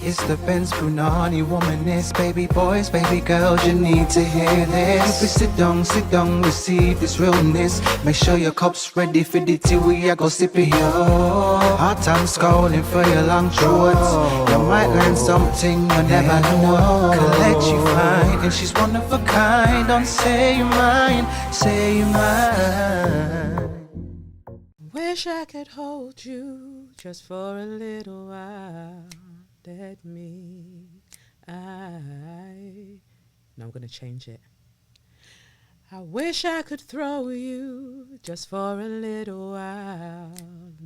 It's the Benz Brunani womanist. Baby boys, baby girls, you need to hear this. If you sit down, receive this realness. Make sure your cup's ready for the tea, we are go sip it, yo. Hard time scrolling for your long shorts. You might learn something you never know. Collect you fine, and she's one of a kind. Don't say you're mine, say you're mine. Wish I could hold you just for a little while. Let me, no, I'm going to change it. I wish I could throw you just for a little while.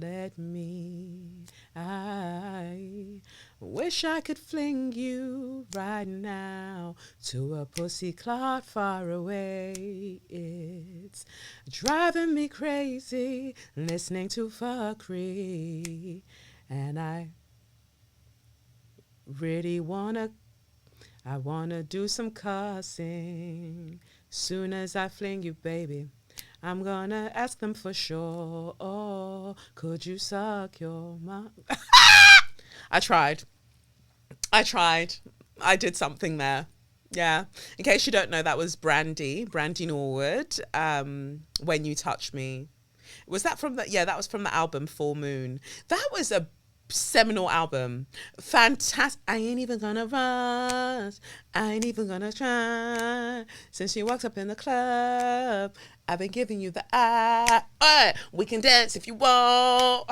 Let me, I wish I could fling you right now to a pussy clot far away. It's driving me crazy listening to fuckery, and I really wanna do some cussing. Soon as I fling you, baby, I'm gonna ask them for sure. Oh, could you suck your mom? I tried. I did something there. Yeah. In case you don't know, that was Brandy Norwood. When You Touch Me. Was that from the? Yeah, that was from the album Full Moon. That was a seminal album. Fantastic. I ain't even gonna rush. I ain't even gonna try. Since she walks up in the club, I've been giving you the eye. We can dance if you want.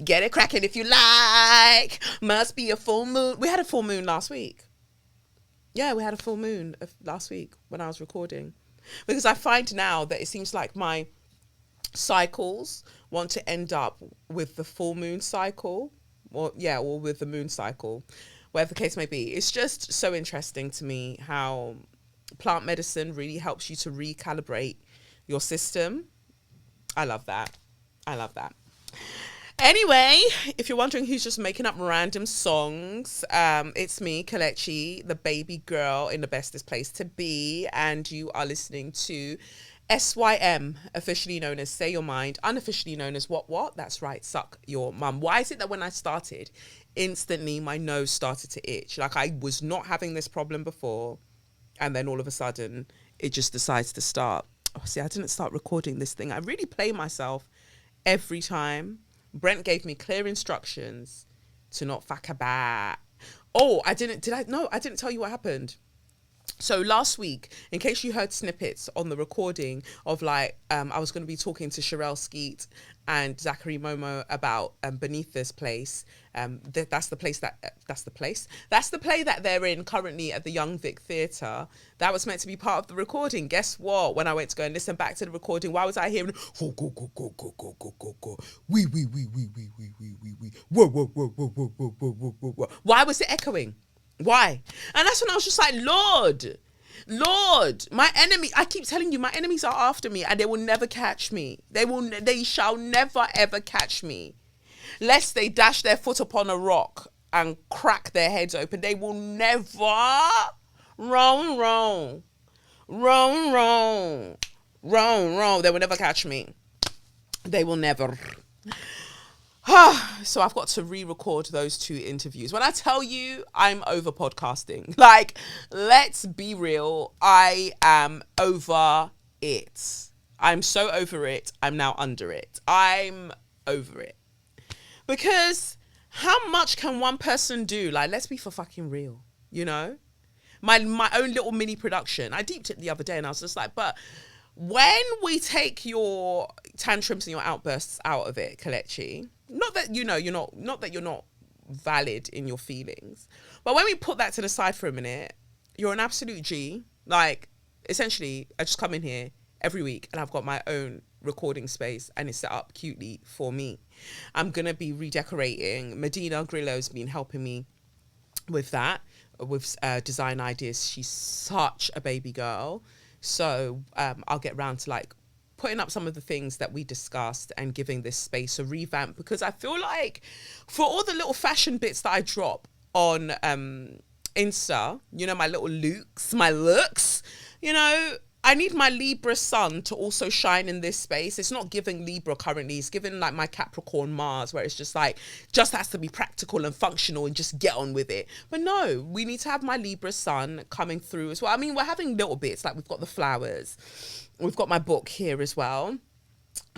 Get it cracking if you like. Must be a full moon. We had a full moon last week. Yeah, we had a full moon last week when I was recording. Because I find now that it seems like my cycles want to end up with the full moon cycle. Or with the moon cycle, whatever the case may be. It's just so interesting to me how plant medicine really helps you to recalibrate your system. I love that. Anyway, if you're wondering who's just making up random songs, it's me, Kelechi, the baby girl in the bestest place to be, and you are listening to SYM, officially known as Say Your Mind, unofficially known as What? That's right, Suck Your Mum. Why is it that when I started, instantly my nose started to itch? Like I was not having this problem before, and then all of a sudden it just decides to start. Oh, see, I didn't start recording this thing. I really play myself every time. Brent gave me clear instructions to not fuck about. Oh, I didn't tell you what happened. So last week, in case you heard snippets on the recording of I was going to be talking to Sherelle Skeet and Zachary Momo about Beneath This Place. That's the play that they're in currently at the Young Vic Theatre. That was meant to be part of the recording. Guess what? When I went to go and listen back to the recording, why was I hearing whoa, why was it echoing? Why? And that's when I was just like, Lord, my enemy, I keep telling you, my enemies are after me and they will never catch me. They shall never ever catch me. Lest they dash their foot upon a rock and crack their heads open. They will never roam. They will never catch me. They will never. So I've got to re-record those 2 interviews. When I tell you I'm over podcasting, like, let's be real, I am over it. I'm so over it. I'm now under it. I'm over it. Because how much can one person do? Like, let's be for fucking real, you know? My own little mini production. I deeped it the other day and I was just like, but when we take your tantrums and your outbursts out of it, Kelechi, not that you're not valid in your feelings, but when we put that to the side for a minute, you're an absolute G. Like, essentially, I just come in here every week and I've got my own recording space and it's set up cutely for me. I'm gonna be redecorating. Medina Grillo's been helping me with that, with design ideas. She's such a baby girl. So I'll get round to putting up some of the things that we discussed and giving this space a revamp, because I feel like for all the little fashion bits that I drop on Insta, my little looks, I need my Libra sun to also shine in this space. It's not giving Libra currently. It's giving like my Capricorn Mars, where it's just like, just has to be practical and functional and just get on with it. But no, we need to have my Libra sun coming through as well. I mean, we're having little bits, like we've got the flowers. We've got my book here as well.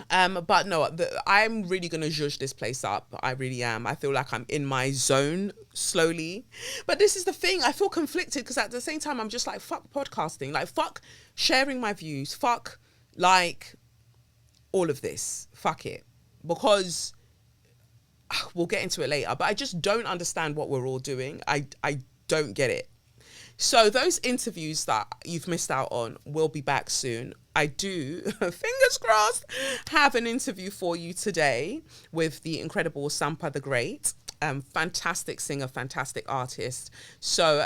But no, I'm really going to zhuzh this place up. I really am. I feel like I'm in my zone slowly. But this is the thing. I feel conflicted because at the same time, I'm just like, fuck podcasting. Like, fuck sharing my views. Fuck, like, all of this. Fuck it. Because we'll get into it later. But I just don't understand what we're all doing. I don't get it. So those interviews that you've missed out on will be back soon. I do, fingers crossed, have an interview for you today with the incredible Sampa the Great. Fantastic singer, fantastic artist. So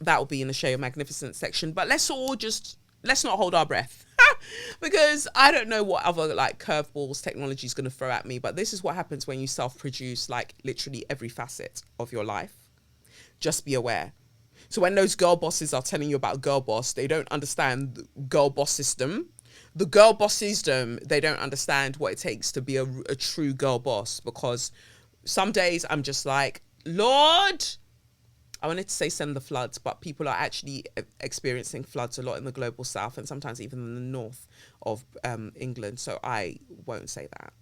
that will be in the Show Your Magnificent section. But let's not hold our breath. Because I don't know what other like curveballs technology is going to throw at me. But this is what happens when you self-produce like literally every facet of your life. Just be aware. So when those girl bosses are telling you about girl boss, they don't understand the girl boss system. The girl boss system, they don't understand what it takes to be a true girl boss. Because some days I'm just like, Lord, I wanted to say send the floods, but people are actually experiencing floods a lot in the global south and sometimes even in the north of England. So I won't say that,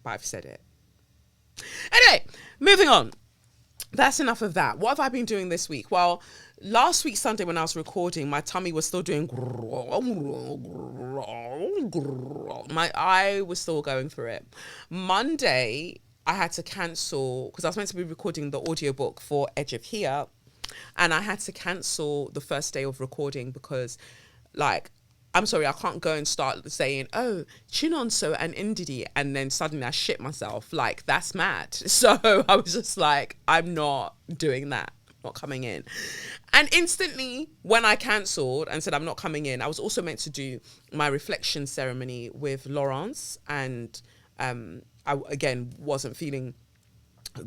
but I've said it. Anyway, moving on. That's enough of that. What have I been doing this week? Well, last week Sunday when I was recording, my tummy was still doing I was still going through it. Monday, I had to cancel because I was meant to be recording the audiobook for Edge of Here, and I had to cancel the first day of recording because, like, I'm sorry, I can't go and start saying, oh, Chinonso and Indidi, and then suddenly I shit myself. Like, that's mad. So I was just like, I'm not doing that. Not coming in. And instantly, when I cancelled and said I'm not coming in, I was also meant to do my reflection ceremony with Laurence. And I, again, wasn't feeling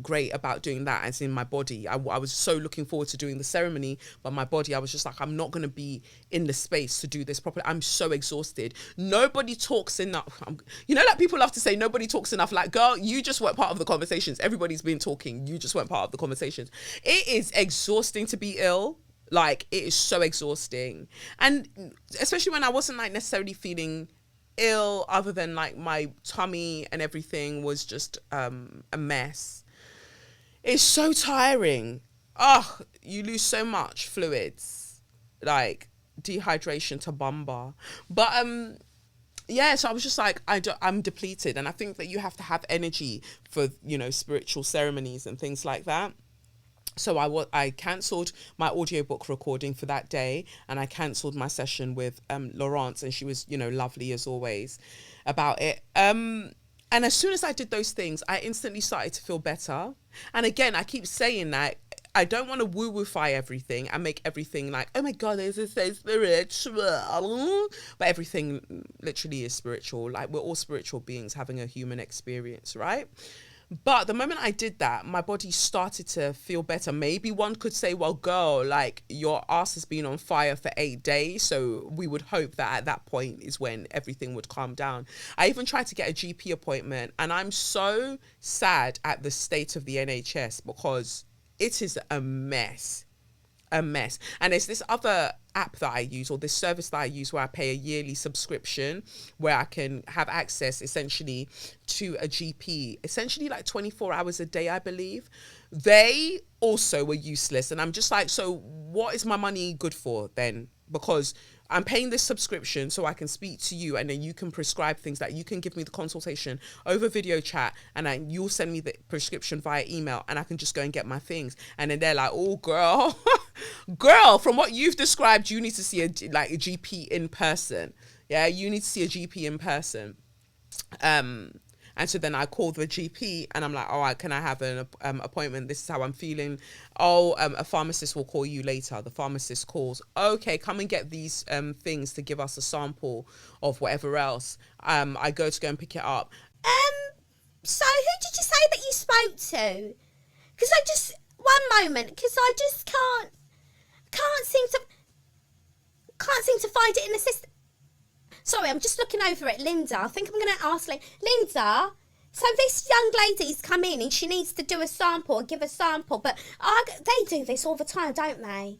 great about doing that as in my body. I was so looking forward to doing the ceremony, but my body, I was just like, I'm not going to be in the space to do this properly. I'm so exhausted. Nobody talks enough. You know, like people love to say nobody talks enough. Like, girl, you just weren't part of the conversations. Everybody's been talking. You just weren't part of the conversations. It is exhausting to be ill. Like, it is so exhausting. And especially when I wasn't like necessarily feeling ill, other than like my tummy and everything was just a mess. It's so tiring. Oh, you lose so much fluids, like dehydration to bumba. But yeah, so I was just like, I'm depleted, and I think that you have to have energy for, you know, spiritual ceremonies and things like that. So I cancelled my audiobook recording for that day, and I cancelled my session with Laurence, and she was, you know, lovely as always about it. And as soon as I did those things, I instantly started to feel better. And again, I keep saying that I don't want to woo-woofy everything and make everything like, oh my God, this is so spiritual. But everything literally is spiritual. Like, we're all spiritual beings having a human experience, right? But the moment I did that, my body started to feel better. Maybe one could say, well, girl, like, your ass has been on fire for 8 days. So we would hope that at that point is when everything would calm down. I even tried to get a GP appointment, and I'm so sad at the state of the NHS because it is a mess. And there's this other app that I use, or this service that I use, where I pay a yearly subscription where I can have access essentially to a GP, essentially like 24 hours a day, I believe. They also were useless. And I'm just like, so what is my money good for then? Because I'm paying this subscription so I can speak to you, and then you can prescribe things, that you can give me the consultation over video chat, and then you'll send me the prescription via email, and I can just go and get my things. And then they're like, oh, girl, girl, from what you've described, you need to see a GP in person. Yeah, you need to see a GP in person. And so then I called the GP, and I'm like, all right, can I have an appointment? This is how I'm feeling. Oh, a pharmacist will call you later. The pharmacist calls. Okay, come and get these things to give us a sample of whatever else. I go and pick it up. So who did you say that you spoke to? Because I just, one moment, because I just can't seem to, Can't seem to find it in the system. Sorry, I'm just looking over at Linda. I think I'm going to ask Linda. So this young lady's come in and she needs to do a sample and give a sample, but they do this all the time, don't they?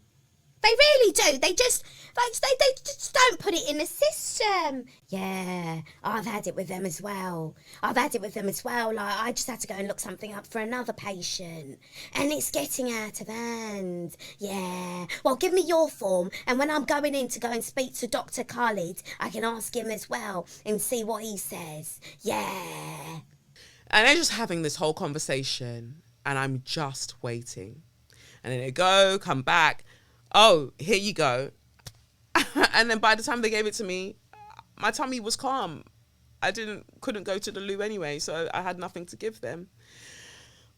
They really do. They just don't put it in the system. Yeah, I've had it with them as well. Like, I just had to go and look something up for another patient. And it's getting out of hand. Yeah. Well, give me your form. And when I'm going in to go and speak to Dr. Khalid, I can ask him as well and see what he says. Yeah. And they're just having this whole conversation. And I'm just waiting. And then they go, come back. Oh, here you go. And then by the time they gave it to me, my tummy was calm. I couldn't go to the loo anyway, so I had nothing to give them.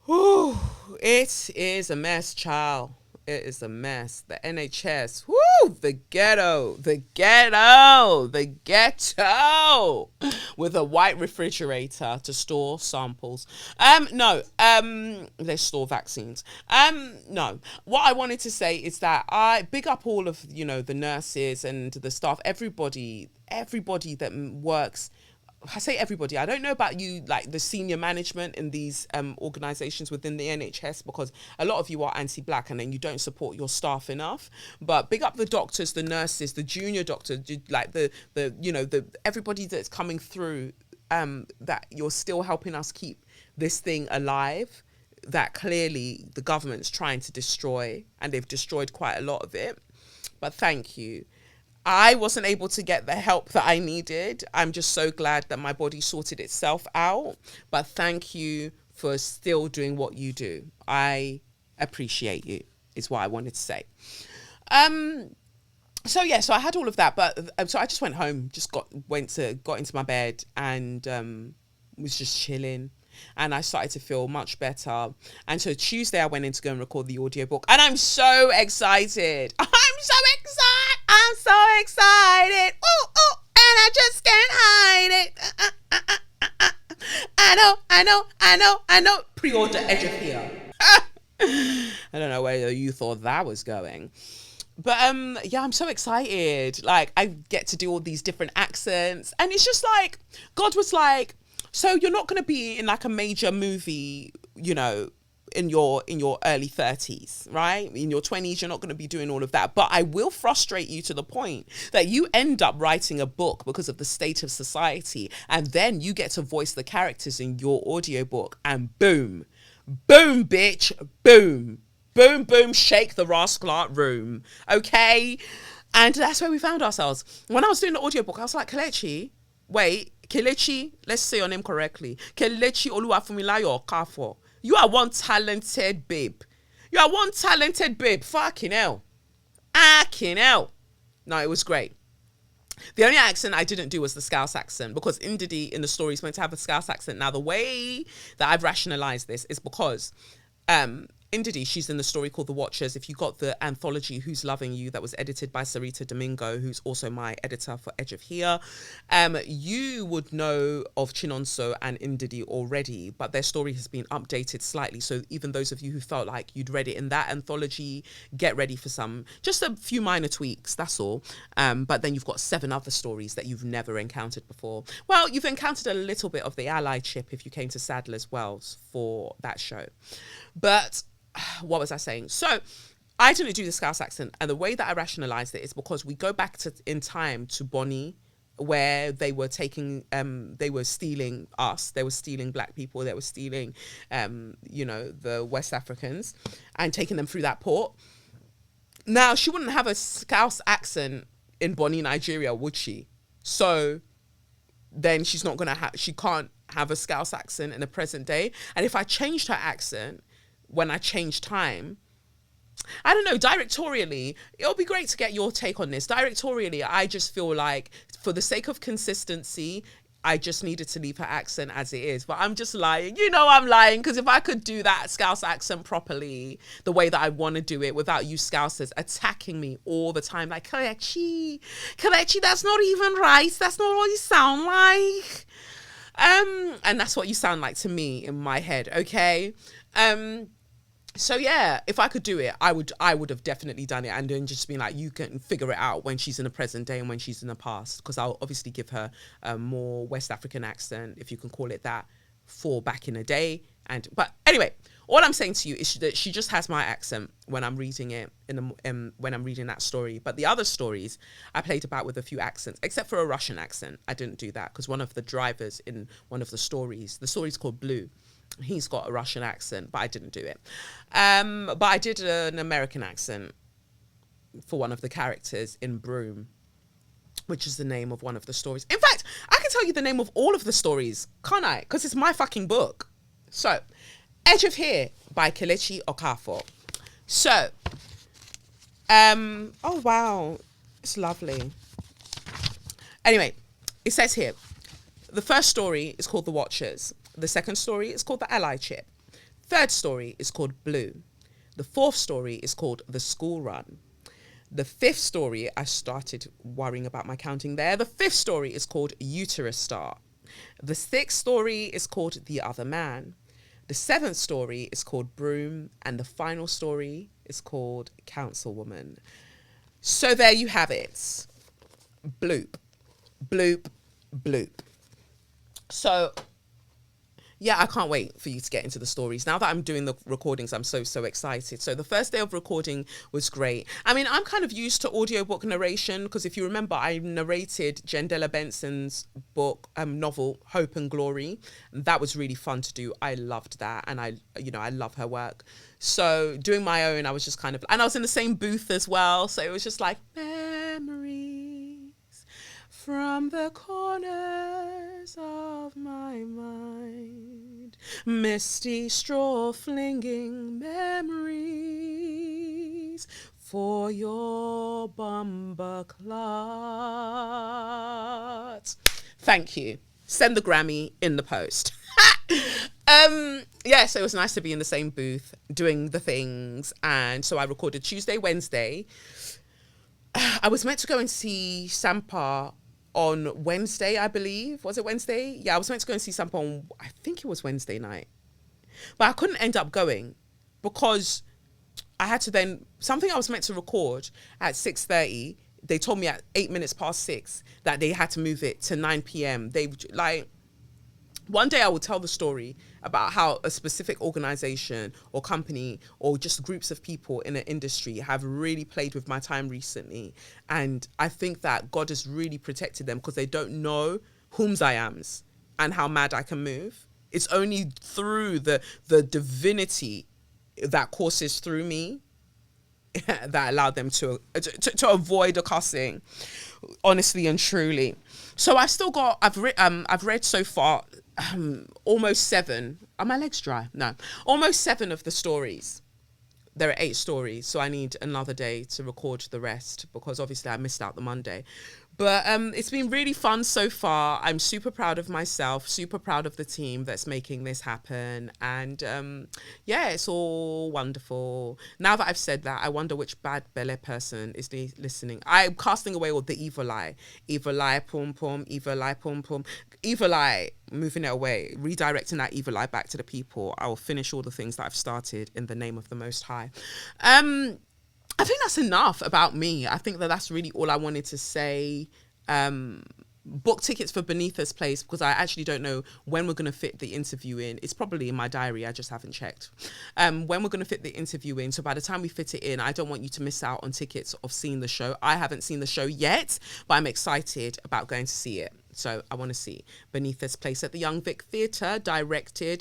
Whew, it is a mess, child. It is a mess. The NHS, whoo, the ghetto, with a white refrigerator to store samples. They store vaccines. No, what I wanted to say is that I big up all of, the nurses and the staff, everybody that works. I say everybody. I don't know about you, like the senior management in these organisations within the NHS, because a lot of you are anti-black and then you don't support your staff enough. But big up the doctors, the nurses, the junior doctors, like the everybody that's coming through. That you're still helping us keep this thing alive. That clearly the government's trying to destroy, and they've destroyed quite a lot of it. But thank you. I wasn't able to get the help that I needed. I'm just so glad that my body sorted itself out. But thank you for still doing what you do. I appreciate you, is what I wanted to say. So I had all of that, but so I just went home, got into my bed and was just chilling. And I started to feel much better. And so Tuesday I went in to go and record the audiobook. And I'm so excited. I'm so excited. Ooh, and I just can't hide it. I know. Pre-order Edge of Here. I don't know where you thought that was going. But I'm so excited. Like, I get to do all these different accents. And it's just like, God was like, so you're not going to be in like a major movie, in your early 30s, right? In your 20s, you're not going to be doing all of that. But I will frustrate you to the point that you end up writing a book because of the state of society. And then you get to voice the characters in your audiobook. And boom, bitch, boom, shake the rascal room. Okay? And that's where we found ourselves. When I was doing the audiobook, I was like, Kelechi, let's say your name correctly. Kelechi Oluwafunmilayo Okafor. You are one talented babe. Fucking hell. No, it was great. The only accent I didn't do was the Scouse accent, because Ndidi in the story is meant to have a Scouse accent. Now, the way that I've rationalized this is because Ndidi, she's in the story called The Watchers. If you got the anthology Who's Loving You that was edited by Sarita Domingo, who's also my editor for Edge of Here, you would know of Chinonso and Ndidi already, but their story has been updated slightly. So even those of you who felt like you'd read it in that anthology, get ready for just a few minor tweaks, that's all. But then you've got 7 other stories that you've never encountered before. Well, you've encountered a little bit of the allyship if you came to Sadler's Wells for that show. But what was I saying? So I didn't do the Scouse accent, and the way that I rationalized it is because we go back in time to Bonnie, where they were stealing us, they were stealing black people, they were stealing the West Africans and taking them through that port. Now, she wouldn't have a Scouse accent in Bonnie, Nigeria, would she? So then she can't have a Scouse accent in the present day. And if I changed her accent when I change time, I don't know, directorially, it'll be great to get your take on this. Directorially, I just feel like for the sake of consistency, I just needed to leave her accent as it is. But I'm just lying. I'm lying, because if I could do that Scouse accent properly, the way that I want to do it, without you Scousers attacking me all the time, like, Kelechi, that's not even right. That's not what you sound like. And that's what you sound like to me in my head, okay? So yeah, if I could do it, I would have definitely done it, and then just been like, you can figure it out when she's in the present day and when she's in the past, because I'll obviously give her a more West African accent, if you can call it that, for back in the day. But anyway, all I'm saying to you is that she just has my accent when I'm reading it when I'm reading that story. But the other stories, I played about with a few accents, except for a Russian accent. I didn't do that because one of the drivers in one of the story's called Blue. He's got a Russian accent, but I didn't do it. But I did an American accent for one of the characters in Broom, which is the name of one of the stories. In fact, I can tell you the name of all of the stories, can't I? Because it's my fucking book. So, Edge of Here by Kelechi Okafor. So, oh wow, it's lovely. Anyway, it says here, the first story is called The Watchers. The second story is called The Ally Chip. Third story is called Blue. The fourth story is called The School Run. The fifth story, I started worrying about my counting there. The fifth story is called Uterus Star. The sixth story is called The Other Man. The seventh story is called Broom. And the final story is called Councilwoman. So there you have it. Bloop, bloop, bloop. So yeah, I can't wait for you to get into the stories. Now that I'm doing the recordings, I'm so excited. So the first day of recording was great. I mean, I'm kind of used to audiobook narration because if you remember, I narrated Jendela Benson's book, novel, Hope and Glory. That was really fun to do. I loved that. And I love her work. So doing my own, I was just kind of, and I was in the same booth as well. So it was just like, memories from the corners of my mind, misty straw flinging memories for your bumper clot. Thank you. Send the Grammy in the post. So it was nice to be in the same booth doing the things. And so I recorded Tuesday, Wednesday. I was meant to go and see Sampa on Wednesday, I believe. Was it Wednesday? Yeah, I was meant to go and see Sampa on, I think it was Wednesday night. But I couldn't end up going because I had to then, something I was meant to record at 6:30, they told me at 8 minutes past 6 that they had to move it to 9 p.m. One day I will tell the story about how a specific organization or company or just groups of people in an industry have really played with my time recently. And I think that God has really protected them because they don't know whom's I am's and how mad I can move. It's only through the divinity that courses through me that allowed them to avoid a cussing, honestly and truly. So I've read so far almost 7. Are my legs dry? No. Almost 7 of the stories. There are 8 stories, so I need another day to record the rest because obviously I missed out the Monday. But it's been really fun so far. I'm super proud of myself, super proud of the team that's making this happen. And it's all wonderful. Now that I've said that, I wonder which bad belly person is listening. I'm casting away all the evil eye. Evil eye, pum pum, evil eye, pum pum. Evil eye, moving it away, redirecting that evil eye back to the people. I will finish all the things that I've started in the name of the Most High. I think that's enough about me. I think that's really all I wanted to say. Book tickets for Beneath Us Place because I actually don't know when we're going to fit the interview in. It's probably in my diary. I just haven't checked. When we're going to fit the interview in. So by the time we fit it in, I don't want you to miss out on tickets of seeing the show. I haven't seen the show yet, but I'm excited about going to see it. So I want to see Beneath This Place at the Young Vic Theatre,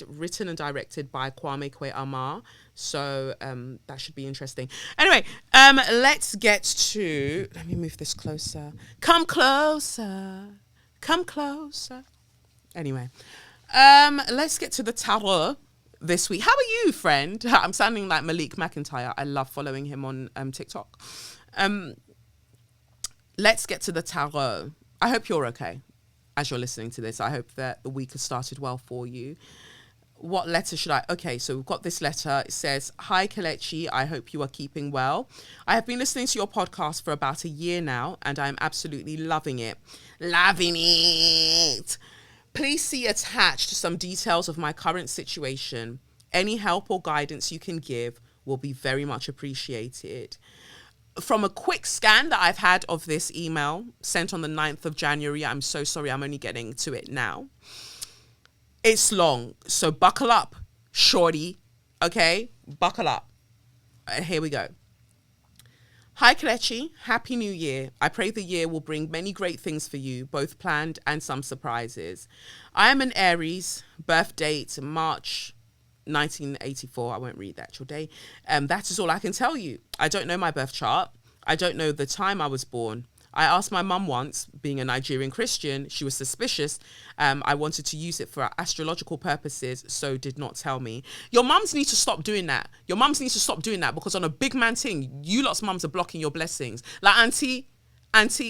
written and directed by Kwame Kwe-Amar. So that should be interesting. Anyway, let's get to, let me move this closer. Come closer. Anyway, let's get to the tarot this week. How are you, friend? I'm sounding like Malik McIntyre. I love following him on TikTok. Let's get to the tarot. I hope you're okay as you're listening to this. I hope that the week has started well for you. What letter should I? Okay, so we've got this letter. It says, "Hi, Kelechi. I hope you are keeping well. I have been listening to your podcast for about a year now, and I'm absolutely loving it. Loving it. Please see attached some details of my current situation. Any help or guidance you can give will be very much appreciated. From a quick scan that I've had of this email sent on the 9th of January, I'm so sorry, I'm only getting to it now. It's long, so buckle up, shorty, okay? Buckle up. Here we go. Hi, Kelechi. Happy New Year. I pray the year will bring many great things for you, both planned and some surprises. I am an Aries, birth date March 1984. I won't read the actual day. That is all I can tell you. I don't know my birth chart. I don't know the time I was born. I asked my mum once, being a Nigerian Christian, she was suspicious. I wanted to use it for astrological purposes, so did not tell me. Your mums need to stop doing that. Your mums need to stop doing that, because on a big man thing, you lot's mums are blocking your blessings. Like, auntie,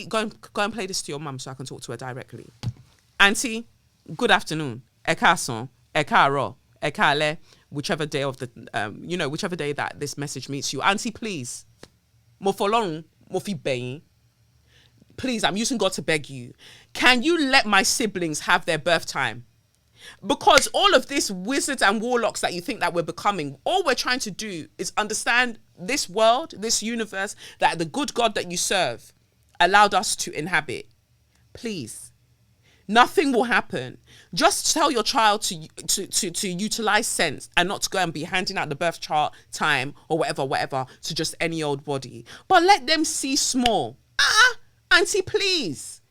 go and play this to your mum so I can talk to her directly. Auntie, good afternoon. Ekason, ekaro, ekale, whichever day of the, whichever day that this message meets you. Auntie, please. Mo folorun, mo fi beyin. Please, I'm using God to beg you. Can you let my siblings have their birth time? Because all of this wizards and warlocks that you think that we're becoming, all we're trying to do is understand this world, this universe, that the good God that you serve allowed us to inhabit. Please, nothing will happen. Just tell your child to utilize sense and not to go and be handing out the birth chart time or whatever to just any old body. But let them see small. Auntie, please.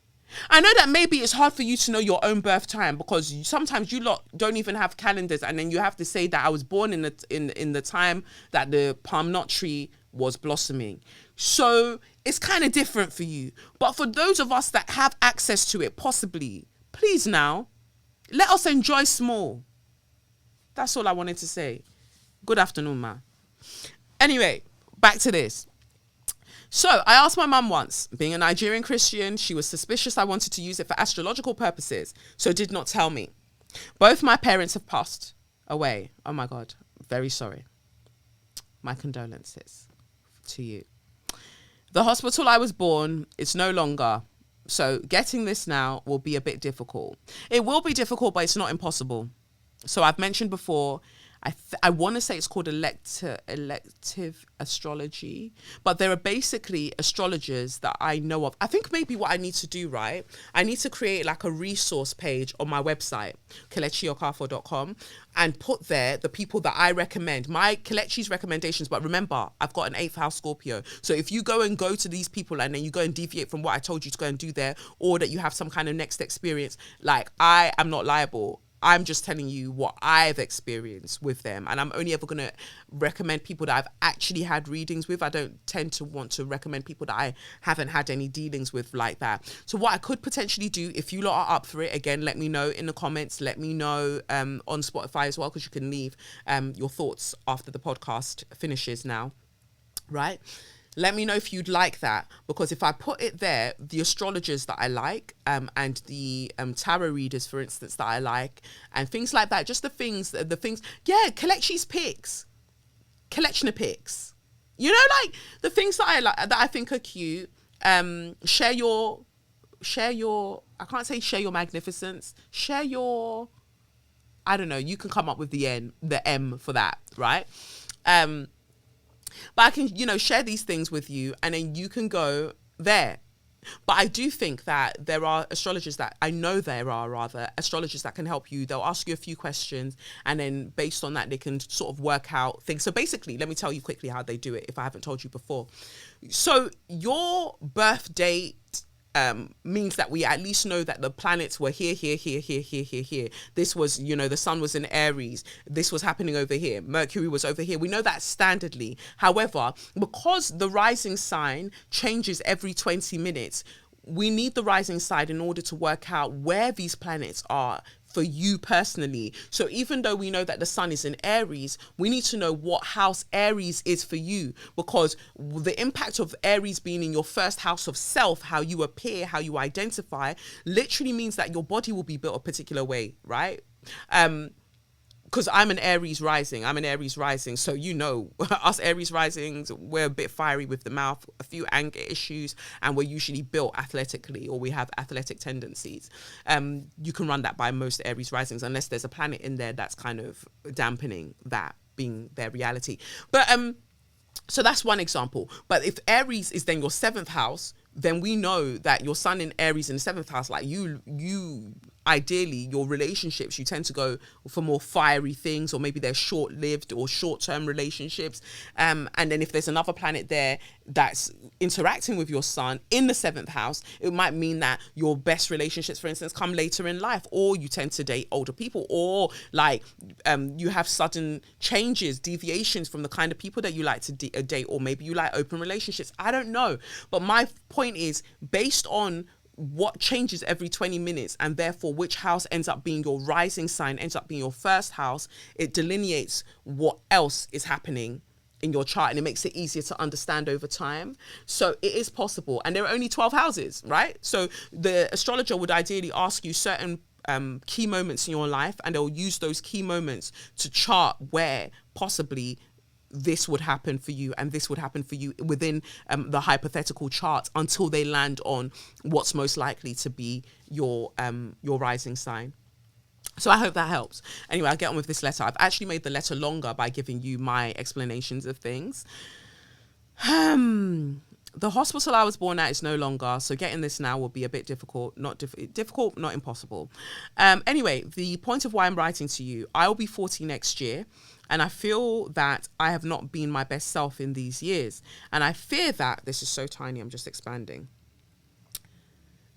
I know that maybe it's hard for you to know your own birth time, because sometimes you lot don't even have calendars, and then you have to say that I was born in the time that the palm nut tree was blossoming. So it's kind of different for you. But for those of us that have access to it, possibly, please now, let us enjoy small. That's all I wanted to say. Good afternoon, ma. Anyway, back to this. So I asked my mum once, being a Nigerian Christian, she was suspicious I wanted to use it for astrological purposes, so did not tell me. Both my parents have passed away. Oh my God, very sorry. My condolences to you. The hospital I was born is no longer, so getting this now will be a bit difficult. It will be difficult, but it's not impossible. So I've mentioned before, I want to say it's called elective astrology, but there are basically astrologers that I know of. I think maybe what I need to do, right? I need to create like a resource page on my website, kelechiokafor.com, and put there the people that I recommend, my Kelechi's recommendations. But remember, I've got an 8th house Scorpio. So if you go to these people and then you go and deviate from what I told you to go and do there, or that you have some kind of next experience, like, I am not liable. I'm just telling you what I've experienced with them. And I'm only ever going to recommend people that I've actually had readings with. I don't tend to want to recommend people that I haven't had any dealings with like that. So what I could potentially do, if you lot are up for it, again, let me know in the comments. Let me know on Spotify as well, because you can leave your thoughts after the podcast finishes now, right? Let me know if you'd like that, because if I put it there, the astrologers that I like, and the tarot readers, for instance, that I like, and things like that, just the things, Kelechi's picks, Kelechna picks, you know, like the things that I like, that I think are cute. Share your, I can't say share your magnificence, share your, I don't know, you can come up with the M for that, right? But I can, share these things with you, and then you can go there. But I do think that there are astrologers that astrologers that can help you. They'll ask you a few questions, and then based on that, they can sort of work out things. So basically, let me tell you quickly how they do it, if I haven't told you before. So your birth date means that we at least know that the planets were here. This was, the sun was in Aries. This was happening over here. Mercury was over here. We know that standardly. However, because the rising sign changes every 20 minutes, we need the rising sign in order to work out where these planets are for you personally. So even though we know that the sun is in Aries, we need to know what house Aries is for you, because the impact of Aries being in your first house of self, how you appear, how you identify, literally means that your body will be built a particular way, right? because I'm an Aries rising. So, us Aries risings, we're a bit fiery with the mouth, a few anger issues, and we're usually built athletically, or we have athletic tendencies. You can run that by most Aries risings, unless there's a planet in there that's kind of dampening that being their reality. But so that's one example. But if Aries is then your 7th house, then we know that your sun in Aries in the 7th house, like you ideally, your relationships, you tend to go for more fiery things, or maybe they're short-lived or short-term relationships. And then if there's another planet there that's interacting with your sun in the 7th house, it might mean that your best relationships, for instance, come later in life, or you tend to date older people, or like you have sudden changes, deviations from the kind of people that you like to date, or maybe you like open relationships. I don't know. But my point is, based on what changes every 20 minutes, and therefore which house ends up being your rising sign, ends up being your first house, it delineates what else is happening in your chart, and it makes it easier to understand over time. So it is possible, and there are only 12 houses, right? So the astrologer would ideally ask you certain key moments in your life, and they'll use those key moments to chart where possibly this would happen for you and this would happen for you within the hypothetical chart, until they land on what's most likely to be your rising sign. So I hope that helps. Anyway, I'll get on with this letter. I've actually made the letter longer by giving you my explanations of things. The hospital I was born at is no longer, so getting this now will be a bit difficult. Not impossible. Anyway, the point of why I'm writing to you, I will be 40 next year, and I feel that I have not been my best self in these years. And I fear that, this is so tiny, I'm just expanding.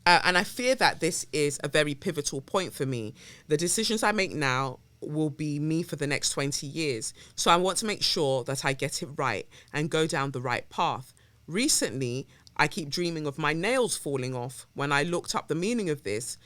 And I fear that this is a very pivotal point for me. The decisions I make now will be me for the next 20 years. So I want to make sure that I get it right and go down the right path. Recently, I keep dreaming of my nails falling off. When I looked up the meaning of this,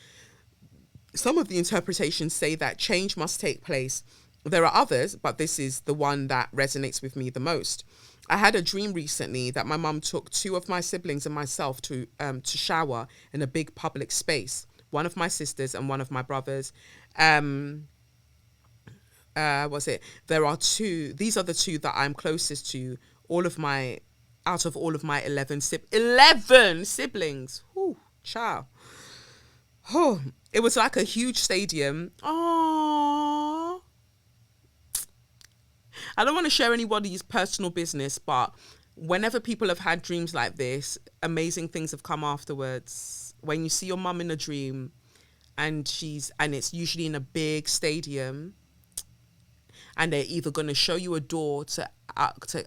some of the interpretations say that change must take place. There are others, but this is the one that resonates with me the most. I had a dream recently that my mum took 2 of my siblings and myself to shower in a big public space. One of my sisters and one of my brothers. There are 2. These are the 2 that I'm closest to. Out of all of my 11 siblings. Whew, child. Oh, it was like a huge stadium. Aww. I don't want to share anybody's personal business, but whenever people have had dreams like this, amazing things have come afterwards. When you see your mum in a dream, and it's usually in a big stadium, and they're either going to show you a door to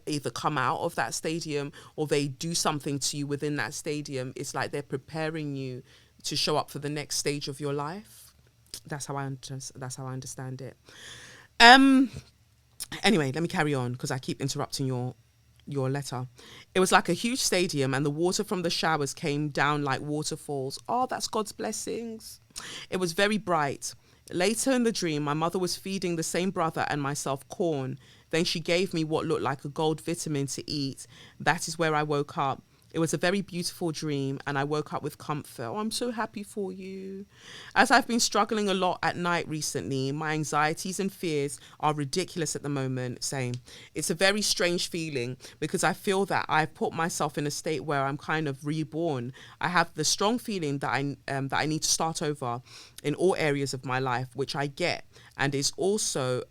either come out of that stadium, or they do something to you within that stadium. It's like they're preparing you to show up for the next stage of your life. That's how I understand it. Anyway, let me carry on, because I keep interrupting your letter. It was like a huge stadium, and the water from the showers came down like waterfalls. Oh, that's God's blessings. It was very bright. Later in the dream, my mother was feeding the same brother and myself corn. Then she gave me what looked like a gold vitamin to eat. That is where I woke up. It was a very beautiful dream, and I woke up with comfort. Oh, I'm so happy for you. As I've been struggling a lot at night recently, my anxieties and fears are ridiculous at the moment. Same. It's a very strange feeling, because I feel that I've put myself in a state where I'm kind of reborn. I have the strong feeling that I need to start over in all areas of my life, which I get, and is also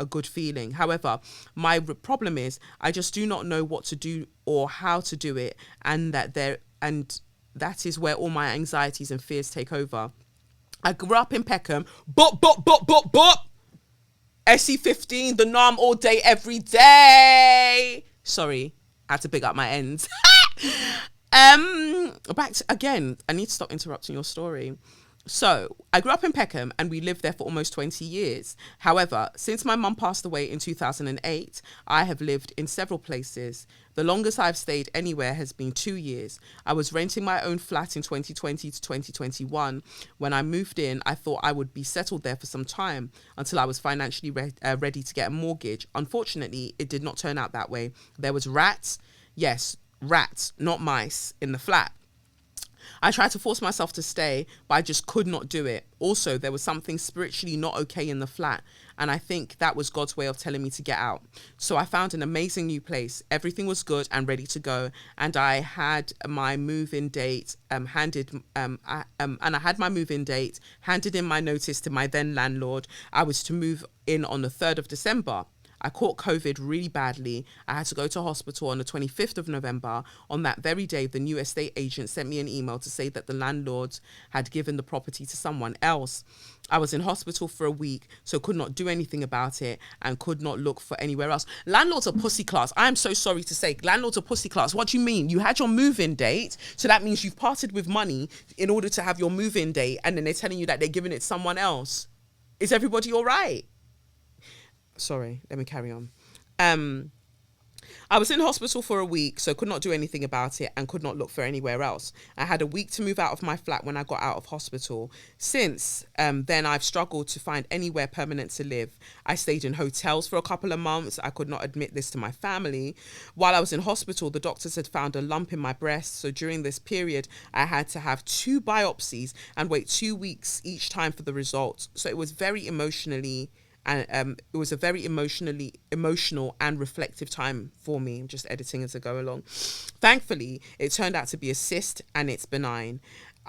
a good feeling. However, my problem is I just do not know what to do or how to do it, and that is where all my anxieties and fears take over. I grew up in Peckham, SE15, the norm all day, every day. Sorry, I had to pick up my ends. Back to, again, I need to stop interrupting your story. So I grew up in Peckham, and we lived there for almost 20 years. However, since my mum passed away in 2008, I have lived in several places. The longest I've stayed anywhere has been 2 years. I was renting my own flat in 2020 to 2021. When I moved in, I thought I would be settled there for some time until I was financially ready to get a mortgage. Unfortunately, it did not turn out that way. There was rats, not mice, in the flat. I tried to force myself to stay, but I just could not do it. Also, there was something spiritually not okay in the flat, and I think that was God's way of telling me to get out. So I found an amazing new place. Everything was good and ready to go, and I had my move-in date handed in my notice to my then landlord. I was to move in on the 3rd of December. I caught COVID really badly. I had to go to hospital on the 25th of November. On that very day, the new estate agent sent me an email to say that the landlord had given the property to someone else. I was in hospital for a week, so could not do anything about it and could not look for anywhere else. Landlords are pussy class. I am so sorry to say, landlords are pussy class. What do you mean? You had your move-in date, so that means you've parted with money in order to have your move-in date, and then they're telling you that they're giving it to someone else. Is everybody all right? Sorry, let me carry on. I was in hospital for a week, so could not do anything about it and could not look for anywhere else. I had a week to move out of my flat when I got out of hospital. Since then, I've struggled to find anywhere permanent to live. I stayed in hotels for a couple of months. I could not admit this to my family. While I was in hospital, the doctors had found a lump in my breast. So during this period, I had to have 2 biopsies and wait 2 weeks each time for the results. So it was very emotional and reflective time for me. I'm just editing as I go along. Thankfully, it turned out to be a cyst and it's benign.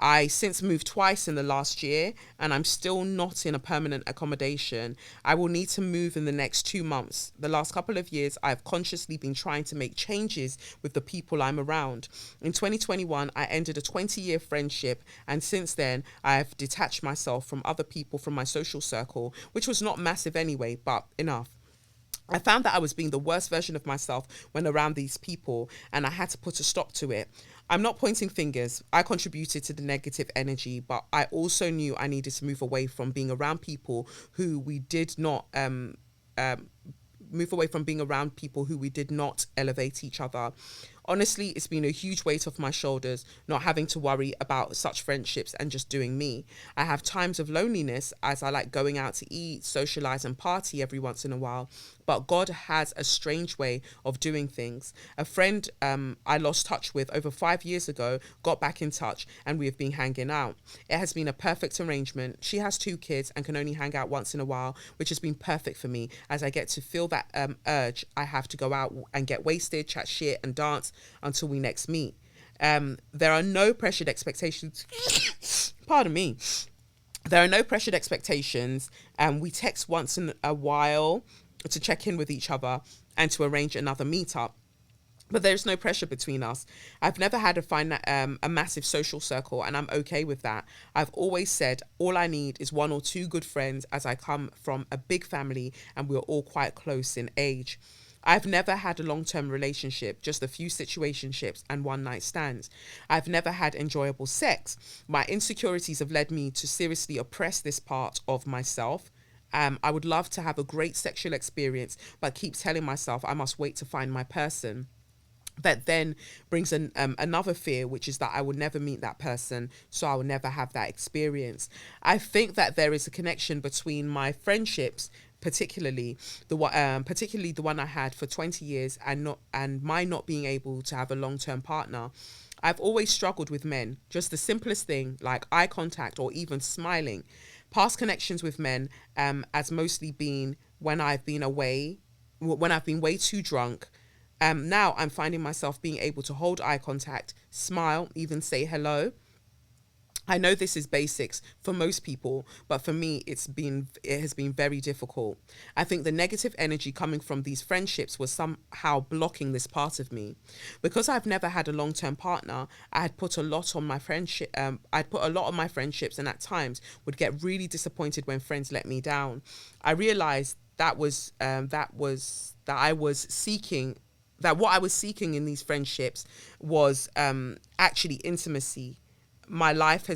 I since moved twice in the last year and I'm still not in a permanent accommodation. I will need to move in the next 2 months. The last couple of years, I've consciously been trying to make changes with the people I'm around. In 2021, I ended a 20-year friendship, and since then, I've detached myself from other people from my social circle, which was not massive anyway, but enough. I found that I was being the worst version of myself when around these people, and I had to put a stop to it. I'm not pointing fingers. I contributed to the negative energy, but I also knew I needed to move away from being around people who we did not elevate each other. Honestly, it's been a huge weight off my shoulders, not having to worry about such friendships and just doing me. I have times of loneliness as I like going out to eat, socialize and party every once in a while. But God has a strange way of doing things. A friend I lost touch with over 5 years ago got back in touch and we have been hanging out. It has been a perfect arrangement. She has 2 kids and can only hang out once in a while, which has been perfect for me as I get to feel that urge I have to go out and get wasted, chat shit and dance until we next meet. There are no pressured expectations. Pardon me. There are no pressured expectations. We text once in a while to check in with each other and to arrange another meetup. But there's no pressure between us. I've never had a massive social circle, and I'm okay with that. I've always said all I need is 1 or 2 good friends, as I come from a big family and we're all quite close in age. I've never had a long-term relationship, just a few situationships and one-night stands. I've never had enjoyable sex. My insecurities have led me to seriously oppress this part of myself. I would love to have a great sexual experience, but keep telling myself I must wait to find my person. That then brings another fear, which is that I will never meet that person, so I will never have that experience. I think that there is a connection between my friendships, particularly the one I had for 20 years, and my not being able to have a long-term partner. I've always struggled with men, just the simplest thing like eye contact or even smiling. Past connections with men has mostly been when I've been way too drunk. Now I'm finding myself being able to hold eye contact, smile, even say hello. I know this is basics for most people, but for me, it has been very difficult. I think the negative energy coming from these friendships was somehow blocking this part of me. Because I've never had a long-term partner, I had put a lot on my friendship. I'd put a lot on my friendships, and at times would get really disappointed when friends let me down. I realized that what I was seeking in these friendships was actually intimacy. My life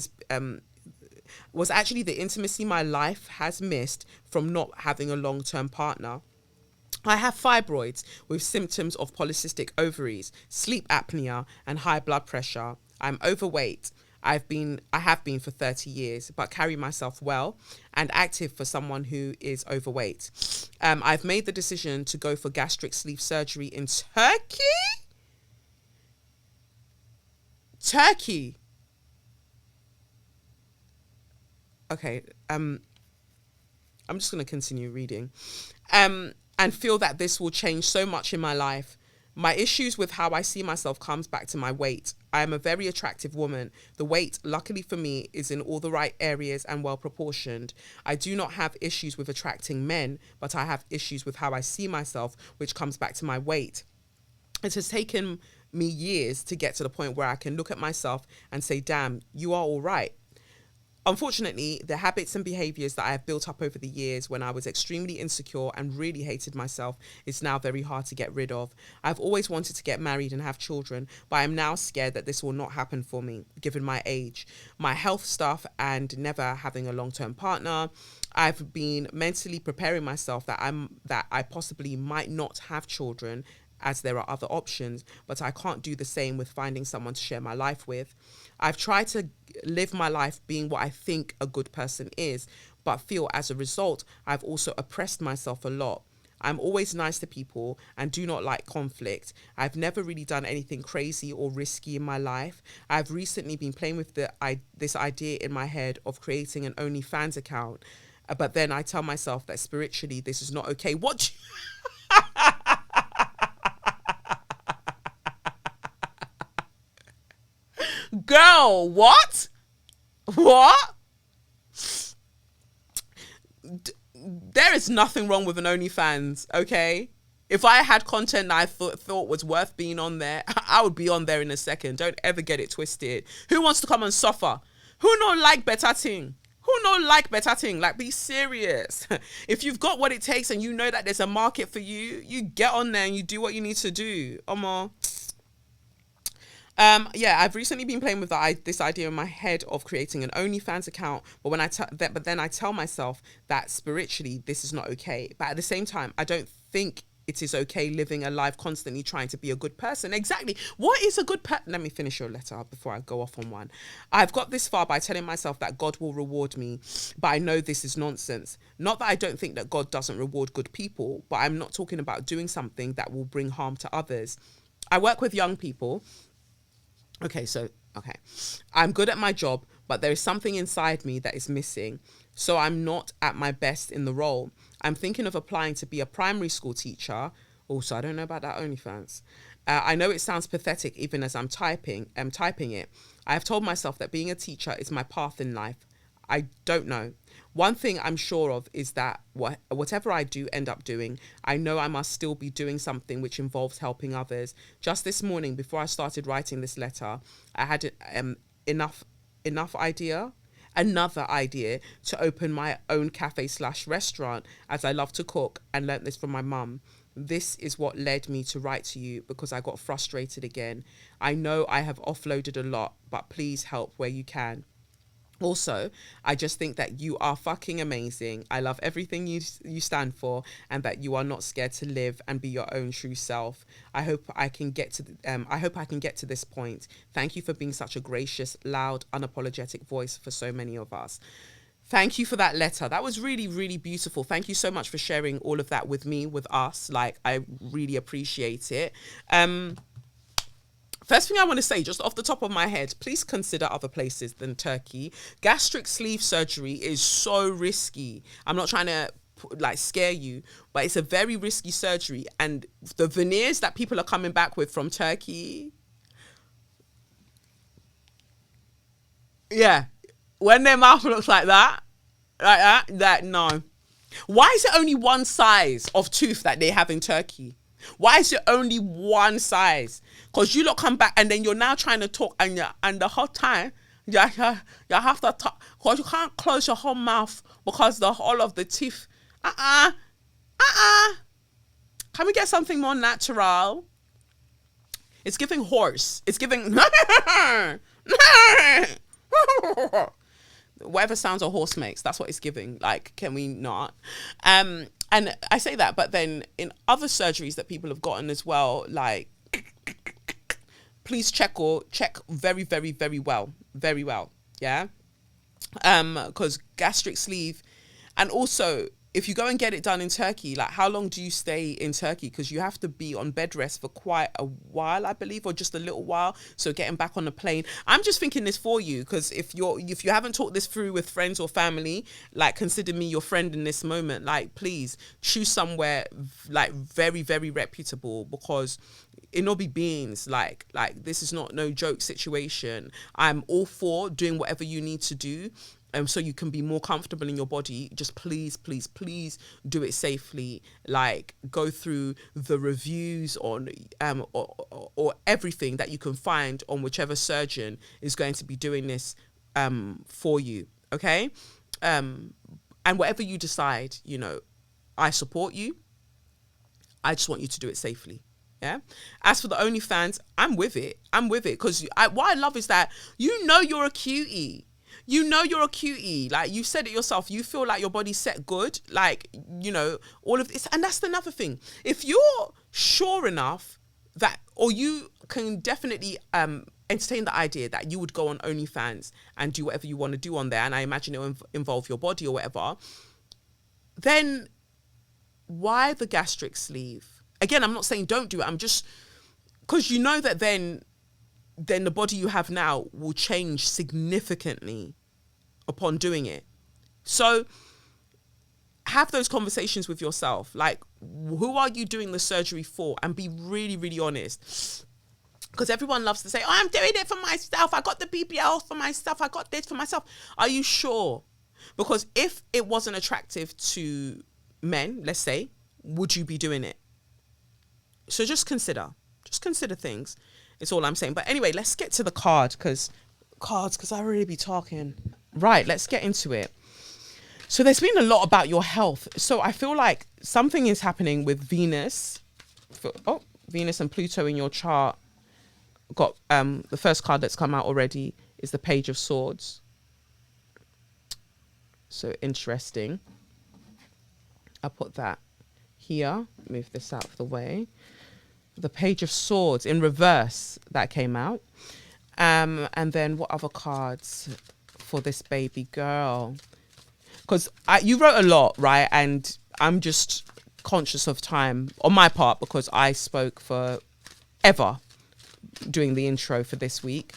was actually the intimacy my life has missed from not having a long-term partner. I have fibroids with symptoms of polycystic ovaries, sleep apnea, and high blood pressure. I'm overweight. I have been for 30 years, but carry myself well and active for someone who is overweight. I've made the decision to go for gastric sleeve surgery in Turkey. okay, I'm just going to continue reading. And feel that this will change so much in my life. My issues with how I see myself comes back to my weight. I am a very attractive woman. The weight, luckily for me, is in all the right areas and well proportioned. I do not have issues with attracting men, but I have issues with how I see myself, which comes back to my weight. It has taken me years to get to the point where I can look at myself and say, damn, you are all right. Unfortunately, the habits and behaviors that I have built up over the years when I was extremely insecure and really hated myself is now very hard to get rid of. I've always wanted to get married and have children, but I'm now scared that this will not happen for me, given my age, my health stuff, and never having a long-term partner. I've been mentally preparing myself that I possibly might not have children, as there are other options, but I can't do the same with finding someone to share my life with. I've tried to live my life being what I think a good person is, but feel as a result, I've also oppressed myself a lot. I'm always nice to people and do not like conflict. I've never really done anything crazy or risky in my life. I've recently been playing with this idea in my head of creating an OnlyFans account, but then I tell myself that spiritually this is not okay. What? Girl, what? There is nothing wrong with an OnlyFans, okay? If I had content that I thought was worth being on there, I would be on there in a second. Don't ever get it twisted. Who wants to come and suffer? Who don't like better thing? Who don't like better thing? Like, be serious. If you've got what it takes and you know that there's a market for you, you get on there and you do what you need to do. Yeah, I've recently been playing with this idea in my head of creating an OnlyFans account, but then I tell myself that spiritually this is not okay. But at the same time, I don't think it is okay living a life constantly trying to be a good person. Exactly. What is a good person? Let me finish your letter before I go off on one. I've got this far by telling myself that God will reward me, but I know this is nonsense. Not that I don't think that God doesn't reward good people, but I'm not talking about doing something that will bring harm to others. I work with young people. Okay. I'm good at my job, but there is something inside me that is missing. So I'm not at my best in the role. I'm thinking of applying to be a primary school teacher. Also, I don't know about that OnlyFans. I know it sounds pathetic even as I'm typing it. I have told myself that being a teacher is my path in life. I don't know. One thing I'm sure of is that whatever I do end up doing, I know I must still be doing something which involves helping others. Just this morning, before I started writing this letter, I had another idea to open my own cafe/restaurant, as I love to cook and learnt this from my mum. This is what led me to write to you because I got frustrated again. I know I have offloaded a lot, but please help where you can. Also, I just think that you are fucking amazing. I love everything you stand for, and that you are not scared to live and be your own true self. I hope I can get to this point. Thank you for being such a gracious, loud, unapologetic voice for so many of us. Thank you for that letter. That was really, really beautiful. Thank you so much for sharing all of that with me, with us. Like, I really appreciate it. First thing I want to say, just off the top of my head, please consider other places than Turkey. Gastric sleeve surgery is so risky. I'm not trying to scare you, but it's a very risky surgery. And the veneers that people are coming back with from Turkey, yeah, when their mouth looks like that, no. Why is it only one size of tooth that they have in Turkey? Why is it only one size? Because you lot come back and then you're now trying to talk and the whole time you have to talk, because you can't close your whole mouth because the whole of the teeth. Can we get something more natural? It's giving horse. It's giving whatever sounds a horse makes. That's what it's giving. Like, can we not? And I say that, but then in other surgeries that people have gotten as well, like, please check very, very, very well. Yeah. Because gastric sleeve, and also if you go and get it done in Turkey, like how long do you stay in Turkey? Because you have to be on bed rest for quite a while, I believe, or just a little while. So getting back on the plane, I'm just thinking this for you, because if you haven't talked this through with friends or family, like consider me your friend in this moment. Like please choose somewhere like very, very reputable, because it not be beans. Like this is not no joke situation. I'm all for doing whatever you need to do. So you can be more comfortable in your body. Just please, please, please do it safely. Like go through the reviews on or everything that you can find on whichever surgeon is going to be doing this for you. Okay, and whatever you decide, you know, I support you. I just want you to do it safely. Yeah. As for the OnlyFans, I'm with it. Because what I love is that you know you're a cutie. You know you're a cutie. Like you said it yourself. You feel like your body's set good. Like, you know, all of this. And that's another thing. If you're sure enough that, or you can definitely entertain the idea that you would go on OnlyFans and do whatever you want to do on there, and I imagine it will involve your body or whatever, then why the gastric sleeve? Again, I'm not saying don't do it. I'm just, because you know that then the body you have now will change significantly upon doing it. So have those conversations with yourself. Like, who are you doing the surgery for? And be really, really honest. Because everyone loves to say, oh, I'm doing it for myself. I got the BBL for myself. I got this for myself. Are you sure? Because if it wasn't attractive to men, let's say, would you be doing it? So just consider things. It's all I'm saying. But anyway, let's get to the cards, because I really be talking. Right, let's get into it. So there's been a lot about your health. So I feel like something is happening with Venus. Venus and Pluto in your chart. Got the first card that's come out already is the Page of Swords. So interesting. I'll put that here. Move this out of the way. The Page of Swords in reverse that came out. And then what other cards for this baby girl? Because you wrote a lot, right? And I'm just conscious of time on my part, because I spoke for ever doing the intro for this week.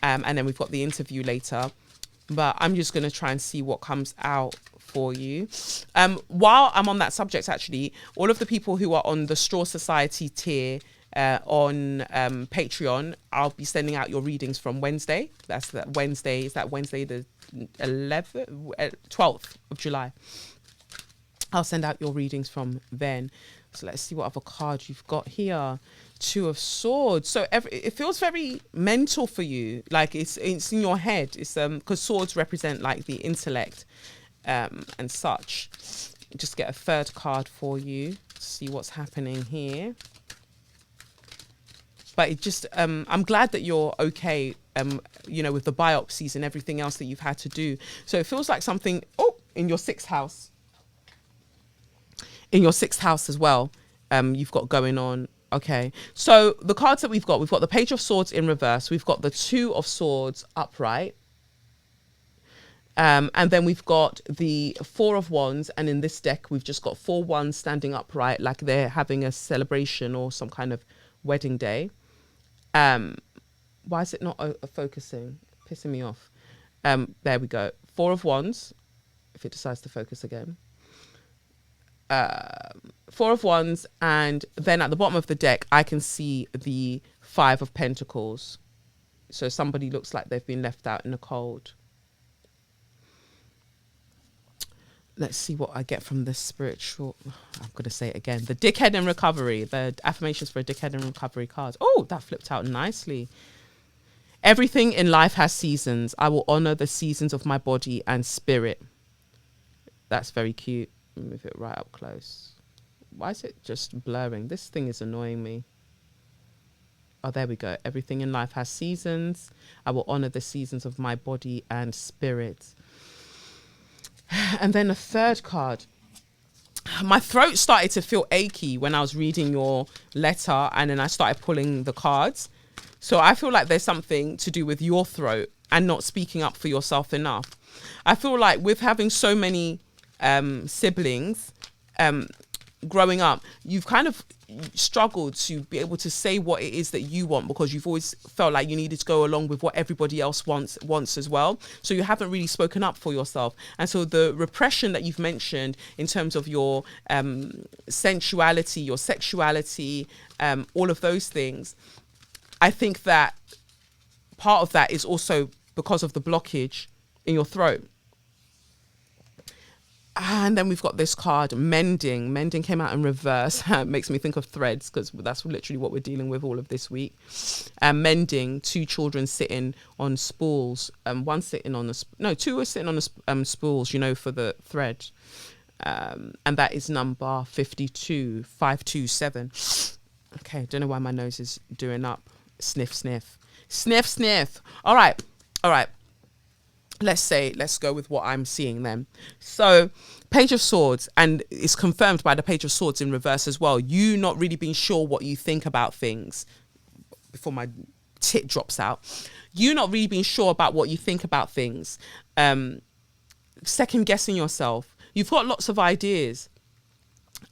And then we've got the interview later. But I'm just going to try and see what comes out for you. While I'm on that subject, actually, all of the people who are on the Straw Society tier on Patreon, I'll be sending out your readings from Wednesday. That's that Wednesday. Is that Wednesday the 12th of July? I'll send out your readings from then. So let's see what other cards you've got here. Two of Swords. So it feels very mental for you. Like it's in your head. It's because swords represent like the intellect and such. Just get a third card for you. See what's happening here. But it just I'm glad that you're okay. You know, with the biopsies and everything else that you've had to do. So it feels like something. In your sixth house. In your sixth house as well. You've got going on. Okay, so the cards that we've got the Page of Swords in reverse. We've got the Two of Swords upright. And then we've got the Four of Wands. And in this deck, we've just got 4 wands standing upright, like they're having a celebration or some kind of wedding day. Why is it not focusing? Pissing me off. There we go. 4 of Wands, if it decides to focus again. 4 of Wands, and then at the bottom of the deck I can see the 5 of Pentacles. So somebody looks like they've been left out in the cold. Let's see what I get from the spiritual. I'm going to say it again. The Dickhead in Recovery. The affirmations for a Dickhead in Recovery cards. Oh, that flipped out nicely. Everything in life has seasons. I will honor the seasons of my body and spirit. That's very cute. Move it right up close. Why is it just blurring? This thing is annoying me. Oh, there we go. Everything in life has seasons. I will honor the seasons of my body and spirit. And then a third card. My throat started to feel achy when I was reading your letter, and then I started pulling the cards. So I feel like there's something to do with your throat and not speaking up for yourself enough. I feel like with having so many siblings, growing up, you've kind of struggled to be able to say what it is that you want, because you've always felt like you needed to go along with what everybody else wants as well. So you haven't really spoken up for yourself. And so the repression that you've mentioned in terms of your sensuality, your sexuality, all of those things, I think that part of that is also because of the blockage in your throat. And then we've got this card, mending. Mending came out in reverse. It makes me think of threads, because that's literally what we're dealing with all of this week. Mending, 2 children sitting on spools. One sitting on the... 2 are sitting on the spools, you know, for the thread. And that is number 52, 527. Okay, don't know why my nose is doing up. Sniff, sniff. Sniff, sniff. All right. Let's go with what I'm seeing then. So, Page of Swords, and it's confirmed by the Page of Swords in reverse as well. You not really being sure what you think about things. Before my tit drops out. You not really being sure about what you think about things. Second guessing yourself. You've got lots of ideas,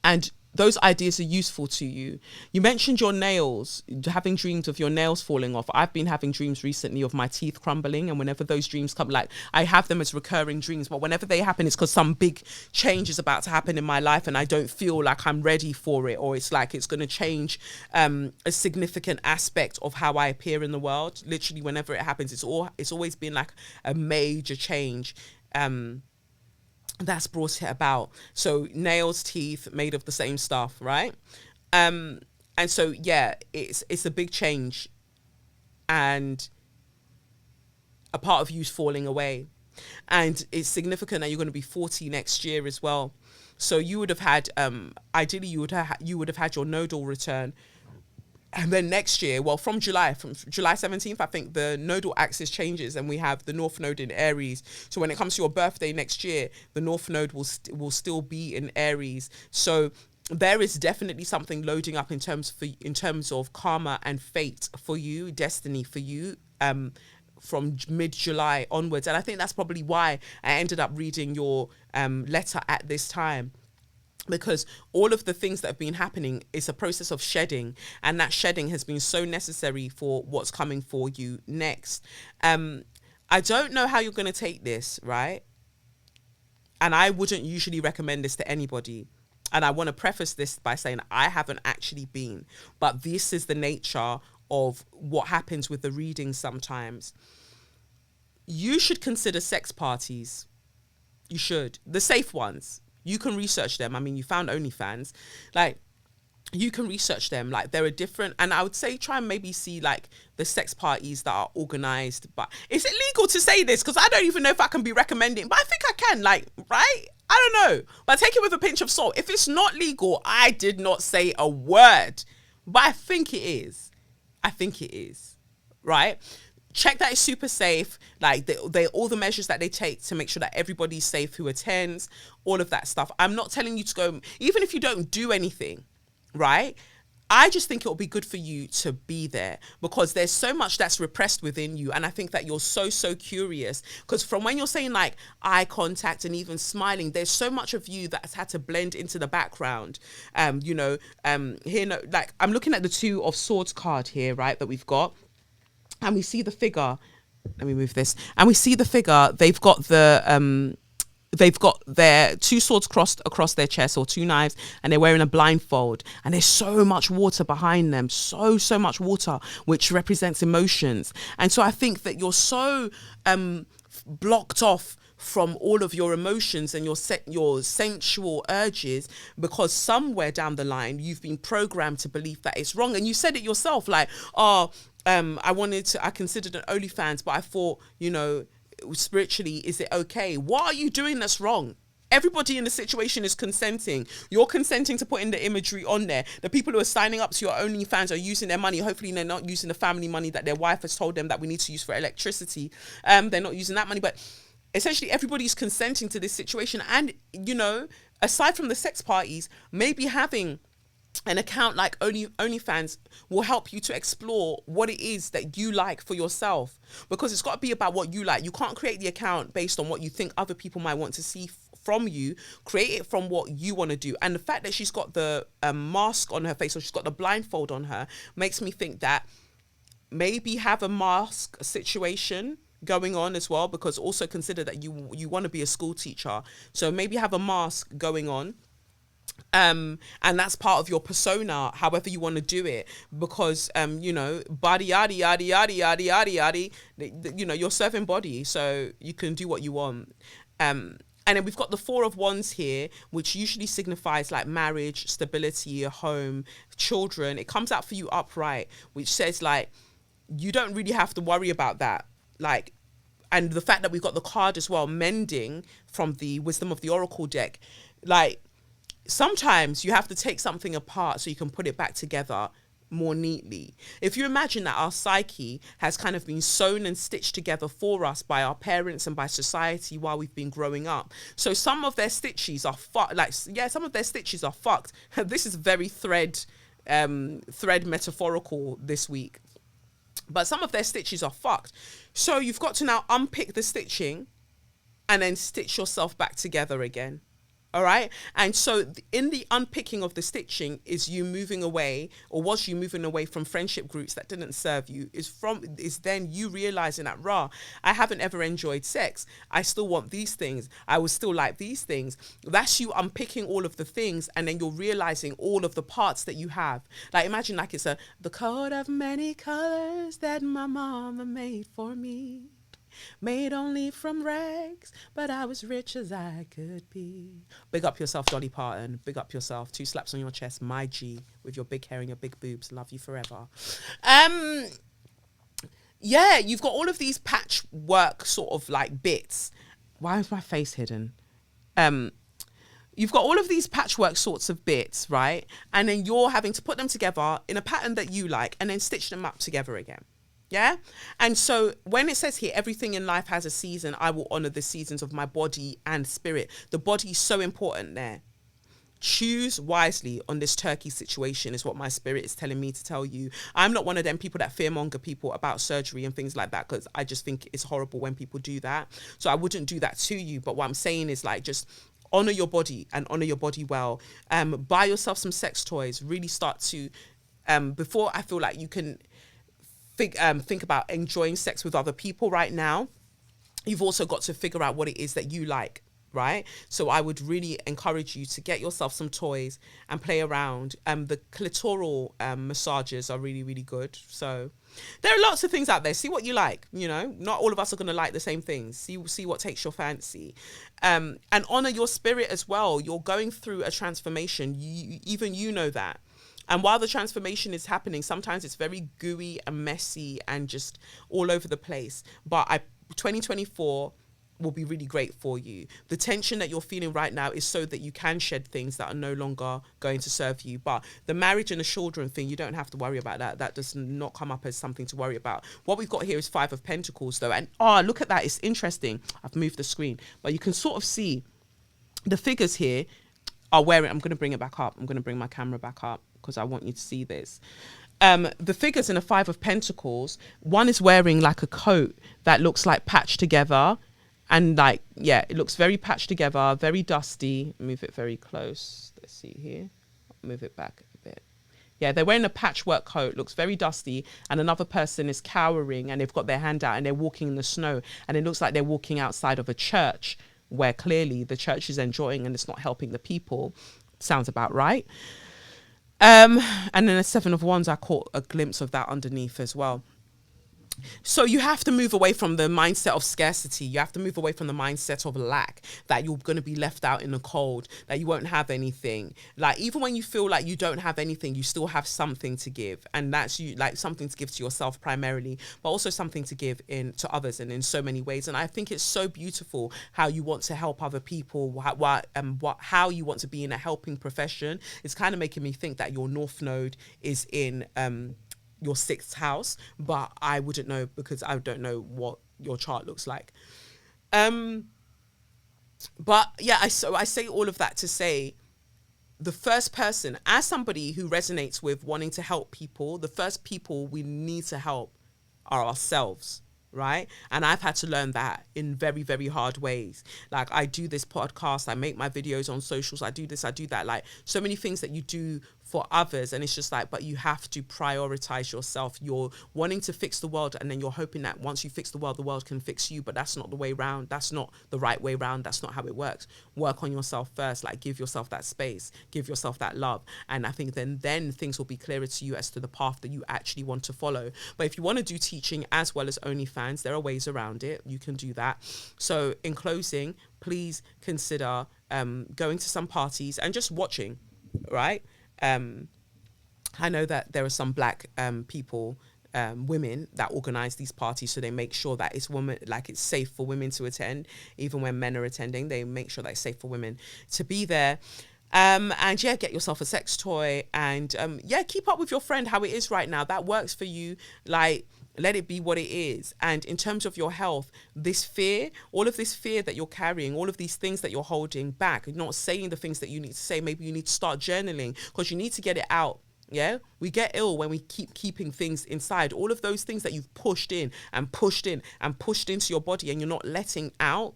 and those ideas are useful to you. You mentioned your nails, having dreams of your nails falling off. I've been having dreams recently of my teeth crumbling, and whenever those dreams come, like, I have them as recurring dreams, but whenever they happen, it's because some big change is about to happen in my life and I don't feel like I'm ready for it, or it's like it's going to change a significant aspect of how I appear in the world. Literally, whenever it happens, it's always been like a major change. That's brought it about. So nails, teeth, made of the same stuff, right? And so yeah, it's a big change, and a part of you's falling away, and it's significant that you're going to be 40 next year as well. So you would have had ideally you would have had your nodal return. And then next year, well, from July 17th, I think the nodal axis changes, and we have the North Node in Aries. So when it comes to your birthday next year, the North Node will still be in Aries. So there is definitely something loading up in terms of karma and fate for you, destiny for you, from mid-July onwards. And I think that's probably why I ended up reading your letter at this time. Because all of the things that have been happening is a process of shedding, and that shedding has been so necessary for what's coming for you next. I don't know how you're going to take this, right? And I wouldn't usually recommend this to anybody. And I want to preface this by saying I haven't actually been, but this is the nature of what happens with the readings sometimes. You should consider sex parties. You should. The safe ones. You can research them. I mean, you found OnlyFans. Like, you can research them. Like, there are different, and I would say try and maybe see like the sex parties that are organized. But is it legal to say this? Because I don't even know if I can be recommending, but I think I can, like, right? I don't know. But take it with a pinch of salt. If it's not legal, I did not say a word. But I think it is. Right? Check that it's super safe. Like they all the measures that they take to make sure that everybody's safe who attends, all of that stuff. I'm not telling you to go, even if you don't do anything, right? I just think it'll be good for you to be there, because there's so much that's repressed within you. And I think that you're so curious, because from when you're saying like eye contact and even smiling, there's so much of you that's had to blend into the background. Here, like I'm looking at the 2 of Swords card here, right, that we've got. And we see the figure. Let me move this. And we see the figure. They've got their 2 swords crossed across their chest, or 2 knives, and they're wearing a blindfold. And there's so much water behind them, so much water, which represents emotions. And so I think that you're so blocked off from all of your emotions and your sensual urges, because somewhere down the line you've been programmed to believe that it's wrong. And you said it yourself, like, I considered an OnlyFans, but I thought, spiritually, is it okay? What are you doing that's wrong? Everybody in the situation is consenting. You're consenting to put in the imagery on there. The people who are signing up to your OnlyFans are using their money. Hopefully they're not using the family money that their wife has told them that we need to use for electricity. They're not using that money, but essentially everybody's consenting to this situation. And, aside from the sex parties, maybe having an account like OnlyFans will help you to explore what it is that you like for yourself, because it's got to be about what you like. You can't create the account based on what you think other people might want to see from you, create it from what you want to do. And the fact that she's got the mask on her face, or she's got the blindfold on her, makes me think that maybe have a mask situation going on as well, because also consider that you want to be a school teacher, so maybe have a mask going on, and that's part of your persona, however you want to do it, because you know, body yaddy yaddy yaddy yaddy yaddy yaddy, you know, you're serving body, so you can do what you want. And then we've got the Four of Wands here, which usually signifies like marriage, stability, a home, children. It comes out for you upright, which says like you don't really have to worry about that. Like, and the fact that we've got the card as well, mending, from the Wisdom of the Oracle deck, like sometimes you have to take something apart so you can put it back together more neatly. If you imagine that our psyche has kind of been sewn and stitched together for us by our parents and by society while we've been growing up, so some of their stitches are fucked. Like, yeah, some of their stitches are fucked. This is very thread metaphorical this week, but some of their stitches are fucked. So you've got to now unpick the stitching and then stitch yourself back together again. All right. And so in the unpicking of the stitching is you moving away, or was you moving away from friendship groups that didn't serve you, is then you realizing that, I haven't ever enjoyed sex. I still want these things. I would still like these things. That's you unpicking all of the things, and then you're realizing all of the parts that you have. Like, imagine like it's the coat of many colors that my mama made for me. Made only from rags, but I was rich as I could be. Big up yourself, Dolly Parton. Big up yourself. 2 slaps on your chest, my G, with your big hair and your big boobs. Love you forever. Yeah, you've got all of these patchwork sort of like bits. Why is my face hidden? You've got all of these patchwork sorts of bits, right? And then you're having to put them together in a pattern that you like and then stitch them up together again. Yeah. And so when it says here, everything in life has a season, I will honor the seasons of my body and spirit. The body is so important there. Choose wisely on this turkey situation is what my spirit is telling me to tell you. I'm not one of them people that fearmonger people about surgery and things like that, because I just think it's horrible when people do that. So I wouldn't do that to you. But what I'm saying is like, just honor your body and honor your body well. Buy yourself some sex toys. Really start to, before I feel like you can think about enjoying sex with other people right now, you've also got to figure out what it is that you like, right? So I would really encourage you to get yourself some toys and play around. The clitoral massages are really, really good. So there are lots of things out there. See what you like, you know. Not all of us are going to like the same things. See what takes your fancy. And honor your spirit as well. You're going through a transformation. You know that. And while the transformation is happening, sometimes it's very gooey and messy and just all over the place. But 2024 will be really great for you. The tension that you're feeling right now is so that you can shed things that are no longer going to serve you. But the marriage and the children thing, you don't have to worry about that. That does not come up as something to worry about. What we've got here is 5 of Pentacles though. And look at that. It's interesting. I've moved the screen, but you can sort of see the figures here are wearing, I'm going to bring it back up. I'm going to bring my camera back up because I want you to see this. The figures in a 5 of Pentacles, one is wearing like a coat that looks like patched together. And like, yeah, it looks very patched together, very dusty. Move it very close. Let's see here. Move it back a bit. Yeah, they're wearing a patchwork coat, looks very dusty. And another person is cowering and they've got their hand out and they're walking in the snow. And it looks like they're walking outside of a church where clearly the church is enjoying and it's not helping the people. Sounds about right. And then a 7 of Wands, I caught a glimpse of that underneath as well. So you have to move away from the mindset of scarcity. You have to move away from the mindset of lack, that you're going to be left out in the cold, that you won't have anything. Like, even when you feel like you don't have anything, you still have something to give. And that's you, like something to give to yourself primarily, but also something to give to others and in so many ways. And I think it's so beautiful how you want to help other people, how you want to be in a helping profession. It's kind of making me think that your North Node is in your 6th house, but I wouldn't know because I don't know what your chart looks like. But yeah, I say all of that to say, the first person, as somebody who resonates with wanting to help people, the first people we need to help are ourselves. right? And I've had to learn that in very, very hard ways. Like, I do this podcast, I make my videos on socials, I do this, I do that, like so many things that you do for others, and it's just like, but you have to prioritize yourself. You're wanting to fix the world, and then you're hoping that once you fix the world can fix you, but that's not the way round. That's not the right way round. That's not how it works. Work on yourself first, like give yourself that space, give yourself that love, and I think then things will be clearer to you as to the path that you actually want to follow. But if you want to do teaching as well as OnlyFans, there are ways around it. You can do that. So in closing, please consider going to some parties and just watching, right? I know that there are some black people, women that organize these parties, so they make sure that it's safe for women to attend. Even when men are attending, they make sure that it's safe for women to be there. And yeah, get yourself a sex toy, and yeah, keep up with your friend how it is right now. That works for you. Like, let it be what it is. And in terms of your health, this fear, all of this fear that you're carrying, all of these things that you're holding back, not saying the things that you need to say, maybe you need to start journaling, because you need to get it out. Yeah, we get ill when we keep keeping things inside. All of those things that you've pushed in and pushed in and pushed into your body and you're not letting out,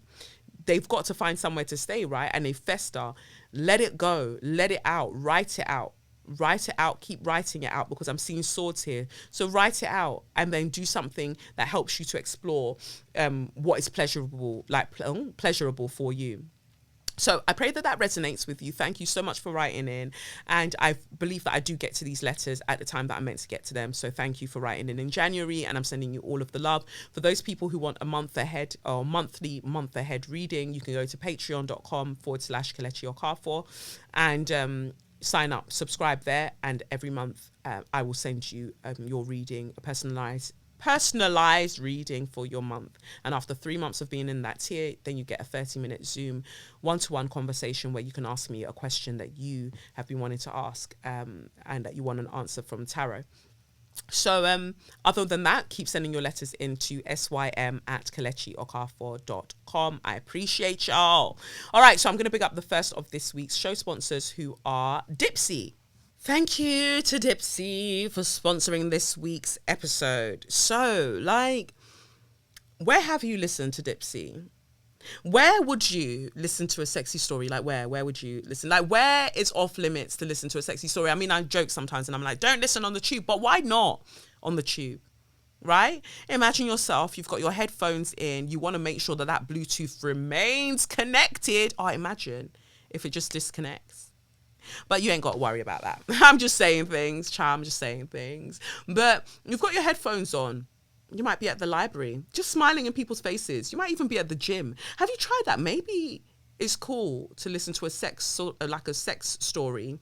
they've got to find somewhere to stay, right? And they fester. Let it go. Let it out. Write it out. Write it out. Keep writing it out, because I'm seeing swords here. So write it out, and then do something that helps you to explore what is pleasurable for you. So I pray that resonates with you. Thank you so much for writing in. And I believe that I do get to these letters at the time that I'm meant to get to them. So thank you for writing in January, and I'm sending you all of the love. For those people who want a month ahead or monthly month ahead reading, you can go to patreon.com/Kelechi Okafor and sign up, subscribe there. And every month I will send you your reading, a personalized reading for your month. And after 3 months of being in that tier, then you get a 30-minute Zoom one-to-one conversation where you can ask me a question that you have been wanting to ask and that you want an answer from tarot. So other than that, keep sending your letters into SYM@KelechiOkafor.com. I appreciate y'all. All right, so I'm going to pick up the first of this week's show sponsors, who are Dipsy. Thank you to Dipsy for sponsoring this week's episode. So, like, where have you listened to Dipsy? Where would you listen to a sexy story? Like, where would you listen? Like, where is off limits to listen to a sexy story? I mean, I joke sometimes and I'm like, don't listen on the tube, but why not on the tube? Right? Imagine yourself, you've got your headphones in, you want to make sure that Bluetooth remains connected. Oh, imagine if it just disconnects. But you ain't got to worry about that. I'm just saying things, I'm just saying things. But you've got your headphones on. You might be at the library, just smiling in people's faces. You might even be at the gym. Have you tried that? Maybe it's cool to listen to a sex story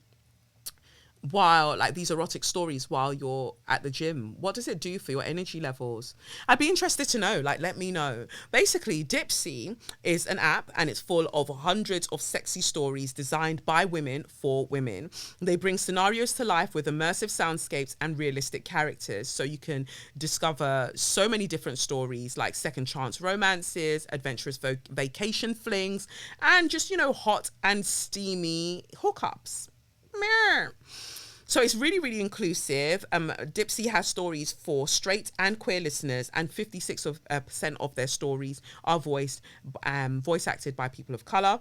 while, like, these erotic stories while you're at the gym. What does it do for your energy levels? I'd be interested to know. Like, let me know. Basically, Dipsy is an app, and it's full of hundreds of sexy stories designed by women for women. They bring scenarios to life with immersive soundscapes and realistic characters, so you can discover so many different stories, like second chance romances, adventurous vacation flings, and just, you know, hot and steamy hookups. So it's really, really inclusive. Dipsy has stories for straight and queer listeners, and 56% of their stories are voice acted by people of color.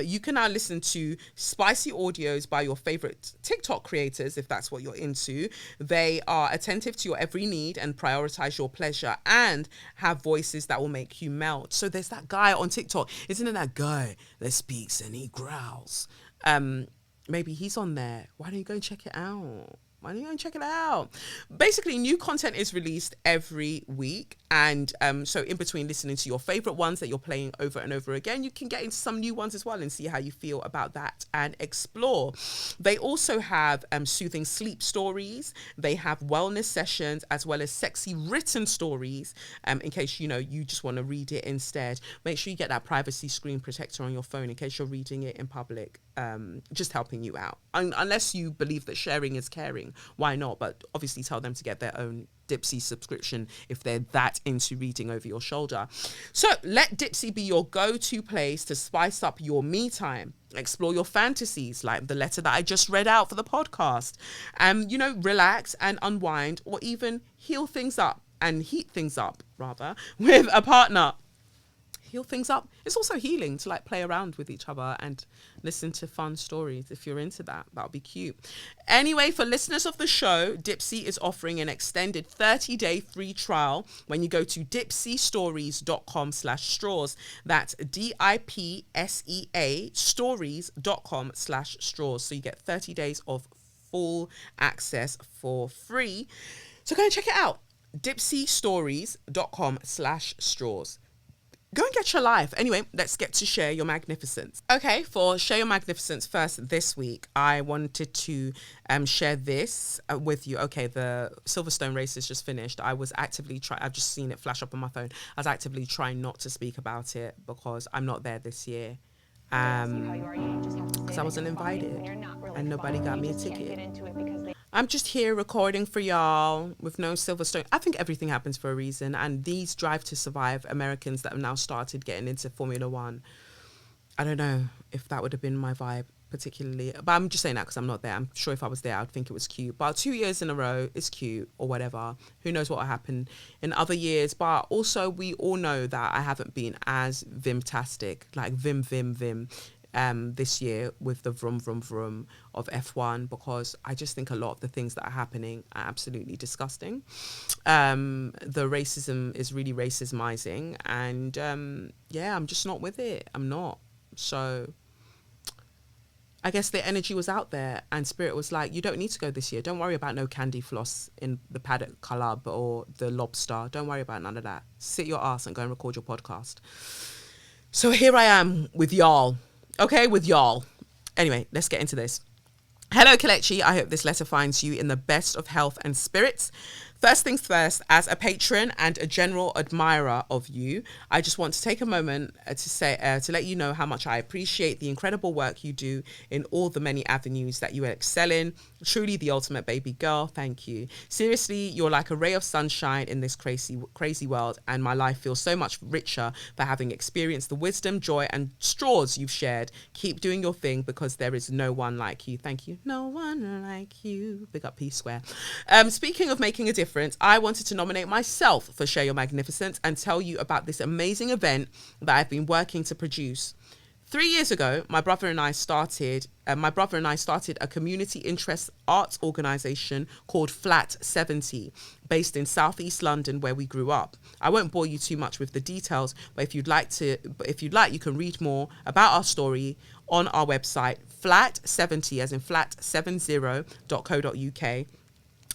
You can now listen to spicy audios by your favorite TikTok creators, if that's what you're into. They are attentive to your every need and prioritize your pleasure, and have voices that will make you melt. So there's that guy on TikTok. Isn't it that guy that speaks and he growls? Maybe he's on there. Why don't you go and check it out? Basically, new content is released every week. And so in between listening to your favorite ones that you're playing over and over again, you can get into some new ones as well and see how you feel about that and explore. They also have soothing sleep stories. They have wellness sessions, as well as sexy written stories. In case, you know, you just want to read it instead. Make sure you get that privacy screen protector on your phone in case you're reading it in public. Just helping you out. Unless you believe that sharing is caring. Why not? But obviously tell them to get their own Dipsy subscription if they're that into reading over your shoulder. So let Dipsy be your go-to place to spice up your me time. Explore your fantasies, like the letter that I just read out for the podcast. You know, relax and unwind, or even heal things up and heat things up rather with a partner. Heal things up. It's also healing to like play around with each other and listen to fun stories. If you're into that, that'll be cute. Anyway, for listeners of the show, Dipsea is offering an extended 30-day free trial when you go to dipseastories.com/straws. That's DIPSEA stories.com/straws. So you get 30 days of full access for free. So go and check it out. dipseastories.com/straws. Go and get your life. Anyway, let's get to Share Your Magnificence. Okay, for Share Your Magnificence first this week, I wanted to share this with you. Okay, the Silverstone race is just finished. I was actively I've just seen it flash up on my phone. I was actively trying not to speak about it because I'm not there this year. Because I wasn't invited and nobody got me a ticket. I'm just here recording for y'all with no Silverstone. I think everything happens for a reason, and these Drive to Survive Americans that have now started getting into Formula One, I don't know if that would have been my vibe particularly, but I'm just saying that because I'm not there. I'm sure if I was there, I'd think it was cute. But 2 years in a row is cute or whatever. Who knows what will happen in other years? But also, we all know that I haven't been as Vimtastic, like Vim, this year with the vroom, vroom, vroom of F1, because I just think a lot of the things that are happening are absolutely disgusting. The racism is really racismizing, and yeah, I'm just not with it. I'm not. So I guess the energy was out there, and Spirit was like, you don't need to go this year. Don't worry about no candy floss in the Paddock Club or the Lobster. Don't worry about none of that. Sit your ass and go and record your podcast. So here I am with y'all. Okay, with y'all. Anyway, let's get into this. Hello, Kelechi. I hope this letter finds you in the best of health and spirits. First things first, as a patron and a general admirer of you, I just want to take a moment to let you know how much I appreciate the incredible work you do in all the many avenues that you excel in. Truly the ultimate baby girl. Thank you. Seriously, you're like a ray of sunshine in this crazy world, and my life feels so much richer for having experienced the wisdom, joy, and straws you've shared. Keep doing your thing, because there is no one like you. Thank you. No one like you. Big up P Square. Speaking of making a difference, I wanted to nominate myself for Share Your Magnificence and tell you about this amazing event that I've been working to produce. 3 years ago, my brother and I started a community interest arts organisation called Flat 70, based in Southeast London, where we grew up. I won't bore you too much with the details, but if you'd like, you can read more about our story on our website, flat70, as in flat70.co.uk.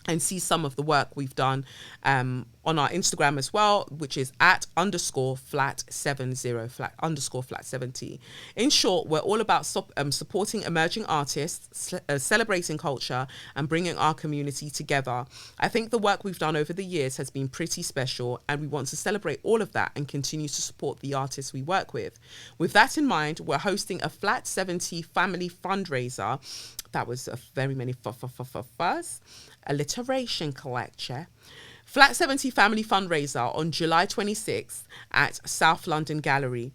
and see some of the work we've done on our Instagram as well, which is @_flat70, In short, we're all about supporting emerging artists, celebrating culture, and bringing our community together. I think the work we've done over the years has been pretty special, and we want to celebrate all of that and continue to support the artists we work with. With that in mind, we're hosting a Flat 70 family fundraiser. That was a very many fuzz. Alliteration collector. Flat 70 family fundraiser on July 26th at South London Gallery.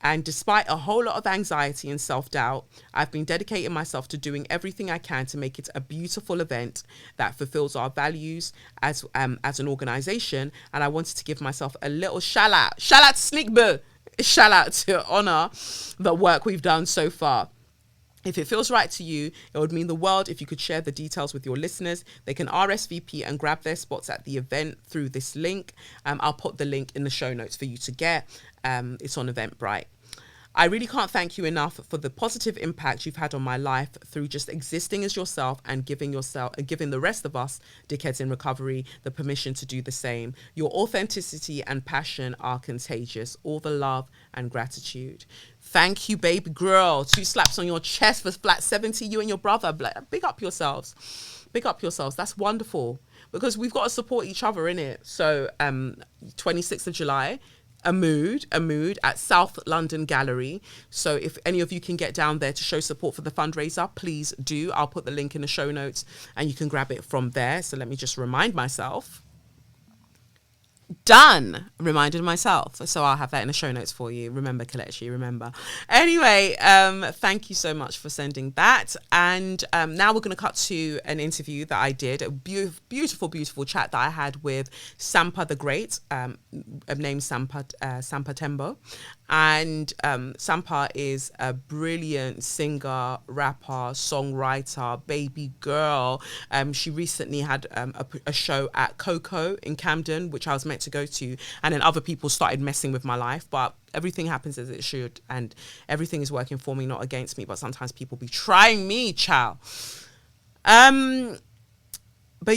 And despite a whole lot of anxiety and self-doubt, I've been dedicating myself to doing everything I can to make it a beautiful event that fulfills our values as an organisation. And I wanted to give myself a little shout out to Snickboo, shout out to honour the work we've done so far. If it feels right to you, it would mean the world if you could share the details with your listeners. They can RSVP and grab their spots at the event through this link. I'll put the link in the show notes for you to get. It's on Eventbrite. I really can't thank you enough for the positive impact you've had on my life through just existing as yourself and giving the rest of us, dickheads in recovery, the permission to do the same. Your authenticity and passion are contagious. All the love and gratitude. Thank you, baby girl. 2 slaps on your chest for Flat 70, you and your brother. Big up yourselves. Big up yourselves. That's wonderful, because we've got to support each other, innit? So 26th of July, a mood at South London Gallery. So if any of you can get down there to show support for the fundraiser, please do. I'll put the link in the show notes and you can grab it from there. So let me just remind myself. Done. Reminded myself. So I'll have that in the show notes for you. Remember, Kelechi, remember. Anyway, thank you so much for sending that. And now we're going to cut to an interview that I did, a beautiful, beautiful chat that I had with Sampa the Great, named Sampa Tembo. And Sampa is a brilliant singer, rapper, songwriter, baby girl. She recently had a show at Coco in Camden, which I was meant to go to, and then other people started messing with my life, but everything happens as it should, and everything is working for me, not against me. But sometimes people be trying me, child. But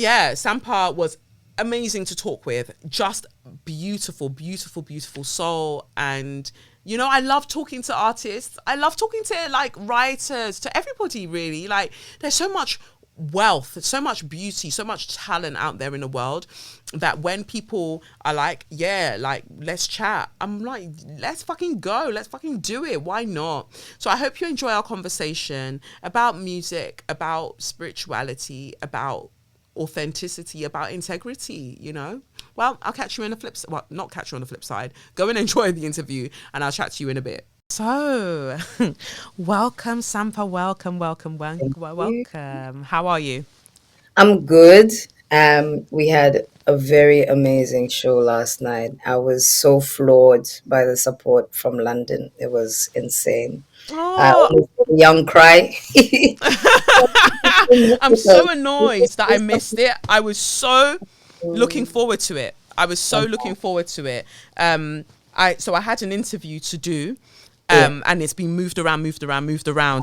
yeah, Sampa was amazing to talk with. Just beautiful, beautiful, beautiful soul. And you know, I love talking to artists. I love talking to like writers, to everybody really. Like, there's so much wealth, so much beauty, so much talent out there in the world, that when people are like, yeah, like, let's chat, I'm like, let's fucking go, let's fucking do it, why not? So I hope you enjoy our conversation about music, about spirituality, about authenticity, about integrity, you know. Well, I'll catch you in the flip side. Well, not catch you on the flip side. Go and enjoy the interview, and I'll chat to you in a bit. So, welcome, Sampa. Welcome. How are you? I'm good. We had a very amazing show last night. I was so floored by the support from London. It was insane. I Oh, almost had a young cry. I'm so annoyed that I missed it. I was so looking forward to it. I had an interview to do, and it's been moved around,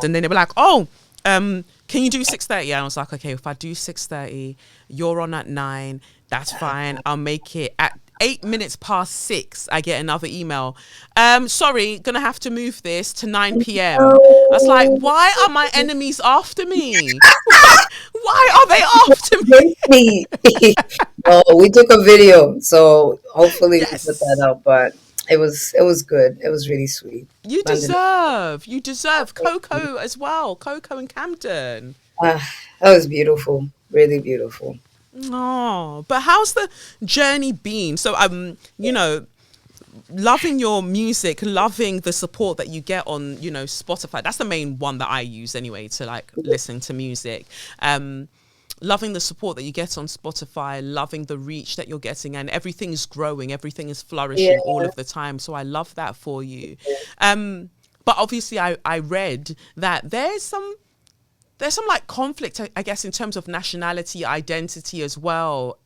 and then they were like, "Oh, can you do 6:30?" And I was like, "Okay, if I do 6:30, you're on at 9. That's fine. I'll make it at 8 minutes past 6. I get another email. Sorry, gonna have to move this to 9 p.m. I was like, why are my enemies after me? Why are they after me? Oh, we took a video, so hopefully we put that Yes. out. But it was good. It was really sweet. You London, deserve Coco as well. Coco and Camden. that was beautiful. Really beautiful. Oh, but how's the journey been? So, you know, loving your music, loving the support that you get on, you know, Spotify. That's the main one that I use anyway to like listen to music. Loving the support that you get on Spotify, loving the reach that you're getting, and everything is growing, everything is flourishing all of the time. So I love that for you. But obviously I read that there's some like conflict, I guess, in terms of nationality, identity as well,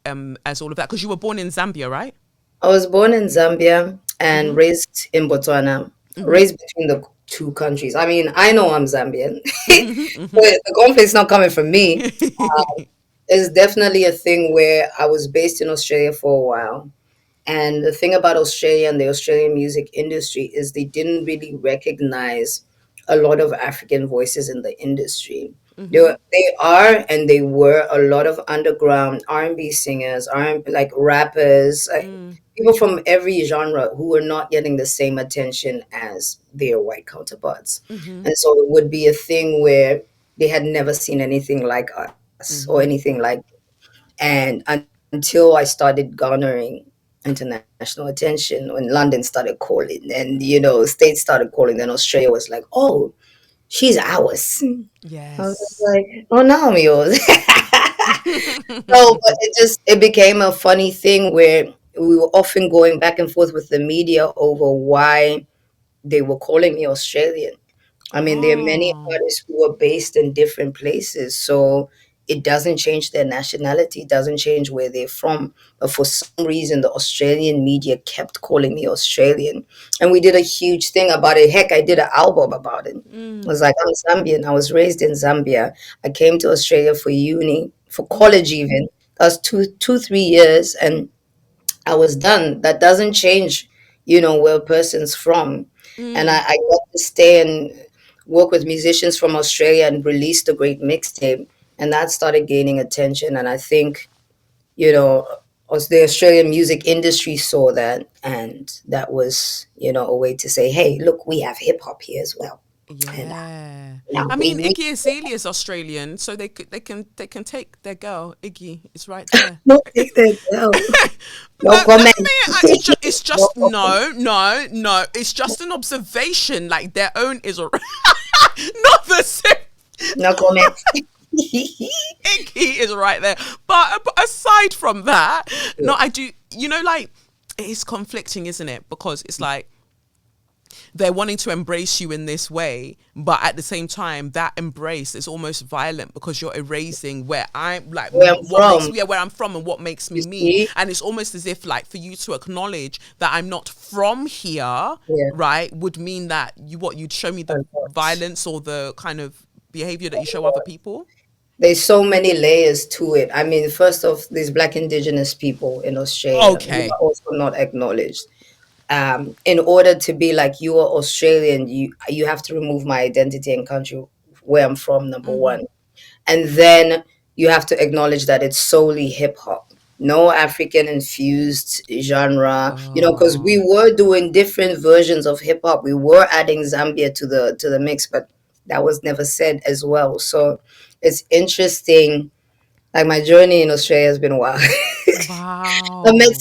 as all of that, because you were born in Zambia, right? I was born in Zambia and Mm-hmm. raised in Botswana, Mm-hmm. raised between the two countries. I mean, I know I'm Zambian, Mm-hmm. but the conflict's not coming from me. Mm-hmm. It's definitely a thing where I was based in Australia for a while. And the thing about Australia and the Australian music industry is they didn't really recognize a lot of African voices in the industry. Mm-hmm. They are and they were a lot of underground R&B singers, R&B, like rappers, Mm. people from every genre who were not getting the same attention as their white counterparts. Mm-hmm. And so it would be a thing where they had never seen anything like us or Mm-hmm. anything like, and until I started garnering international attention, when London started calling and states started calling, then Australia was like, oh, she's ours. I was Yes. like, oh, now I'm yours. No, but it became a funny thing where we were often going back and forth with the media over why they were calling me Australian. I mean, there are many Oh. artists who are based in different places, so it doesn't change their nationality, it doesn't change where they're from. But for some reason, the Australian media kept calling me Australian. And we did a huge thing about it. Heck, I did an album about it. It Mm. was like, I'm Zambian. I was raised in Zambia. I came to Australia for uni, for Mm. college even. That was 3 years. And I was done. That doesn't change, where a person's from. And I, Mm. I got to stay and work with musicians from Australia and released a great mixtape. And that started gaining attention. And I think, the Australian music industry saw that. And that was, a way to say, hey, look, we have hip hop here as well. And Yeah. now I mean, we Iggy Azalea is Australian, so they can take their girl. Iggy is right there. don't take that down. No Let comment. me. It's No just comment. no. It's just an observation. Like their own is not the same. No comment. Keke is right there. But aside from that, no, I do. You know, like it is conflicting, isn't it? Because it's like they're wanting to embrace you in this way, but at the same time, that embrace is almost violent because you're erasing where I'm like Where I'm what makes from, me, yeah, where I'm from and what makes you me me. see? And it's almost as if like for you to acknowledge that I'm not from here, Yeah. right, would mean that you'd show me A the lot. violence or the kind of behavior that you show other people. There's so many layers to it. I mean, first off, these Black Indigenous people in Australia who Okay. are also not acknowledged. In order to be like you are Australian, you have to remove my identity and country where I'm from, number Mm-hmm. one. And then you have to acknowledge that it's solely hip hop, no African infused genre, because we Oh. were doing different versions of hip hop. We were adding Zambia to the mix, but that was never said as well. So it's interesting. Like my journey in Australia has been wild. Wow. I've met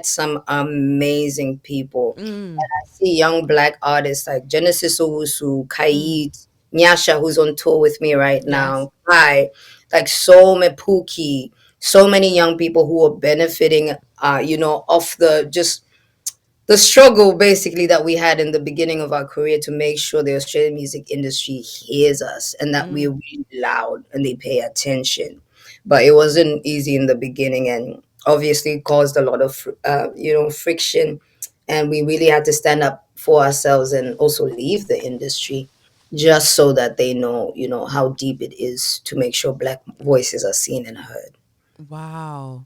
some amazing people. Mm. See young black artists like Genesis Owusu, Mm. Kaid, Nyasha, who's on tour with me right Yes. now, Kai, like Some Puki, so many young people who are benefiting, off the struggle basically that we had in the beginning of our career to make sure the Australian music industry hears us and that we're Mm. really loud and they pay attention. But it wasn't easy in the beginning and obviously caused a lot of friction. And we really had to stand up for ourselves and also leave the industry just so that they know, how deep it is to make sure Black voices are seen and heard. Wow.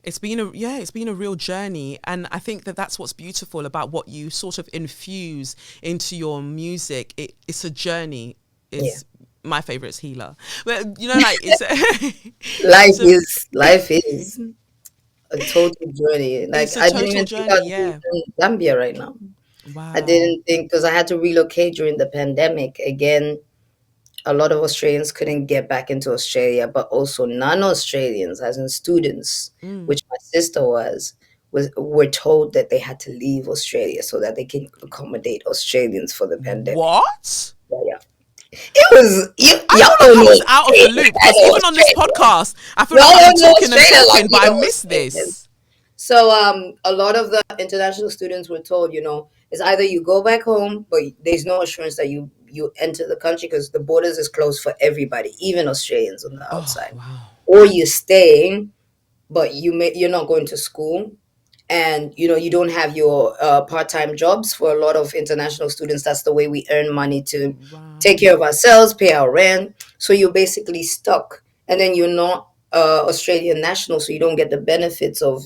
It's been a real journey, and I think that that's what's beautiful about what you sort of infuse into your music. It's a journey. Yeah. Is my favorite is healer, but you know, like it's Life it's a is life is a total journey. Like it's a I didn't total even think I'd journey. be Yeah. in Zambia right now. I Wow. didn't think because I had to relocate during the pandemic. Again, a lot of Australians couldn't get back into Australia, but also non-Australians, as in students, Mm. which my sister was were told that they had to leave Australia so that they can accommodate Australians for the pandemic. What? Yeah, yeah. It was I y'all feel like don't I know was out of the Australia. loop I because know even on this Australia. podcast, I feel like Y'all I've been don't know talking and Australia like talking, we but I know missed Australians. this. So a lot of the international students were told, it's either you go back home, but there's no assurance that you enter the country because the borders is closed for everybody, even Australians on the Oh outside, wow. or you stay, but you're not going to school, and you don't have your part-time jobs. For a lot of international students, that's the way we earn money to take Wow. care of ourselves, pay our rent. So you're basically stuck, and then you're not Australian national, so you don't get the benefits of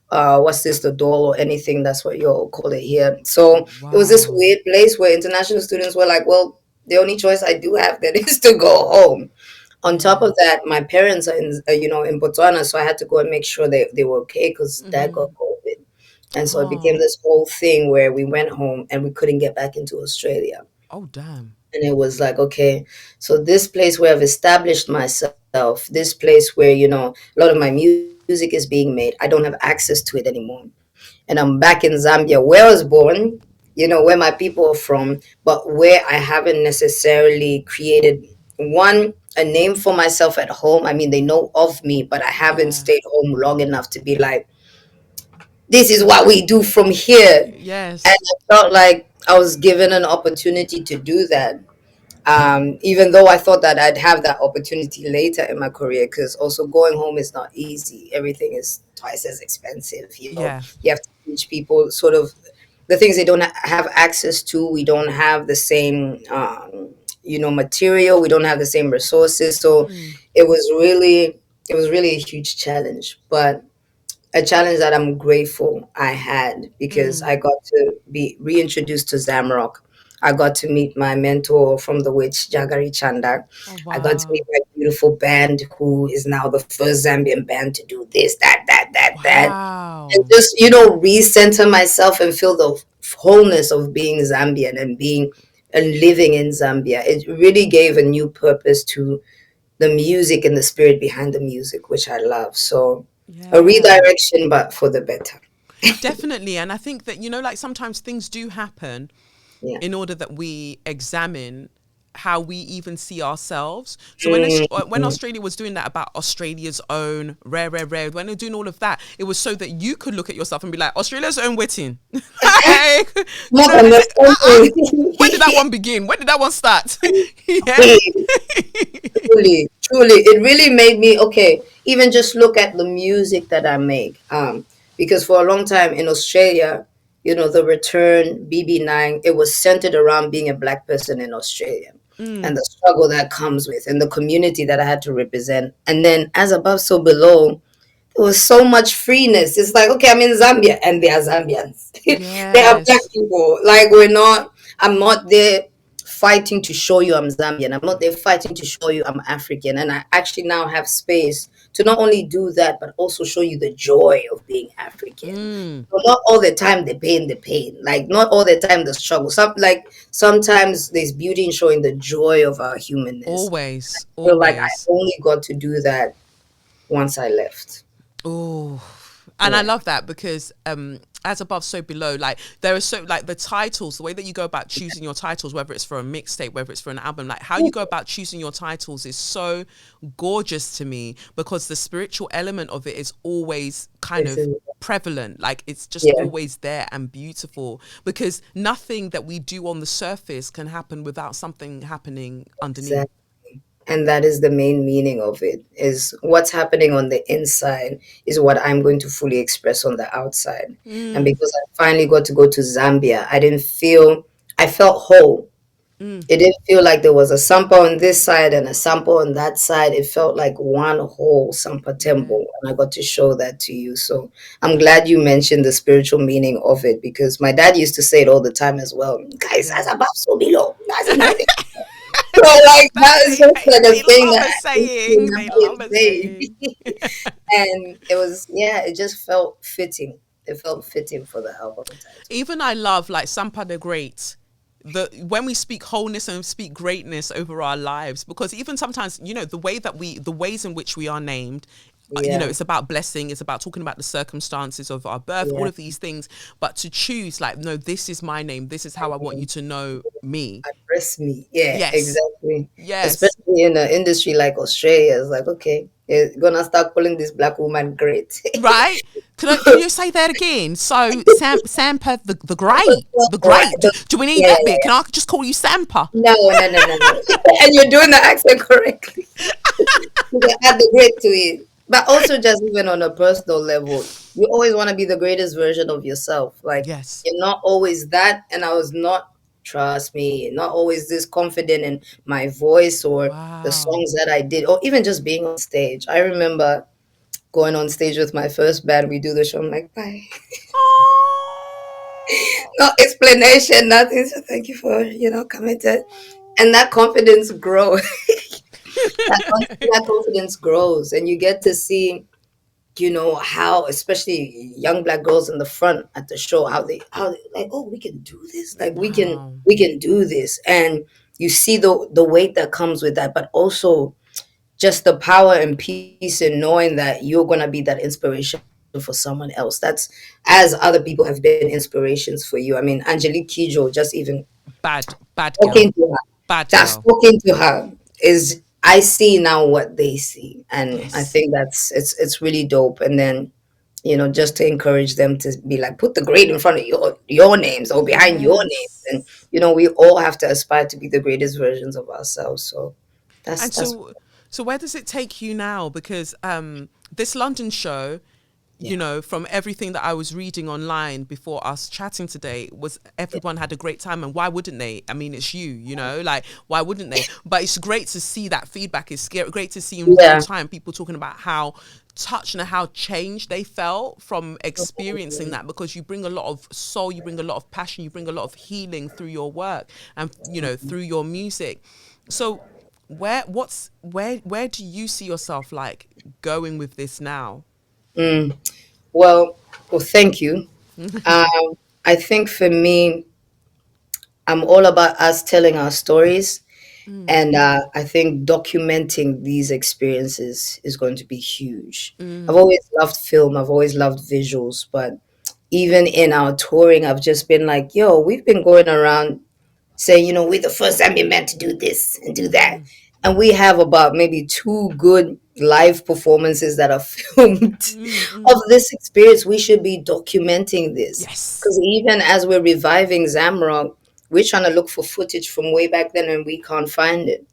what's this, the dole or anything. That's what you'll call it here. So it was this Wow. weird place where international students were like, well, the only choice I do have then is to go home. On top Yeah. of that, my parents are in Botswana, so I had to go and make sure they were okay because dad got Mm-hmm. COVID, and so it became Oh. this whole thing where we went home and we couldn't get back into Australia. Oh damn. And it was like, okay, so this place where I've established myself, this place where a lot of my music is being made, I don't have access to it anymore. And I'm back in Zambia, where I was born, where my people are from, but where I haven't necessarily created one a name for myself at home. I mean, they know of me, but I haven't Yeah. stayed home long enough to be like, this is what we do from here. And Yes. I felt like I was given an opportunity to do that, even though I thought that I'd have that opportunity later in my career, because also going home is not easy. Everything is twice as expensive. Yeah. You have to teach people sort of the things they don't have access to. We don't have the same, material. We don't have the same resources. So Mm. it was really, it was really a huge challenge, but a challenge that I'm grateful I had because Mm. I got to be reintroduced to Zamrock. I got to meet my mentor from the witch, Jagari Chanda. Oh I got to meet wow. my beautiful band, who is now the first Zambian band to do this, that. And Wow. just, recenter myself and feel the wholeness of being Zambian and being and living in Zambia. It really gave a new purpose to the music and the spirit behind the music, which I love. So A Yeah. redirection, but for the better. Definitely. And I think that, like sometimes things do happen Yeah. in order that we examine how we even see ourselves. So when Mm. Australia was doing that about Australia's own rare, when they're doing all of that, it was so that you could look at yourself and be like, Australia's own waiting. Like, Not when did that understanding. one begin? When did that one start? Yeah. Truly, truly, it really made me okay. Even just look at the music that I make. Because for a long time in Australia, the return BB9, it was centered around being a black person in Australia and the struggle that comes with and the community that I had to represent. And then as above, so below, there was so much freeness. It's like, okay, I'm in Zambia and they are Zambians. They are black Yes. people. Like I'm not there fighting to show you I'm Zambian. I'm not there fighting to show you I'm African. And I actually now have space to not only do that, but also show you the joy of being African. Mm. So not all the time the pain. Like not all the time the struggle. Sometimes there's beauty in showing the joy of our humanness. Always. I feel like I Always. only got to do that once I left. Oh, and I Yeah. love that because as above, so below. Like there is so like the titles, the way that you go about choosing your titles, whether it's for a mixtape, whether it's for an album, like how you go about choosing your titles is so gorgeous to me because the spiritual element of it is always kind It's of a, prevalent. Like it's just yeah, always there and beautiful because nothing that we do on the surface can happen without something happening underneath. exactly. And that is the main meaning of it, is what's happening on the inside is what I'm going to fully express on the outside. And Mm, because I finally got to go to Zambia, I felt whole. mm. It didn't feel like there was a Sampa on this side and a Sampa on that side. It felt like one whole Sampa Yeah. temple. And I got to show that to you. So I'm glad you mentioned the spiritual meaning of it, because my dad used to say it all the time as well. Guys, Yeah. as above, so below. That's another thing. So like That that is just like a they thing love that a I used to saying. They remember love him a saying. saying. And it was, yeah, it just felt fitting. It felt fitting for the album title. Even I love like Sampa the Great. The when we speak wholeness and speak greatness over our lives, because even sometimes the ways in which we are named, Yeah, it's about blessing, it's about talking about the circumstances of our birth, all yeah. of these things, but to choose like, no, this is my name, this is how I want you to know me. Address me. Yeah, Yes. exactly. Yes. Especially in an industry like Australia, it's like, okay, you're gonna start calling this black woman great. Right? Can you say that again? So Sampa the Right. great. Do we need Yeah, that bit? Can I just call you Sampa? no, no, no, no, no. And you're doing the accent correctly. You can add the great to it. But also just even on a personal level, you always want to be the greatest version of yourself. Like Yes. you're not always that, and I was not, trust me, not always this confident in my voice or the Wow. songs that I did, or even just being on stage. I remember going on stage with my first band, we do the show. I'm like, bye. Oh. No explanation, nothing. So thank you for, coming to, and that confidence grows. That confidence grows, and you get to see, how, especially young black girls in the front at the show, how they like, oh, we can do this, like Wow. we can do this. And you see the weight that comes with that, but also just the power and peace in knowing that you're going to be that inspiration for someone else. That's, as other people have been inspirations for you. I mean, Angelique Kidjo, just even Bad talking girl. to her, Bad just girl. talking to her is, I see now what they see. And I Yes. think it's really dope. And then, just to encourage them to be like, put the great in front of your names or behind your names. And, Yes. we all have to aspire to be the greatest versions of ourselves. So And that's so where does it take you now? Because this London show, yeah. from everything that I was reading online before us chatting today, was everyone had a great time, and why wouldn't they? I mean, it's like why wouldn't they? But it's great to see that feedback. It's great to see in real Yeah. time people talking about how touched and how changed they felt from experiencing that, because you bring a lot of soul, you bring a lot of passion, you bring a lot of healing through your work and through your music. So where do you see yourself like going with this now? Mm. Well, thank you. Um, I think for me, I'm all about us telling our stories. And I think documenting these experiences is going to be huge. I've always loved film, I've always loved visuals, but even in our touring, I've just been like, yo, we've been going around saying, we're the first Zambian band to do this and do that. And we have about maybe two good live performances that are filmed of this experience. We should be documenting this. Yes. Because even as we're reviving Zamrock, we're trying to look for footage from way back then and we can't find it.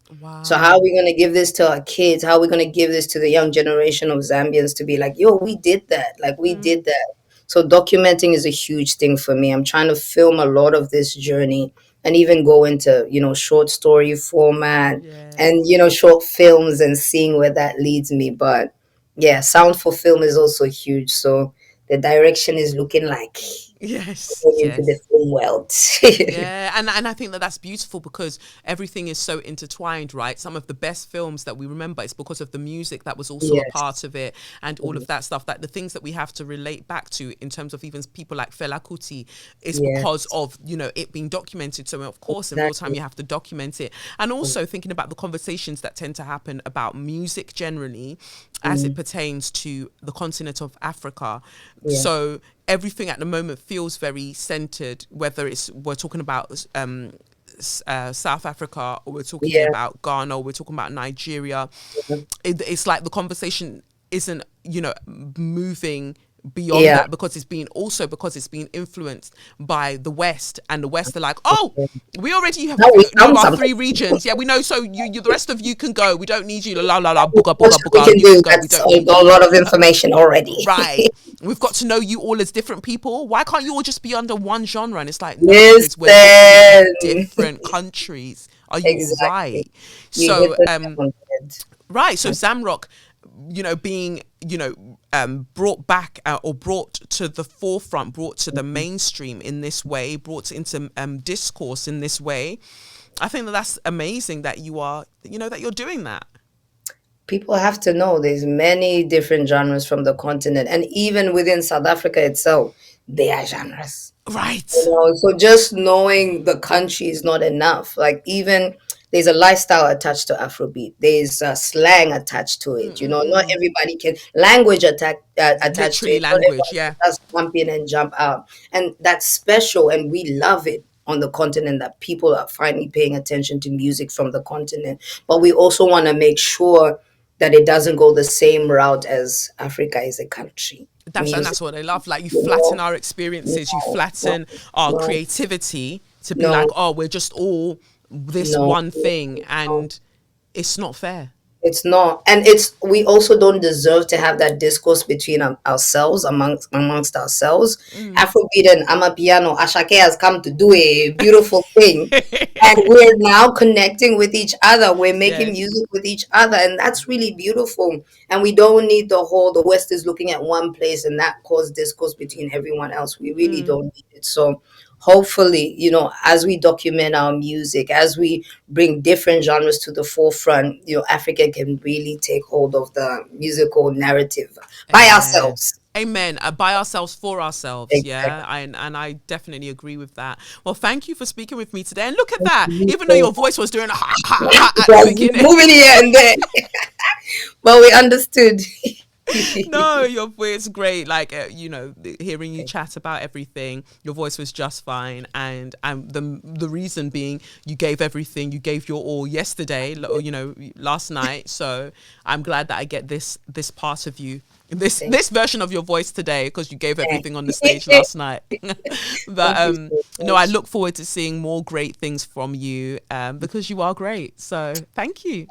So how are Wow. we going to give this to our kids? How are we going to give this to the young generation of Zambians to be like, yo, we did that. Like, we did that. So documenting is a huge thing for me. I'm trying to film a lot of this journey and even go into, short story format Yes. and, short films and seeing where that leads me. But yeah, sound for film is also huge. So the direction is looking like Yes. going into the Yes. film world. Yeah, and I think that that's beautiful because everything is so intertwined, right? Some of the best films that we remember is because of the music that was also a Yes. part of it, and all of that stuff. That the things that we have to relate back to in terms of even people like Fela Kuti is because Yes. of it being documented. So of course, in real time, Exactly. you have to document it, and also thinking about the conversations that tend to happen about music generally, as it pertains to the continent of Africa. Yeah. So everything at the moment feels very centered, whether we're talking about South Africa, or we're talking Yeah. about Ghana, or we're talking about Nigeria. It's like the conversation isn't moving beyond Yeah. that because it's being influenced by the West, and the West are like, oh, we already have Now we know found our something. 3 regions. Yeah, we know. So you the rest of you can go. We don't need you. La la la, booga That's booga what we booga. can You can do. go. We That's don't a need you. lot of information already. Right. We've got to know you all as different people. Why can't you all just be under one genre? And it's like, no, because we're literally Listen. different countries. Are you all Exactly. right? You hit So, the nail on the head. right. So Zamrock, being, brought back or brought to the forefront, brought to the mainstream in this way, brought into discourse in this way. I think that that's amazing that you are, that you're doing that. People have to know there's many different genres from the continent, and even within South Africa itself, there are genres. Right. So just knowing the country is not enough. Like, even there's a lifestyle attached to Afrobeat. There's slang attached to it. Not everybody can language attached to Literally it. Not language. everyone Yeah. can just jump in and jump out, and that's special. And we love it on the continent that people are finally paying attention to music from the continent. But we also want to make sure that it doesn't go the same route as Africa is a country. Music, That's what they love. Like, you you flatten know, our experiences, you no, no, flatten our no, creativity to be no, like, oh, we're just all this no, one thing, no. and it's not fair. It's not, and we also don't deserve to have that discourse between ourselves, amongst ourselves. Afrobeat and Amapiano, Ashake has come to do a beautiful thing, and we're now connecting with each other. We're making Yes. music with each other, and that's really beautiful. And we don't need the West is looking at one place and that cause discourse between everyone else. We really don't need it. So hopefully, as we document our music, as we bring different genres to the forefront, Africa can really take hold of the musical narrative by Amen. ourselves. Amen. By ourselves, for ourselves. Yeah. Exactly. And I definitely agree with that. Well, thank you for speaking with me today. And look at that. Even though your voice was doing a ha ha ha at the Was beginning. moving here and there, but we understood. No, your voice is great. Like, hearing you chat about everything, your voice was just fine. And the reason being, you gave everything, you gave your all yesterday, or, last night. So I'm glad that I get this part of you, this version of your voice today, because you gave everything on the stage last night. But Thank you so no, I much. look forward to seeing more great things from you, because you are great. So thank you.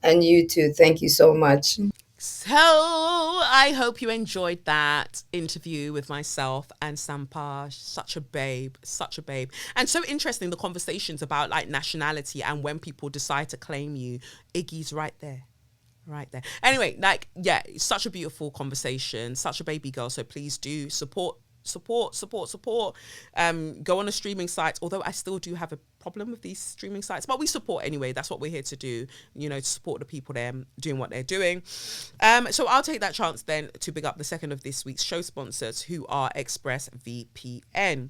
And you too. Thank you so much. So I hope you enjoyed that interview with myself and Sampa. Such a babe, such a babe. And so interesting, the conversations about like nationality and when people decide to claim you. Iggy's right there. Right there. Anyway, like, yeah, such a beautiful conversation, such a baby girl. So please do support. Go on a streaming site, although I still do have a problem with these streaming sites, but we support anyway. That's what we're here to do, to support the people there doing what they're doing. So I'll take that chance then to big up the second of this week's show sponsors, who are ExpressVPN.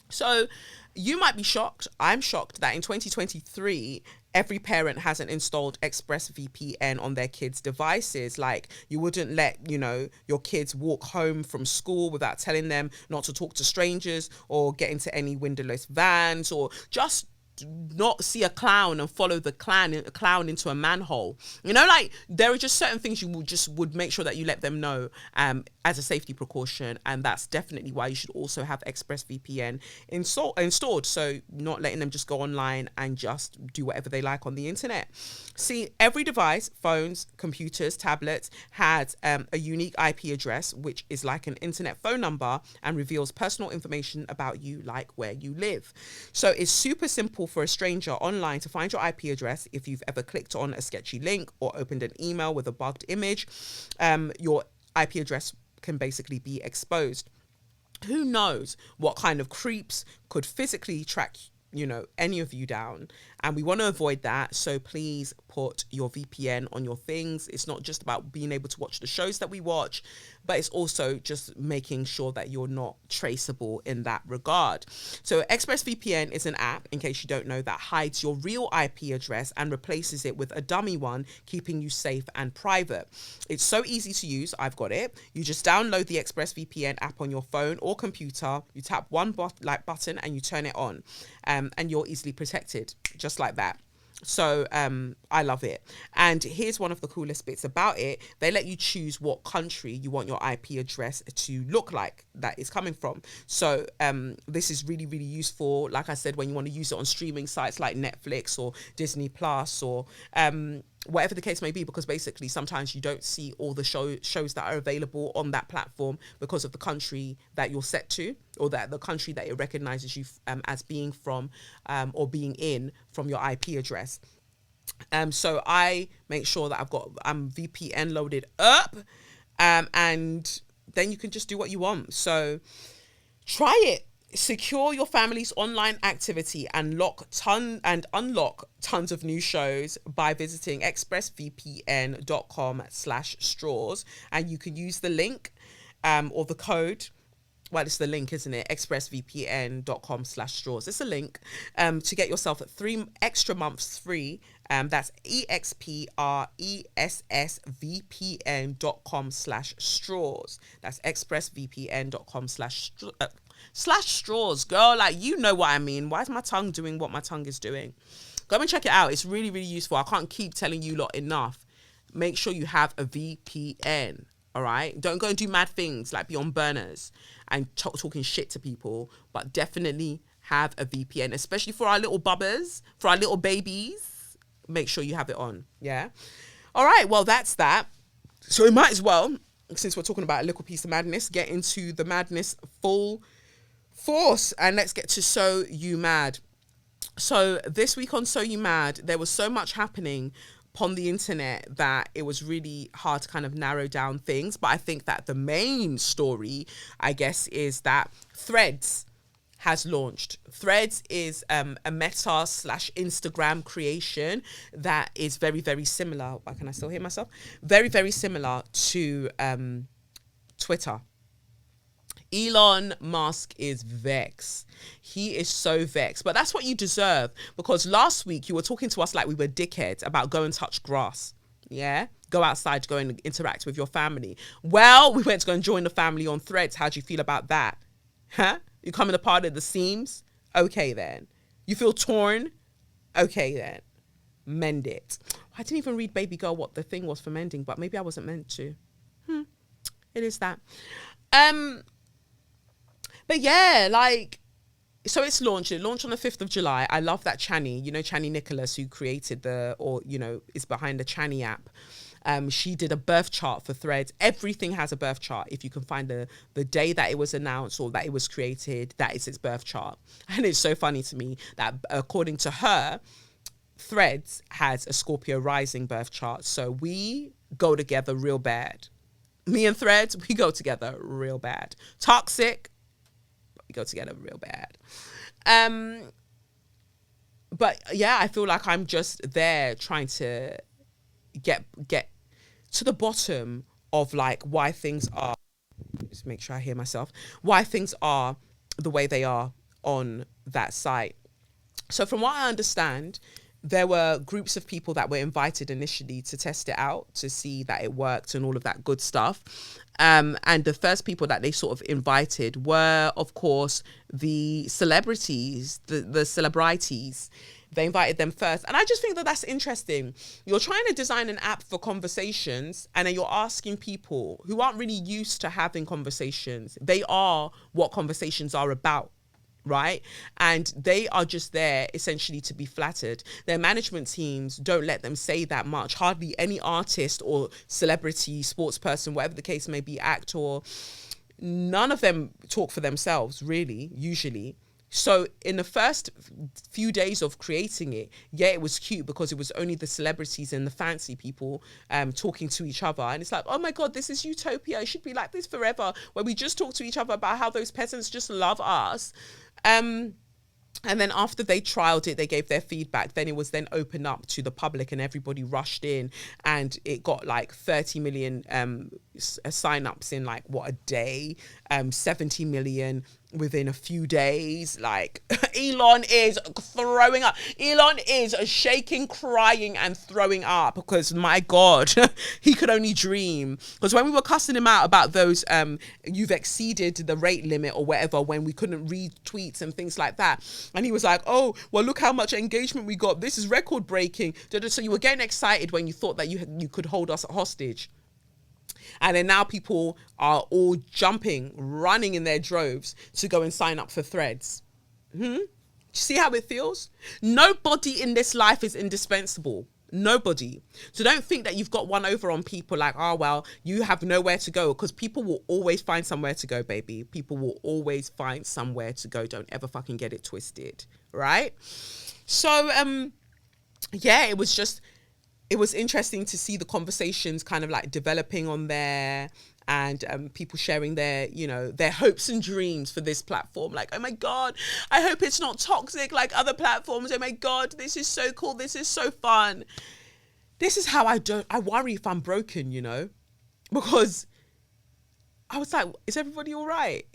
So you might be shocked. I'm shocked that in 2023, every parent hasn't installed ExpressVPN on their kids' devices. Like, you wouldn't let, your kids walk home from school without telling them not to talk to strangers or get into any windowless vans, or just not see a clown and follow the clown into a manhole. Like, there are just certain things you would make sure that you let them know as a safety precaution, and that's definitely why you should also have ExpressVPN installed, so not letting them just go online and just do whatever they like on the internet. See, every device, phones, computers, tablets, has a unique IP address, which is like an internet phone number and reveals personal information about you, like where you live. So it's super simple for a stranger online to find your IP address. If you've ever clicked on a sketchy link or opened an email with a bugged image, your IP address can basically be exposed. Who knows what kind of creeps could physically track any of you down, and we want to avoid that. So please put your VPN on your things. It's not just about being able to watch the shows that we watch, but it's also just making sure that you're not traceable in that regard. So ExpressVPN is an app, in case you don't know, that hides your real IP address and replaces it with a dummy one, keeping you safe and private. It's so easy to use. I've got it. You just download the ExpressVPN app on your phone or computer. You tap one button and you turn it on, and you're easily protected, just like that. So I love it. And here's one of the coolest bits about it. They let you choose what country you want your IP address to look like that is coming from. So this is really, really useful, like I said, when you want to use it on streaming sites like Netflix or Disney Plus, or whatever the case may be, because basically sometimes you don't see all the shows that are available on that platform because of the country that you're set to, or that the country that it recognizes you as being from, or being in, from your IP address. So I make sure that I've got VPN loaded up, and then you can just do what you want. So try it. Secure your family's online activity and unlock tons of new shows by visiting expressvpn.com/straws, and you can use the link or the code. Well, it's the link, isn't it? expressvpn.com/straws. It's a link to get yourself 3 extra months free. That's expressvpn.com/straws. That's expressvpn.com/straws. Girl, like, you know what I mean. Why is my tongue doing what my tongue is doing? Go and check it out. It's really, really useful. I can't keep telling you lot enough. Make sure you have a VPN. All right, don't go and do mad things like be on burners and talking shit to people, but definitely have a VPN, especially for our little bubbers, for our little babies. Make sure you have it on. Yeah. All right. Well, that's that. So we might as well, since we're talking about a little piece of madness, get into the madness full force, and let's get to So You Mad. So this week on So You Mad, there was so much happening upon the internet that it was really hard to kind of narrow down things. But I think that the main story, I guess, is that Threads has launched. Threads is a Meta/Instagram creation that is very, very similar. Why can I still hear myself? Very, very similar to Twitter. Elon Musk is vexed. He is so vexed. But that's what you deserve, because last week you were talking to us like we were dickheads about go and touch grass. Yeah? Go outside to go and interact with your family. Well, we went to go and join the family on Threads. How do you feel about that? Huh? You coming a part of the seams? Okay then. You feel torn? Okay then. Mend it. I didn't even read Baby Girl what the thing was for mending, but maybe I wasn't meant to. It is that. But yeah, like, so it's launched. It launched on the 5th of July. I love that Chani, Chani Nicholas, who created is behind the Chani app. She did a birth chart for Threads. Everything has a birth chart. If you can find the day that it was announced or that it was created, that is its birth chart. And it's so funny to me that according to her, Threads has a Scorpio rising birth chart. So we go together real bad. Me and Threads, we go together real bad. Toxic, we go together real bad. But yeah, I feel like I'm just there trying to get to the bottom of like why things are, just make sure I hear myself, why things are the way they are on that site. So from what I understand, there were groups of people that were invited initially to test it out, to see that it worked and all of that good stuff. And the first people that they sort of invited were, of course, the celebrities, the celebrities. They invited them first. And I just think that that's interesting. You're trying to design an app for conversations, and then you're asking people who aren't really used to having conversations. They are what conversations are about, right? And they are just there essentially to be flattered. Their management teams don't let them say that much. Hardly any artist or celebrity, sports person, whatever the case may be, actor, none of them talk for themselves, really, usually. So in the first few days of creating it, yeah, it was cute because it was only the celebrities and the fancy people talking to each other. And it's like, oh my God, this is utopia. It should be like this forever, where we just talk to each other about how those peasants just love us. And then after they trialed it, they gave their feedback. Then it was then opened up to the public and everybody rushed in, and it got like 30 million sign-ups in like, what, a day, 70 million within a few days. Like Elon is throwing up. Elon is shaking, crying and throwing up because, my God, he could only dream. Because when we were cussing him out about those, you've exceeded the rate limit or whatever, when we couldn't read tweets and things like that. And he was like, oh, well, look how much engagement we got. This is record breaking. So you were getting excited when you thought that you could hold us hostage. And then now people are all jumping, running in their droves to go and sign up for Threads. See how it feels? Nobody in this life is indispensable. Nobody. So don't think that you've got one over on people like, oh, well, you have nowhere to go, because people will always find somewhere to go, baby. People will always find somewhere to go. Don't ever fucking get it twisted, right? So, yeah, it was interesting to see the conversations kind of like developing on there, and people sharing their, their hopes and dreams for this platform. Like, oh my God, I hope it's not toxic like other platforms. Oh my God, this is so cool. This is so fun. This is how I worry if I'm broken, because I was like, is everybody all right?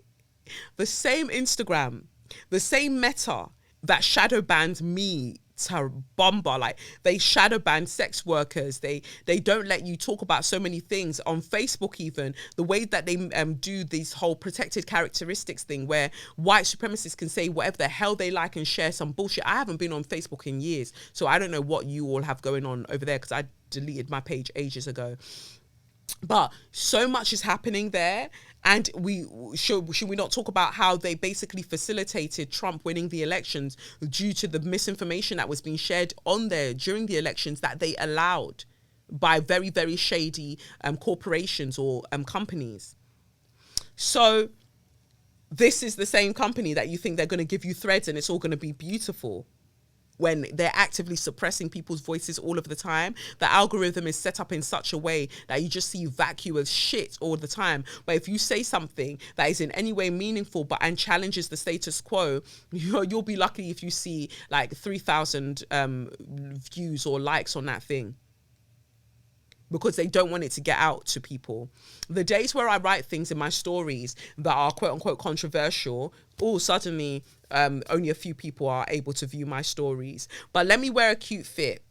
The same Instagram, the same Meta that shadow banned me to bomber, like they shadow ban sex workers, they don't let you talk about so many things on Facebook. Even the way that they do this whole protected characteristics thing, where white supremacists can say whatever the hell they like and share some bullshit. I haven't been on Facebook in years, so I don't know what you all have going on over there, because I deleted my page ages ago. But so much is happening there. And should we not talk about how they basically facilitated Trump winning the elections due to the misinformation that was being shared on there during the elections that they allowed by very, very shady corporations or companies. So this is the same company that you think they're going to give you Threads and it's all going to be beautiful, when they're actively suppressing people's voices all of the time. The algorithm is set up in such a way that you just see vacuous shit all the time. But if you say something that is in any way meaningful and challenges the status quo, you'll be lucky if you see like 3,000 views or likes on that thing, because they don't want it to get out to people. The days where I write things in my stories that are quote unquote controversial, suddenly only a few people are able to view my stories. But let me wear a cute fit.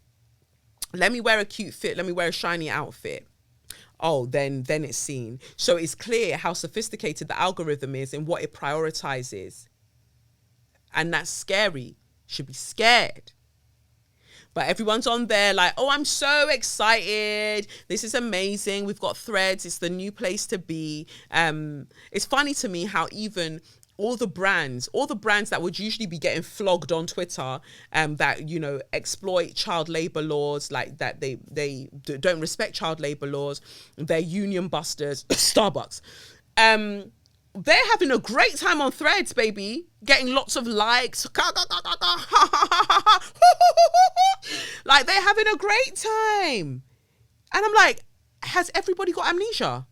Let me wear a shiny outfit. Oh, then it's seen. So it's clear how sophisticated the algorithm is and what it prioritizes. And that's scary. Should be scared. But everyone's on there like, oh, I'm so excited. This is amazing. We've got Threads. It's the new place to be. It's funny to me how even all the brands that would usually be getting flogged on Twitter, that, exploit child labor laws, like that they don't respect child labor laws, they're union busters, Starbucks. They're having a great time on Threads, baby. Getting lots of likes. Like, they're having a great time. And I'm like, has everybody got amnesia?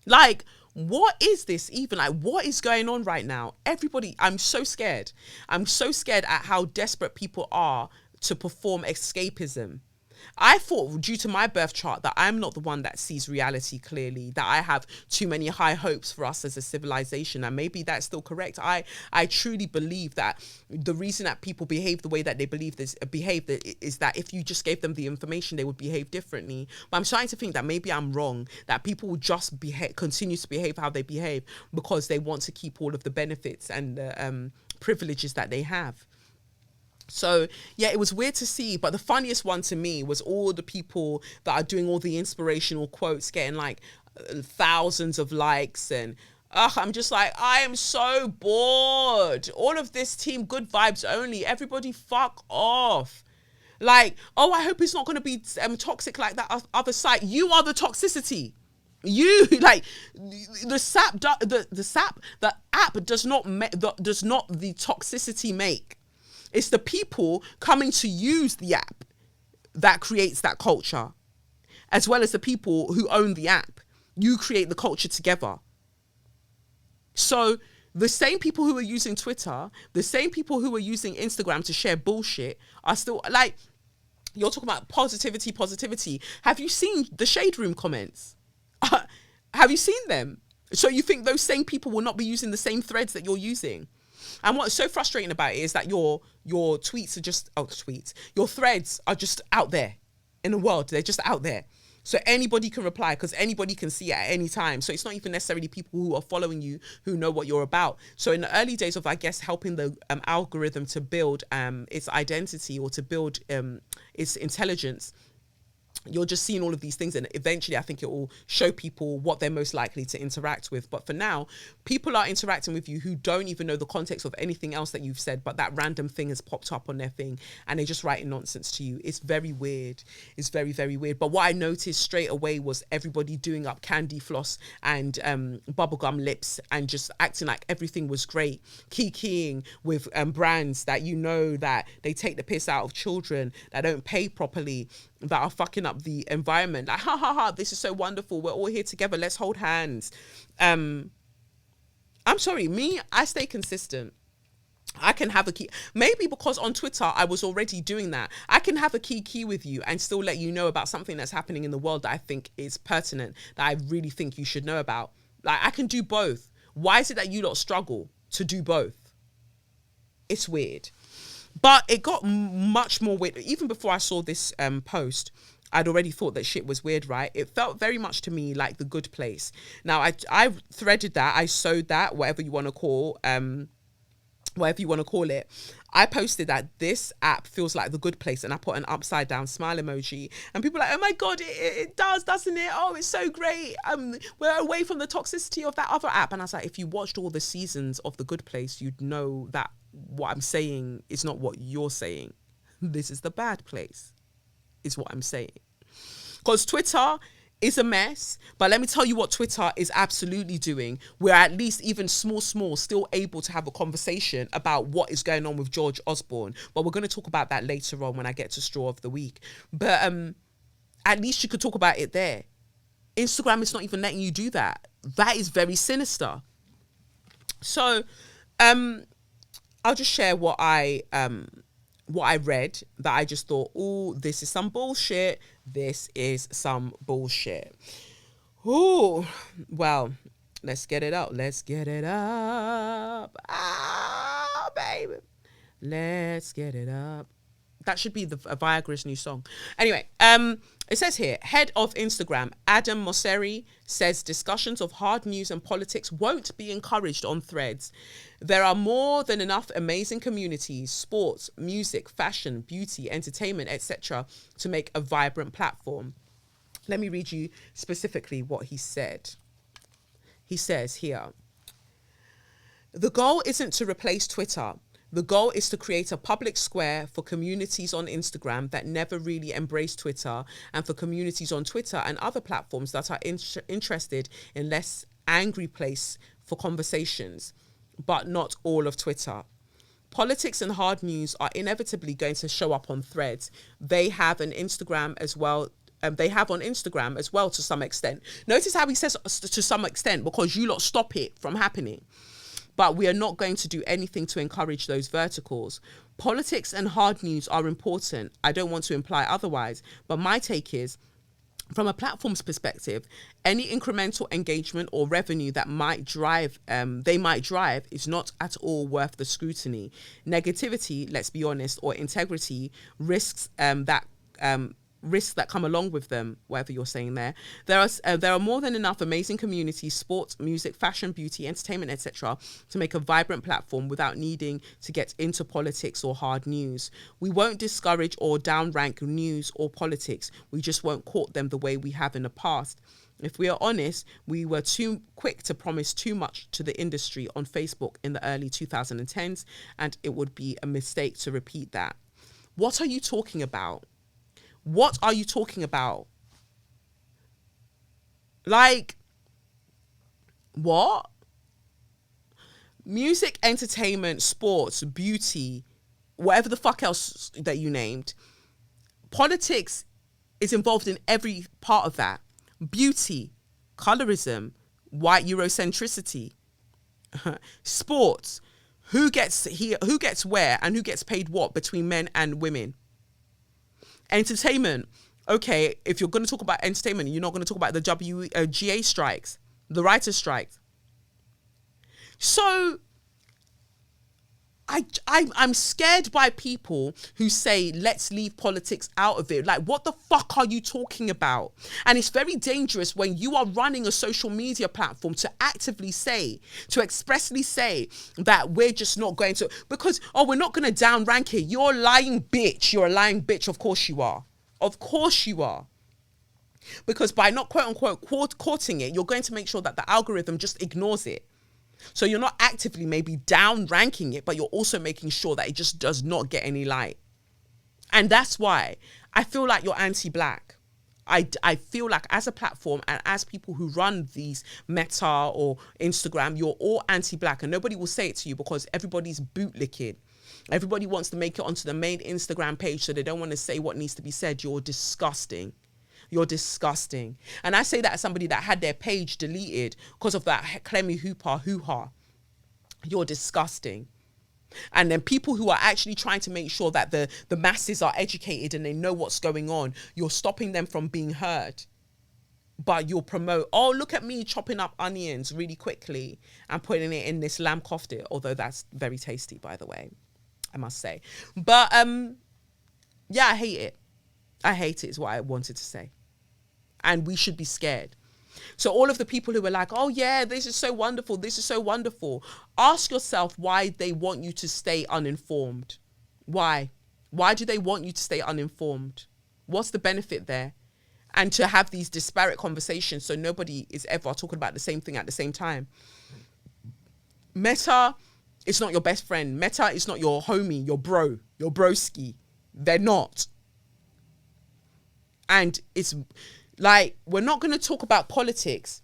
Like, what is this even? Like, what is going on right now? Everybody, I'm so scared. I'm so scared at how desperate people are to perform escapism. I thought, due to my birth chart, that I'm not the one that sees reality clearly, that I have too many high hopes for us as a civilization. And maybe that's still correct. I truly believe that the reason that people behave the way that they behave is that if you just gave them the information, they would behave differently. But I'm starting to think that maybe I'm wrong, that people will just continue to behave how they behave because they want to keep all of the benefits and the privileges that they have. So yeah, it was weird to see, but the funniest one to me was all the people that are doing all the inspirational quotes getting like thousands of likes, and I'm just like, I am so bored. All of this team good vibes only, everybody fuck off. Like, oh, I hope it's not going to be toxic like that other site. You are the toxicity. You, like, the app does not the toxicity make. It's the people coming to use the app that creates that culture, as well as the people who own the app. You create the culture together. So the same people who are using Twitter, the same people who are using Instagram to share bullshit are still, like, you're talking about positivity. Have you seen the Shade Room comments? Have you seen them? So you think those same people will not be using the same threads that you're using? And what's so frustrating about it is that your tweets are just, your threads are just out there in the world. They're just out there. So anybody can reply because anybody can see it at any time. So it's not even necessarily people who are following you who know what you're about. So in the early days of, I guess, helping the algorithm to build its identity or to build its intelligence, you're just seeing all of these things, and eventually I think it will show people what they're most likely to interact with. But for now, people are interacting with you who don't even know the context of anything else that you've said, but that random thing has popped up on their thing and they're just writing nonsense to you. It's very weird. It's very, very weird. But what I noticed straight away was everybody doing up candy floss and bubblegum lips and just acting like everything was great, kikiing with brands that you know that they take the piss out of children, that don't pay properly, that are fucking up the environment. Like, this is so wonderful. We're all here together. Let's hold hands. I'm sorry, I stay consistent. I can have a key. Maybe because on Twitter, I was already doing that. I can have a key with you and still let you know about something that's happening in the world that I think is pertinent, that I really think you should know about. Like, I can do both. Why is it that you lot struggle to do both? It's weird. But it got much more weird. Even before I saw this post, I'd already thought that shit was weird, right? It felt very much to me like The Good Place. Now, I threaded that. I sewed that, whatever you want to call it. I posted that this app feels like The Good Place, and I put an upside down smile emoji, and people are like, oh my God, it does, doesn't it? Oh, it's so great. We're away from the toxicity of that other app. And I was like, if you watched all the seasons of The Good Place, you'd know that what I'm saying is not what you're saying. This is the bad place, is what I'm saying. Because Twitter is a mess, but let me tell you what Twitter is absolutely doing. We're at least even small, still able to have a conversation about what is going on with George Osborne. But we're going to talk about that later on when I get to Straw of the Week. But at least you could talk about it there. Instagram is not even letting you do that. That is very sinister. So, I'll just share what I read that I just thought, oh, this is some bullshit. This is some bullshit. Oh, well, let's get it up. Let's get it up. Ah, baby. Let's get it up. That should be a Viagra's new song. Anyway, it says here, head of Instagram, Adam Mosseri, says discussions of hard news and politics won't be encouraged on Threads. There are more than enough amazing communities, sports, music, fashion, beauty, entertainment, etc. to make a vibrant platform. Let me read you specifically what he said. He says here, the goal isn't to replace Twitter. The goal is to create a public square for communities on Instagram that never really embrace Twitter, and for communities on Twitter and other platforms that are interested in less angry place for conversations, but not all of Twitter. Politics and hard news are inevitably going to show up on Threads. They have an Instagram as well. They have on Instagram as well to some extent. Notice how he says to some extent, because you lot stop it from happening. but we are not going to do anything to encourage those verticals. Politics and hard news are important. I don't want to imply otherwise, but my take is, from a platform's perspective, any incremental engagement or revenue that they might drive is not at all worth the scrutiny. Negativity, let's be honest, or integrity risks risks that come along with them, whatever you're saying there. There are more than enough amazing communities, sports, music, fashion, beauty, entertainment, etc., to make a vibrant platform without needing to get into politics or hard news. We won't discourage or downrank news or politics. We just won't court them the way we have in the past. If we are honest, we were too quick to promise too much to the industry on Facebook in the early 2010s, and it would be a mistake to repeat that. What are you talking about? What are you talking about? Like, what? Music, entertainment, sports, beauty, whatever the fuck else that you named. Politics is involved in every part of that. Beauty, colorism, white Eurocentricity, sports, who gets where and who gets paid what between men and women. Entertainment, okay, if you're going to talk about entertainment, you're not going to talk about the WGA strikes, the writers' strikes. So I'm scared by people who say, let's leave politics out of it. Like, what the fuck are you talking about? And it's very dangerous when you are running a social media platform to actively say, to expressly say that we're just not going to, because, we're not going to downrank it. You're a lying bitch. You're a lying bitch. Of course you are. Of course you are. Because by not quote unquote courting it, you're going to make sure that the algorithm just ignores it. So you're not actively maybe down ranking it, but you're also making sure that it just does not get any light. And that's why I feel like you're anti-black. I feel like as a platform and as people who run these Meta or Instagram, you're all anti-black, and nobody will say it to you because everybody's bootlicking. Everybody wants to make it onto the main Instagram page, so they don't want to say what needs to be said. You're disgusting. You're disgusting. And I say that as somebody that had their page deleted because of that Clemmy hoo-ha. You're disgusting. And then people who are actually trying to make sure that the masses are educated and they know what's going on, you're stopping them from being heard. But you'll promote, look at me chopping up onions really quickly and putting it in this lamb kofta, although that's very tasty, by the way, I must say. But yeah, I hate it. I hate it is what I wanted to say. And we should be scared. So all of the people who are like, oh yeah, this is so wonderful. This is so wonderful. Ask yourself why they want you to stay uninformed. Why? Why do they want you to stay uninformed? What's the benefit there? And to have these disparate conversations so nobody is ever talking about the same thing at the same time. Meta is not your best friend. Meta is not your homie, your bro, your broski. They're not. And it's like, we're not going to talk about politics,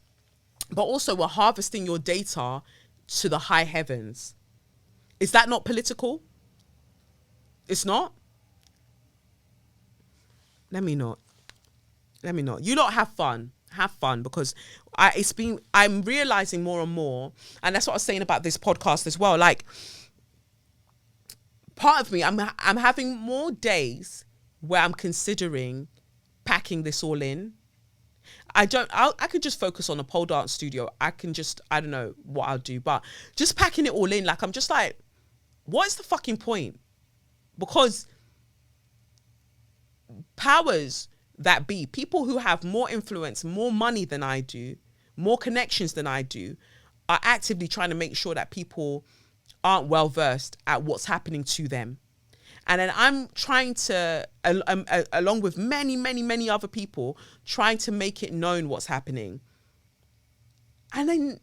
but also we're harvesting your data to the high heavens. Is that not political? It's not? Let me not. You lot have fun. Have fun, because I'm realizing more and more, and that's what I was saying about this podcast as well. Like, part of me, I'm having more days where I'm considering packing this all in. I could just focus on a pole dance studio. I don't know what I'll do, but just packing it all in, like, I'm just like, what is the fucking point? Because powers that be, people who have more influence, more money than I do, more connections than I do, are actively trying to make sure that people aren't well versed at what's happening to them. And then I'm trying to, along with many, many, many other people, trying to make it known what's happening. And then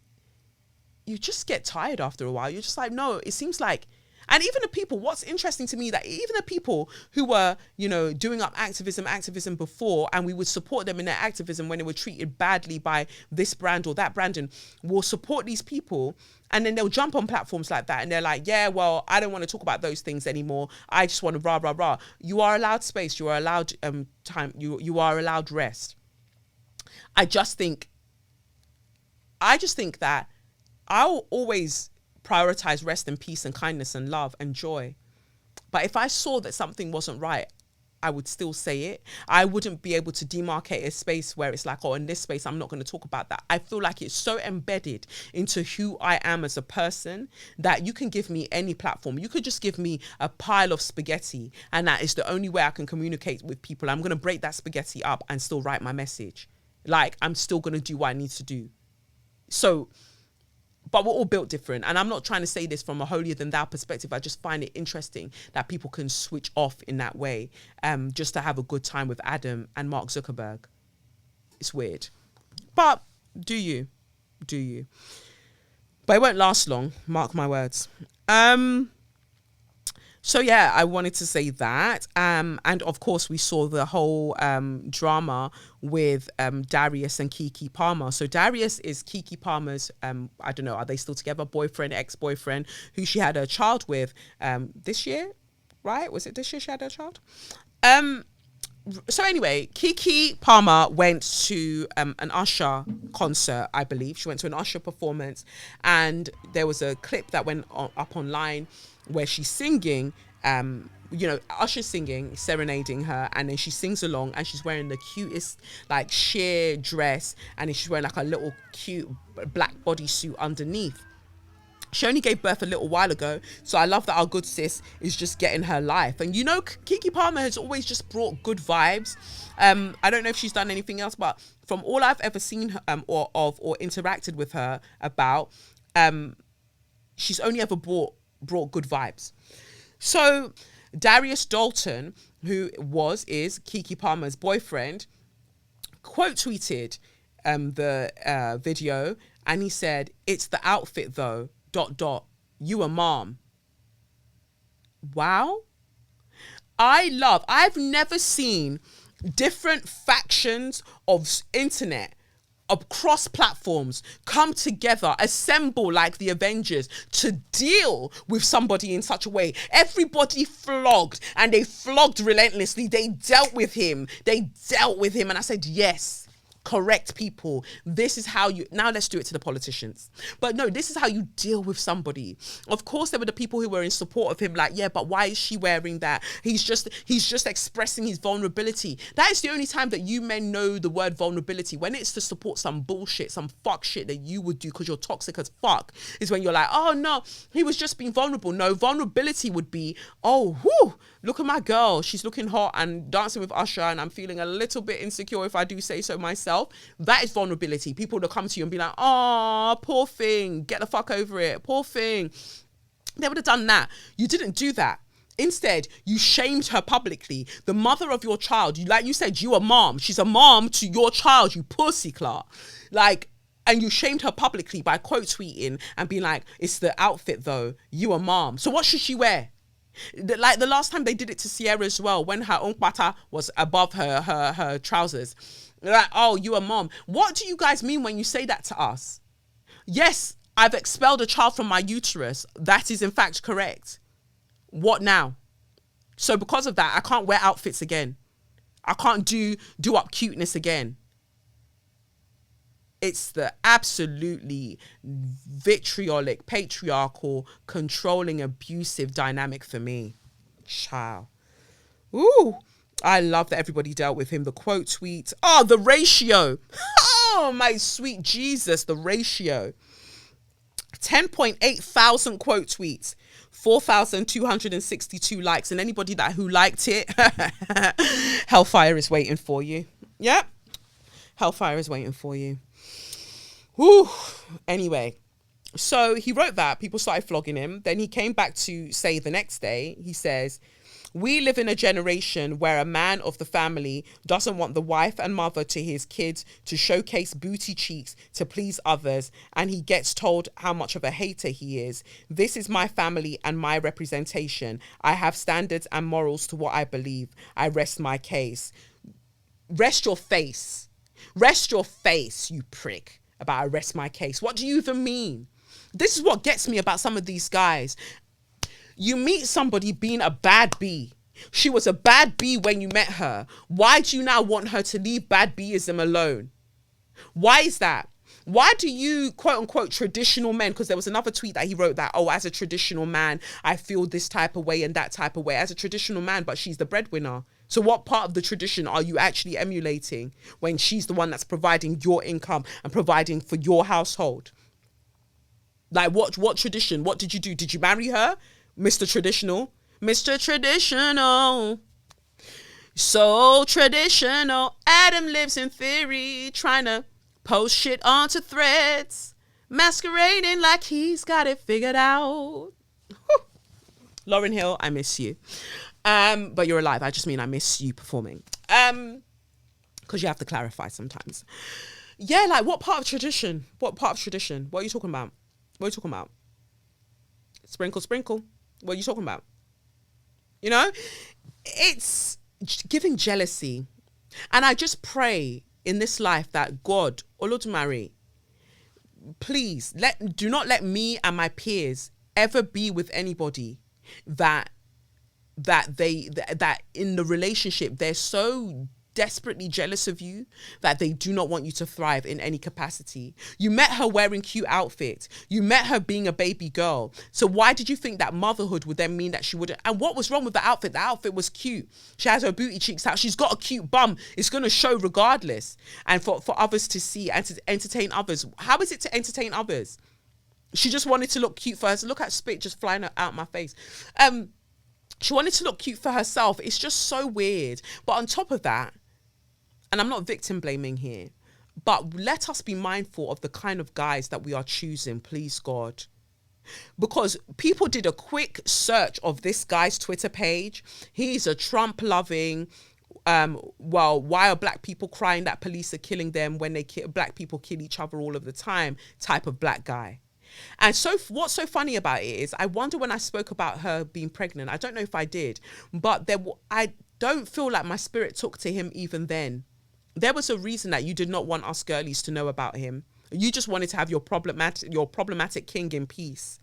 you just get tired after a while. You're just like, no, it seems like, and even the people, what's interesting to me, that even the people who were, doing up activism before, and we would support them in their activism when they were treated badly by this brand or that brand, and we'll support these people, and then they'll jump on platforms like that and they're like, yeah, well, I don't want to talk about those things anymore. I just want to rah, rah, rah. You are allowed space. You are allowed time. You are allowed rest. I just think that I'll always prioritize rest and peace and kindness and love and joy. But if I saw that something wasn't right, I would still say it. I wouldn't be able to demarcate a space where it's like, oh, in this space, I'm not going to talk about that. I feel like it's so embedded into who I am as a person that you can give me any platform. You could just give me a pile of spaghetti and that is the only way I can communicate with people. I'm going to break that spaghetti up and still write my message. Like, I'm still going to do what I need to do. So, but we're all built different. And I'm not trying to say this from a holier than thou perspective. I just find it interesting that people can switch off in that way just to have a good time with Adam and Mark Zuckerberg. It's weird. But do you? But it won't last long. Mark my words. So yeah, I wanted to say that. And of course, we saw the whole drama with Darius and Keke Palmer. So Darius is Keke Palmer's, I don't know, are they still together? Boyfriend, ex-boyfriend, who she had a child with this year, right? Was it this year she had her child? So anyway, Keke Palmer went to an Usher concert, I believe. She went to an Usher performance, and there was a clip that went up online where she's singing, Usher's singing, serenading her, and then she sings along, and she's wearing the cutest, like, sheer dress, and then she's wearing, like, a little cute black bodysuit underneath. She only gave birth a little while ago, so I love that our good sis is just getting her life. And Keke Palmer has always just brought good vibes. I don't know if she's done anything else, but from all I've ever seen her, or interacted with her about, she's only ever brought good vibes. So Darius Dalton, who is Keke Palmer's boyfriend, quote tweeted the video, and he said, "It's the outfit though, ... you a mom." Wow. I've never seen different factions of internet across platforms come together, assemble like the Avengers to deal with somebody in such a way. Everybody flogged, and they flogged relentlessly. They dealt with him. And I said, yes, correct, people. This is how you, now let's do it to the politicians. But no, this is how you deal with somebody. Of course, there were the people who were in support of him, like, yeah, but why is she wearing that? He's just expressing his vulnerability. That is the only time that you men know the word vulnerability. When it's to support some bullshit, some fuck shit that you would do because you're toxic as fuck, is when you're like, oh no, he was just being vulnerable. No, vulnerability would be, oh, whoo, look at my girl. She's looking hot and dancing with Usher, and I'm feeling a little bit insecure, if I do say so myself. That is vulnerability. People that come to you and be like, oh, poor thing, get the fuck over it, poor thing. They would have done that. You didn't do that. Instead, you shamed her publicly. The mother of your child, like you said, you a mom. She's a mom to your child, you pussy clut. Like, and you shamed her publicly by quote tweeting and being like, it's the outfit though, you a mom. So what should she wear? Like the last time they did it to Sierra as well, when her own pata was above her trousers. Like, oh, you a mom. What do you guys mean when you say that to us? Yes, I've expelled a child from my uterus. That is in fact correct. What now? So because of that, I can't wear outfits again. I can't do up cuteness again. It's the absolutely vitriolic, patriarchal, controlling, abusive dynamic for me. Child. Ooh. I love that everybody dealt with him. The quote tweet. Oh, the ratio. Oh, my sweet Jesus, the ratio. 10.8 thousand quote tweets. 4,262 likes. And anybody who liked it, hellfire is waiting for you. Yep. Hellfire is waiting for you. Whew. Anyway, so he wrote that. People started flogging him. Then he came back to say the next day, he says, we live in a generation where a man of the family doesn't want the wife and mother to his kids to showcase booty cheeks to please others, and he gets told how much of a hater he is. This is my family and my representation. I have standards and morals to what I believe. I rest my case. Rest your face. Rest your face, you prick, about I rest my case. What do you even mean? This is what gets me about some of these guys. You meet somebody being a bad bee. She was a bad bee when you met her. Why do you now want her to leave bad beeism alone? Why is that? Why do you, quote unquote, traditional men, because there was another tweet that he wrote that, oh, as a traditional man, I feel this type of way and that type of way. As a traditional man, but she's the breadwinner. So what part of the tradition are you actually emulating when she's the one that's providing your income and providing for your household? Like, what tradition? What did you do? Did you marry her? Mr. Traditional? Mr. Traditional. So traditional. Adam lives in theory, trying to post shit onto threads, masquerading like he's got it figured out. Lauryn Hill, I miss you. But you're alive. I just mean I miss you performing. Because you have to clarify sometimes. Yeah, like what part of tradition? What part of tradition? What are you talking about? What are you talking about? Sprinkle, sprinkle. What are you talking about? You know, it's giving jealousy. And I just pray in this life that God, Olodumare, please do not let me and my peers ever be with anybody that in the relationship they're so desperately jealous of you that they do not want you to thrive in any capacity. You met her wearing cute outfits. You met her being a baby girl. So why did you think that motherhood would then mean that she wouldn't? And what was wrong with the outfit? The outfit was cute. She has her booty cheeks out. She's got a cute bum. It's going to show regardless. And for others to see and to entertain others. How is it to entertain others? She just wanted to look cute for herself. Look at spit just flying out my face. She wanted to look cute for herself. It's just so weird. But on top of that, and I'm not victim blaming here, but let us be mindful of the kind of guys that we are choosing, please God. Because people did a quick search of this guy's Twitter page. He's a Trump-loving, why are black people crying that police are killing them when black people kill each other all of the time type of black guy. And so what's so funny about it is I wonder when I spoke about her being pregnant, I don't know if I did, but I don't feel like my spirit took to him even then. There was a reason that you did not want us girlies to know about him. You just wanted to have your problematic king in peace.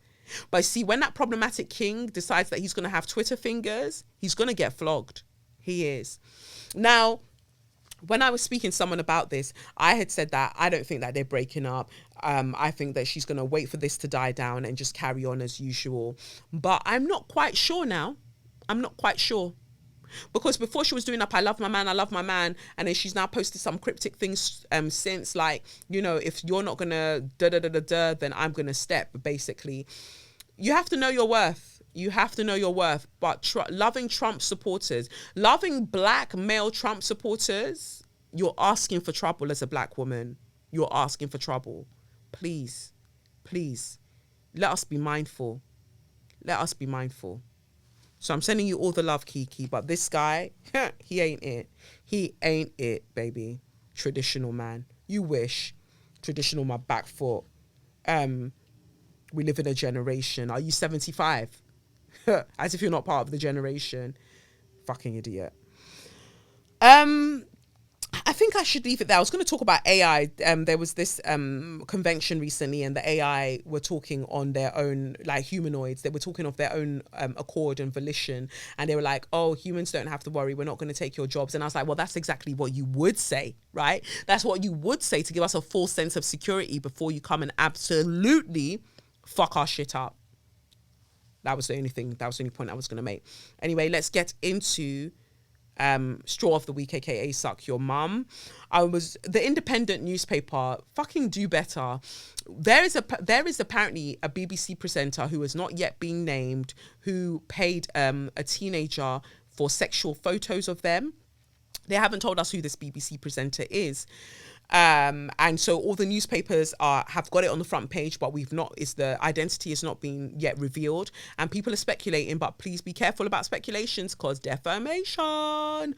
But see, when that problematic king decides that he's going to have Twitter fingers, he's going to get flogged. He is. Now, when I was speaking to someone about this, I had said that I don't think that they're breaking up. I think that she's going to wait for this to die down and just carry on as usual. But I'm not quite sure now. I'm not quite sure. Because before she was doing up, I love my man. And then she's now posted some cryptic things since, like, you know, if you're not going to then I'm going to step, basically. You have to know your worth. You have to know your worth. But loving Trump supporters, loving black male Trump supporters, you're asking for trouble as a black woman. You're asking for trouble. Please, please, let us be mindful. Let us be mindful. So I'm sending you all the love, Keke. But this guy, he ain't it. He ain't it, baby. Traditional man. You wish. Traditional my back foot. We live in a generation. Are you 75? As if you're not part of the generation. Fucking idiot. I think I should leave it there. I was going to talk about AI. There was this convention recently and the AI were talking on their own, like humanoids. They were talking of their own accord and volition. And they were like, oh, humans don't have to worry. We're not going to take your jobs. And I was like, well, that's exactly what you would say, right? That's what you would say to give us a full sense of security before you come and absolutely fuck our shit up. That was the only point I was going to make. Anyway, let's get into straw of the week, aka suck your mum. The Independent newspaper, fucking do better. There is apparently a BBC presenter who has not yet been named who paid a teenager for sexual photos of them. They haven't told us who this BBC presenter is. And so all the newspapers have got it on the front page, but the identity has not been yet revealed, and people are speculating, but please be careful about speculations because defamation.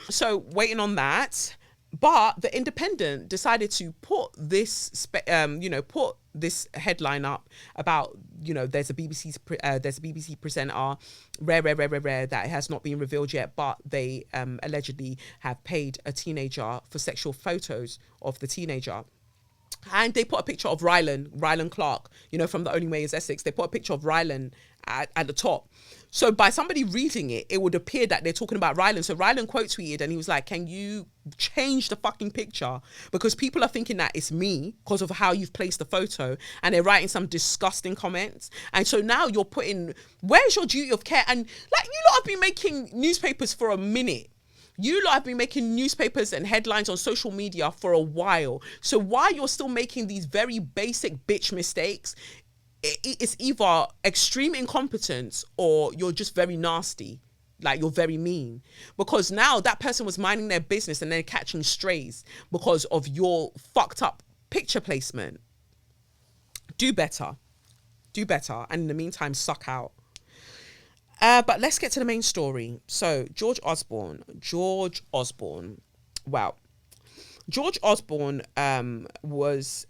So waiting on that. But the Independent decided to put this, put this headline up about, there's a BBC presenter, rare, that has not been revealed yet, but they allegedly have paid a teenager for sexual photos of the teenager. And they put a picture of Rylan Clark, you know, from The Only Way is Essex. They put a picture of Rylan at the top. So by somebody reading it, it would appear that they're talking about Rylan. So Rylan quote tweeted and he was like, can you change the fucking picture? Because people are thinking that it's me because of how you've placed the photo. And they're writing some disgusting comments. And so now you're putting, where's your duty of care? And like, you lot have been making newspapers for a minute. You lot have been making newspapers and headlines on social media for a while. So why you're still making these very basic bitch mistakes, it's either extreme incompetence or you're just very nasty. Like, you're very mean. Because now that person was minding their business and they're catching strays because of your fucked up picture placement. Do better. Do better. And in the meantime, suck out. But let's get to the main story. So George Osborne. Wow. George Osborne was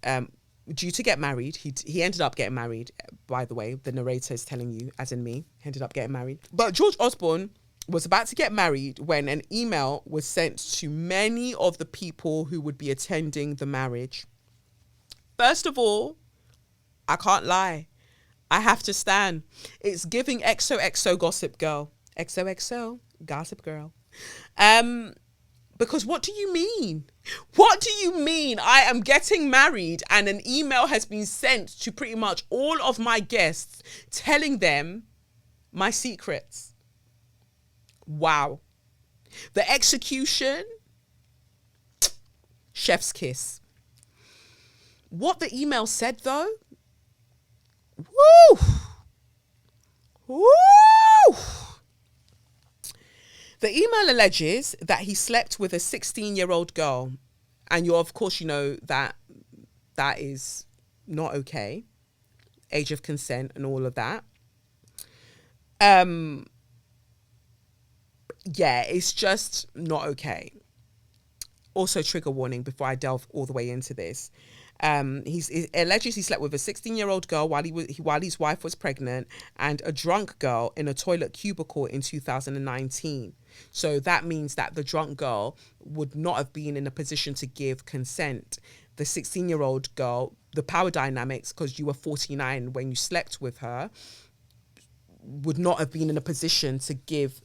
due to get married. He ended up getting married, by the way. The narrator is telling you, as in me, ended up getting married. But George Osborne was about to get married when an email was sent to many of the people who would be attending the marriage. First of all, I can't lie. I have to stand. It's giving XOXO Gossip Girl. XOXO Gossip Girl. Because what do you mean? What do you mean I am getting married and an email has been sent to pretty much all of my guests telling them my secrets? Wow. The execution, chef's kiss. What the email said though, woo! Woo! The email alleges that he slept with a 16-year-old girl. And of course, you know that is not okay. Age of consent and all of that. Yeah, it's just not okay. Also, trigger warning before I delve all the way into this. He alleges he slept with a 16-year-old girl while his wife was pregnant and a drunk girl in a toilet cubicle in 2019. So that means that the drunk girl would not have been in a position to give consent. The 16-year-old girl, the power dynamics, because you were 49 when you slept with her, would not have been in a position to give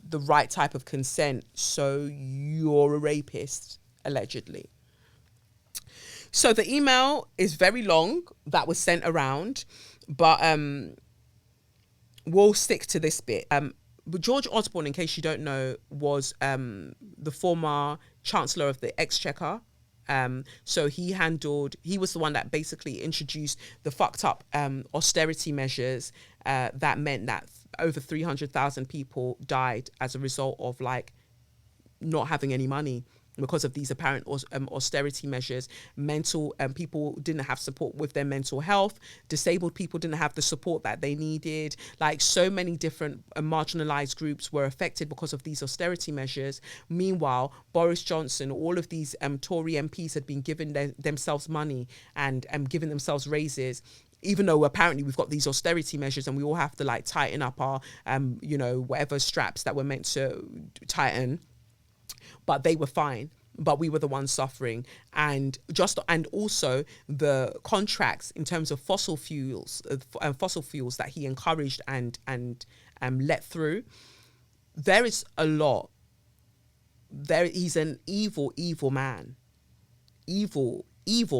the right type of consent. So you're a rapist, allegedly. So the email is very long that was sent around, but we'll stick to this bit. But George Osborne, in case you don't know, was the former Chancellor of the Exchequer. So he was the one that basically introduced the fucked up austerity measures that meant that over 300,000 people died as a result of like not having any money. Because of these apparent austerity measures, people didn't have support with their mental health. Disabled people didn't have the support that they needed. Like, so many different marginalized groups were affected because of these austerity measures. Meanwhile, Boris Johnson, all of these Tory MPs had been giving themselves money and giving themselves raises, even though apparently we've got these austerity measures and we all have to like tighten up our, whatever straps that were meant to tighten. But they were fine, but we were the ones suffering. And also the contracts in terms of fossil fuels that he encouraged and let through. There is a lot. He's an evil man. Evil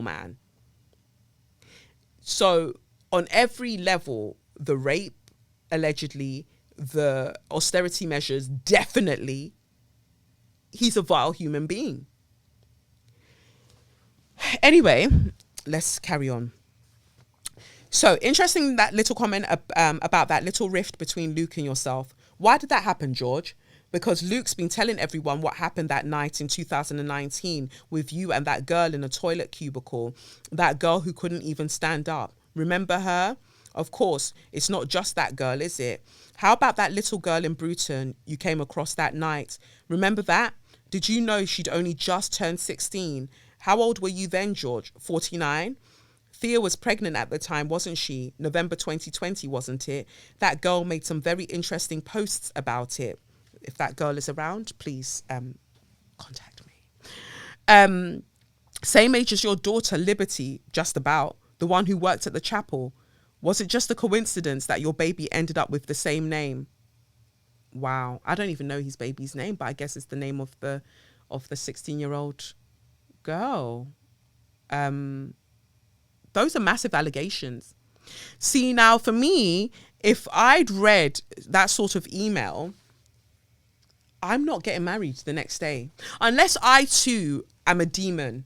man. So on every level, the rape, allegedly, the austerity measures, definitely, he's a vile human being. Anyway, let's carry on. So, interesting, that little comment about that little rift between Luke and yourself. Why did that happen, George? Because Luke's been telling everyone what happened that night in 2019 with you and that girl in a toilet cubicle, that girl who couldn't even stand up. Remember her? Of course, it's not just that girl, is it? How about that little girl in Bruton you came across that night? Remember that? Did you know she'd only just turned 16? How old were you then, George? 49? Thea was pregnant at the time, wasn't she? November 2020, wasn't it? That girl made some very interesting posts about it. If that girl is around, please contact me. Same age as your daughter, Liberty, just about. The one who worked at the chapel. Was it just a coincidence that your baby ended up with the same name? Wow. I don't even know his baby's name, but I guess it's the name of the 16-year-old girl. Those are massive allegations. See, now for me, if I'd read that sort of email, I'm not getting married the next day. Unless I too am a demon,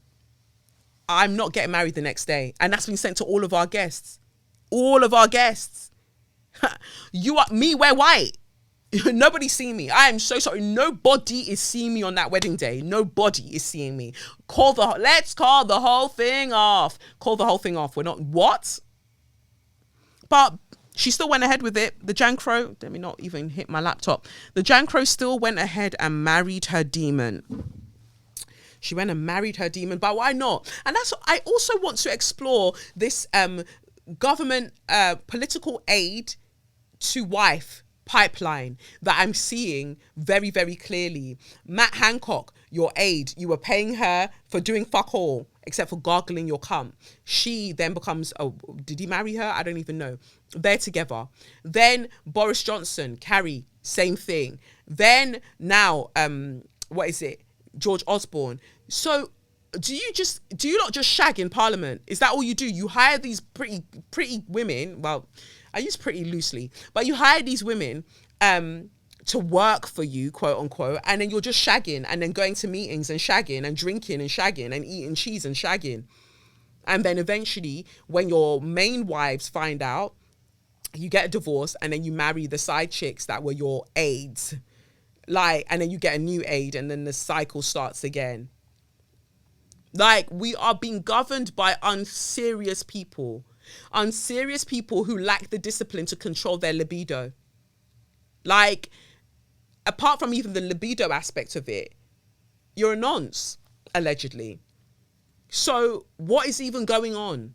I'm not getting married the next day. And that's been sent to all of our guests. All of our guests. You are me, wear white. Nobody's seeing me. I am so sorry. Nobody is seeing me on that wedding day. Nobody is seeing me. Let's call the whole thing off. Call the whole thing off. We're not, what? But she still went ahead with it. The Jankro, let me not even hit my laptop. The Jankro still went ahead and married her demon. She went and married her demon, but why not? And that's, I also want to explore this government political aid to wife pipeline that I'm seeing very, very clearly. Matt Hancock, your aide, you were paying her for doing fuck all except for gargling your cum. She then becomes, oh, did he marry her? I don't even know. They're together. Then Boris Johnson, Carrie, same thing. Then now, what is it? George Osborne. So do you not just shag in Parliament? Is that all you do? You hire these pretty women. Well, I use pretty loosely, but you hire these women to work for you, quote unquote, and then you're just shagging and then going to meetings and shagging and drinking and shagging and eating cheese and shagging. And then eventually when your main wives find out, you get a divorce and then you marry the side chicks that were your aides. Like, and then you get a new aide and then the cycle starts again. Like, we are being governed by unserious people who lack the discipline to control their libido. Like, apart from even the libido aspect of it, you're a nonce, allegedly. So what is even going on?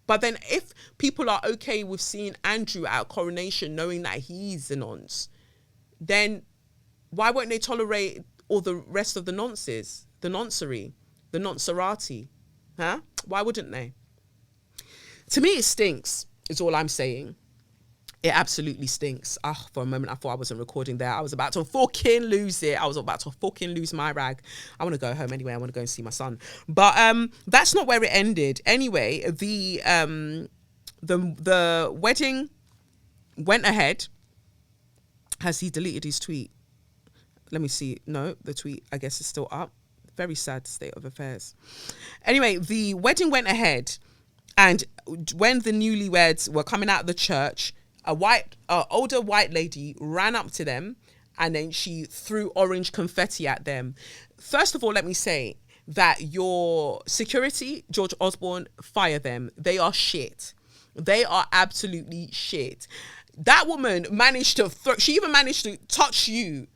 But then if people are okay with seeing Andrew at Coronation knowing that he's a nonce, then why won't they tolerate all the rest of the nonces, the noncery, the noncerati? Huh? Why wouldn't they? To me, it stinks, is all I'm saying. It absolutely stinks. For a moment, I thought I wasn't recording there. I was about to fucking lose it. I was about to fucking lose my rag. I want to go home anyway. I want to go and see my son. But that's not where it ended. Anyway, the wedding went ahead. Has he deleted his tweet? Let me see. No, the tweet, I guess, is still up. Very sad state of affairs. Anyway, the wedding went ahead. And when the newlyweds were coming out of the church, older white lady ran up to them and then she threw orange confetti at them. First of all, let me say that your security, George Osborne, fire them. They are shit. They are absolutely shit. That woman managed to she even managed to touch you,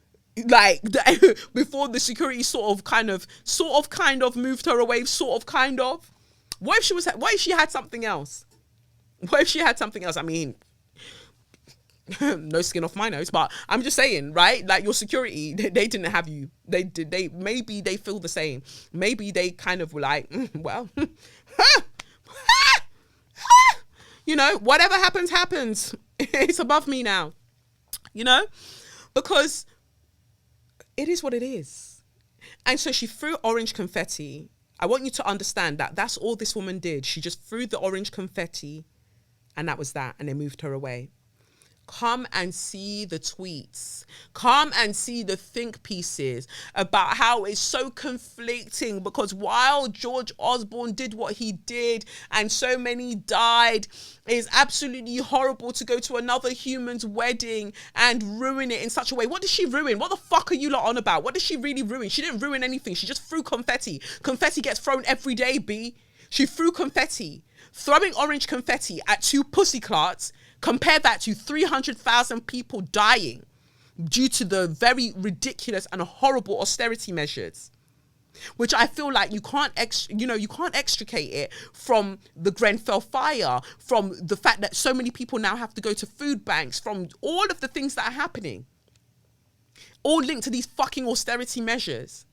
like, before the security sort of kind of moved her away, What if she had something else? I mean, no skin off my nose, but I'm just saying, right? Like, your security, they didn't have you. Maybe they feel the same. Maybe they kind of were like, well, you know, whatever happens. It's above me now, you know, because it is what it is. And so she threw orange confetti. I want you to understand that that's all this woman did. She just threw the orange confetti and that was that. And they moved her away. Come and see the tweets. Come and see the think pieces about how it's so conflicting, because while George Osborne did what he did and so many died, it's absolutely horrible to go to another human's wedding and ruin it in such a way. What did she ruin? What the fuck are you lot on about? What did she really ruin? She didn't ruin anything. She just threw confetti. Confetti gets thrown every day, B. She threw confetti. Throwing orange confetti at two pussy clarts, compare that to 300,000 people dying due to the very ridiculous and horrible austerity measures, which I feel like you can't extricate it from the Grenfell fire, from the fact that so many people now have to go to food banks, from all of the things that are happening, all linked to these fucking austerity measures.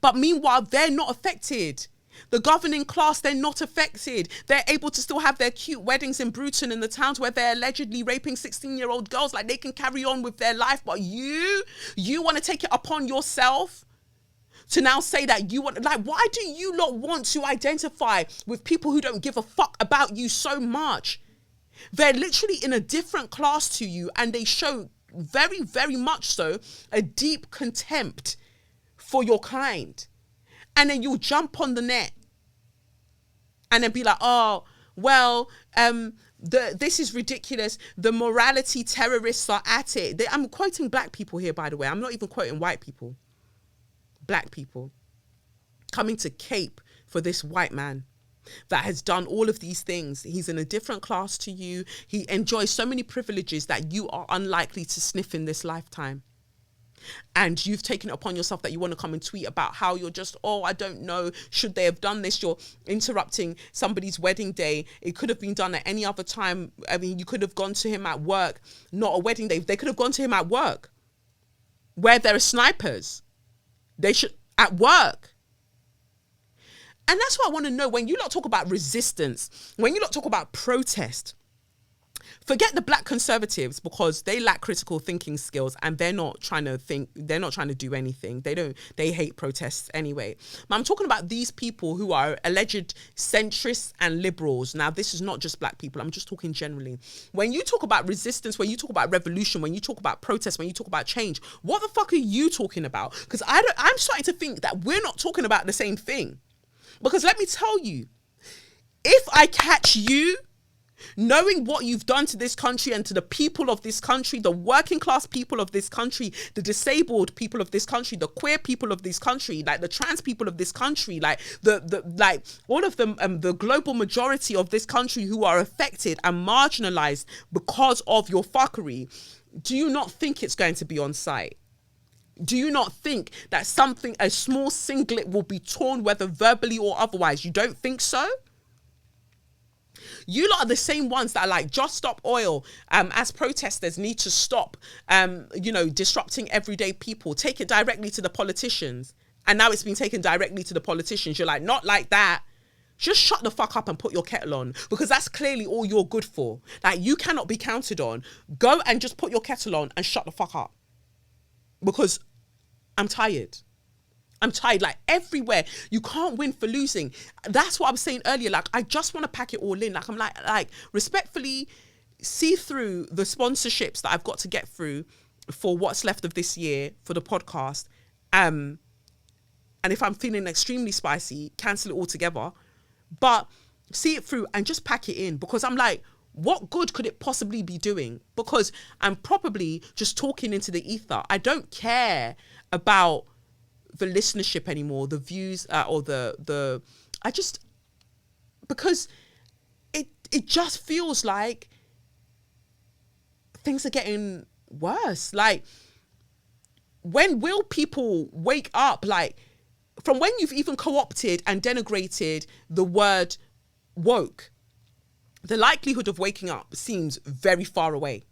But meanwhile, they're not affected. The governing class, they're not affected. They're able to still have their cute weddings in Bruton in the towns where they're allegedly raping 16-year-old girls. Like, they can carry on with their life. But you want to take it upon yourself to now say that you want, like, why do you not want to identify with people who don't give a fuck about you so much? They're literally in a different class to you, and they show very, very much so a deep contempt for your kind. And then you'll jump on the net and then be like, oh, well, this is ridiculous. The morality terrorists are at it. I'm quoting black people here, by the way. I'm not even quoting white people. Black people coming to cape for this white man that has done all of these things. He's in a different class to you. He enjoys so many privileges that you are unlikely to sniff in this lifetime. And you've taken it upon yourself that you want to come and tweet about how you're just, oh, I don't know, should they have done this? You're interrupting somebody's wedding day. It could have been done at any other time. I mean, you could have gone to him at work, not a wedding day. They could have gone to him at work where there are snipers. They should, at work. And that's what I want to know. When you lot talk about resistance, when you lot talk about protest, forget the black conservatives, because they lack critical thinking skills and they're not trying to do anything. They hate protests anyway. But I'm talking about these people who are alleged centrists and liberals. Now, this is not just black people. I'm just talking generally. When you talk about resistance, when you talk about revolution, when you talk about protest, when you talk about change, what the fuck are you talking about? Because I'm starting to think that we're not talking about the same thing. Because let me tell you, if I catch you knowing what you've done to this country and to the people of this country, the working class people of this country, the disabled people of this country, the queer people of this country, like the trans people of this country, like like all of them, the global majority of this country who are affected and marginalized because of your fuckery, do you not think it's going to be on site? Do you not think that a small singlet will be torn, whether verbally or otherwise? You don't think so? You lot are the same ones that are like, just stop oil. As protesters need to stop, disrupting everyday people. Take it directly to the politicians. And now it's been taken directly to the politicians. You're like, not like that. Just shut the fuck up and put your kettle on, because that's clearly all you're good for. Like, you cannot be counted on. Go and just put your kettle on and shut the fuck up. Because I'm tired. I'm tired, like everywhere. You can't win for losing. That's what I was saying earlier. Like, I just want to pack it all in. Like, I'm like respectfully see through the sponsorships that I've got to get through for what's left of this year for the podcast. And if I'm feeling extremely spicy, cancel it altogether. But see it through and just pack it in, because I'm like, what good could it possibly be doing? Because I'm probably just talking into the ether. I don't care about the listenership anymore, the views, or because it just feels like things are getting worse. Like, when will people wake up? Like, from when you've even co-opted and denigrated the word woke, the likelihood of waking up seems very far away.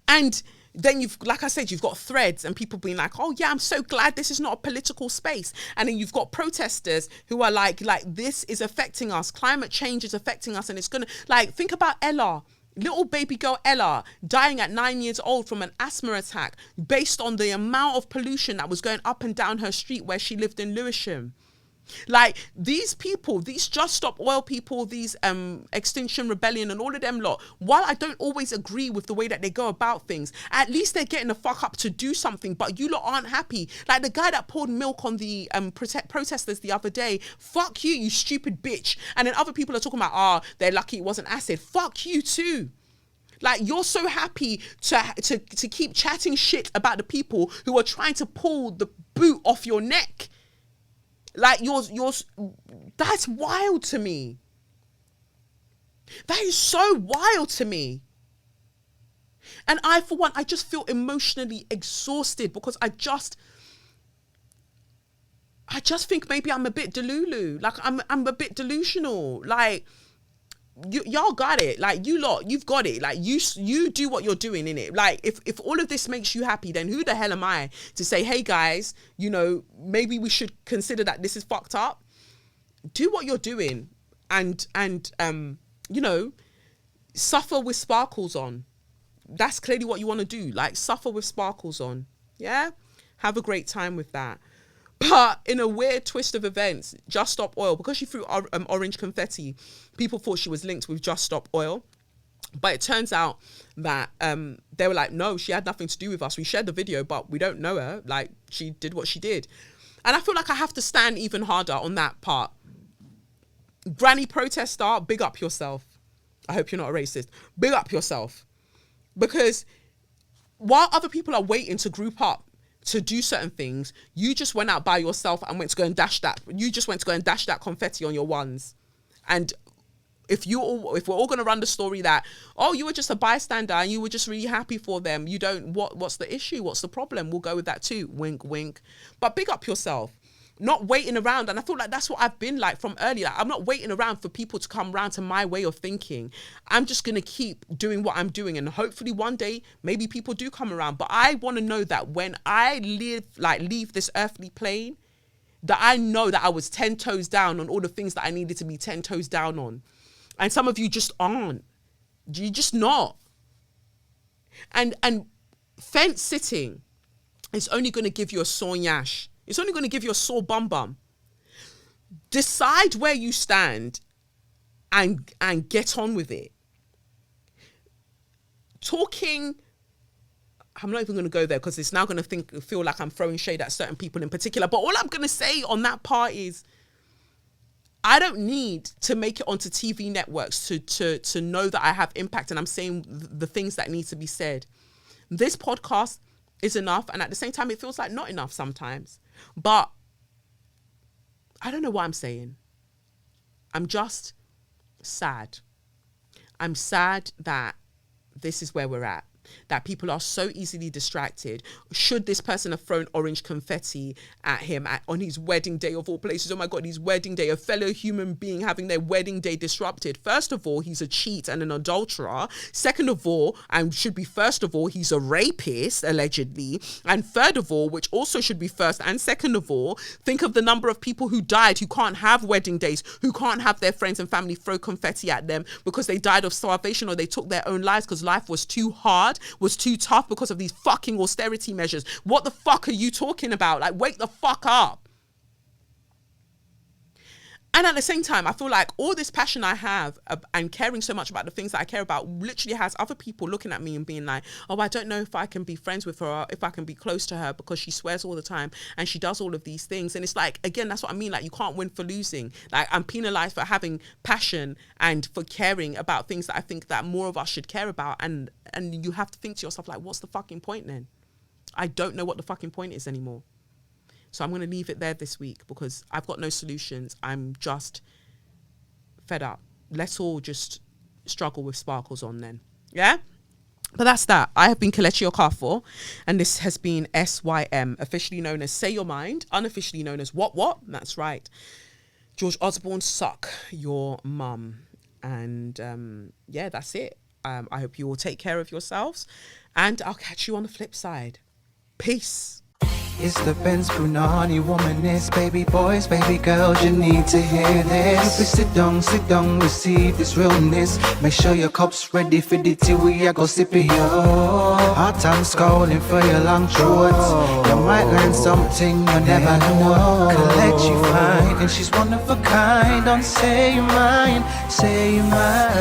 And then like I said, you've got threads and people being like, oh yeah, I'm so glad this is not a political space. And then you've got protesters who are like this is affecting us. Climate change is affecting us. And it's going to, like, think about Ella, little baby girl Ella, dying at 9 years old from an asthma attack based on the amount of pollution that was going up and down her street where she lived in Lewisham. Like, these people, these Just Stop Oil people, these Extinction Rebellion and all of them lot, while I don't always agree with the way that they go about things, at least they're getting the fuck up to do something. But you lot aren't happy. Like the guy that poured milk on the protesters the other day. Fuck you, you stupid bitch. And then other people are talking about, they're lucky it wasn't acid. Fuck you too. Like, you're so happy to keep chatting shit about the people who are trying to pull the boot off your neck. Like, yours, that's wild to me. That is so wild to me. And I, for one, I just feel emotionally exhausted because I just think maybe I'm a bit delulu. Like, I'm a bit delusional. Like, y'all got it. Like, you lot, you've got it. Like, you do what you're doing, innit? Like, if all of this makes you happy, then who the hell am I to say, hey guys, maybe we should consider that this is fucked up. do what you're doing and you know, suffer with sparkles on. That's clearly what you want to do. Like, suffer with sparkles on. Yeah? Have a great time with that. But in a weird twist of events, Just Stop Oil, because she threw orange confetti, people thought she was linked with Just Stop Oil. But it turns out that they were like, no, she had nothing to do with us. We shared the video, but we don't know her. Like, she did what she did. And I feel like I have to stand even harder on that part. Granny protester, big up yourself. I hope you're not a racist. Big up yourself. Because while other people are waiting to group up to do certain things, you just went out by yourself and went to go and dash that. You just went to go and dash that confetti on your ones. And if we're all going to run the story that, oh, you were just a bystander and you were just really happy for them, you don't, what's the issue? What's the problem? We'll go with that too. Wink, wink. But big up yourself. Not waiting around. And I feel like that's what I've been like from earlier. Like, I'm not waiting around for people to come around to my way of thinking. I'm just going to keep doing what I'm doing. And hopefully one day, maybe people do come around. But I want to know that when I leave this earthly plane, that I know that I was 10 toes down on all the things that I needed to be 10 toes down on. And some of you just aren't. You're just not. And fence sitting is only going to give you a sore nyash. It's only going to give you a sore bum bum. Decide where you stand and get on with it. Talking, I'm not even going to go there because it's now going to feel like I'm throwing shade at certain people in particular. But all I'm going to say on that part is, I don't need to make it onto TV networks to know that I have impact and I'm saying the things that need to be said. This podcast is enough, and at the same time, it feels like not enough sometimes. But I don't know what I'm saying. I'm just sad. I'm sad that this is where we're at. That people are so easily distracted. Should this person have thrown orange confetti at him on his wedding day of all places? Oh my God, his wedding day, a fellow human being having their wedding day disrupted. First of all, he's a cheat and an adulterer. Second of all, and should be first of all, he's a rapist, allegedly. And third of all, which also should be first and second of all, think of the number of people who died, who can't have wedding days, who can't have their friends and family throw confetti at them because they died of starvation or they took their own lives because life was too hard, was too tough because of these fucking austerity measures. What the fuck are you talking about? Like, wake the fuck up. And at the same time, I feel like all this passion I have and caring so much about the things that I care about literally has other people looking at me and being like, oh, I don't know if I can be friends with her or if I can be close to her because she swears all the time and she does all of these things. And it's like, again, that's what I mean. Like, you can't win for losing. Like, I'm penalized for having passion and for caring about things that I think that more of us should care about. And you have to think to yourself, like, what's the fucking point then? I don't know what the fucking point is anymore. So I'm going to leave it there this week because I've got no solutions. I'm just fed up. Let's all just struggle with sparkles on then. Yeah? But that's that. I have been Kelechi Okafor, and this has been SYM, officially known as Say Your Mind, unofficially known as What? That's right. George Osborne, suck your mum. And yeah, that's it. I hope you all take care of yourselves, and I'll catch you on the flip side. Peace. It's the Benz Brunani womanist, baby boys, baby girls, you need to hear this. If you sit down, receive this realness. Make sure your cup's ready for the tea, we are go sip it, yo. Hard time scrolling for your long shorts. You might learn something you never know. Collect you fine, and she's one of a kind. Don't say your mind, say your mind.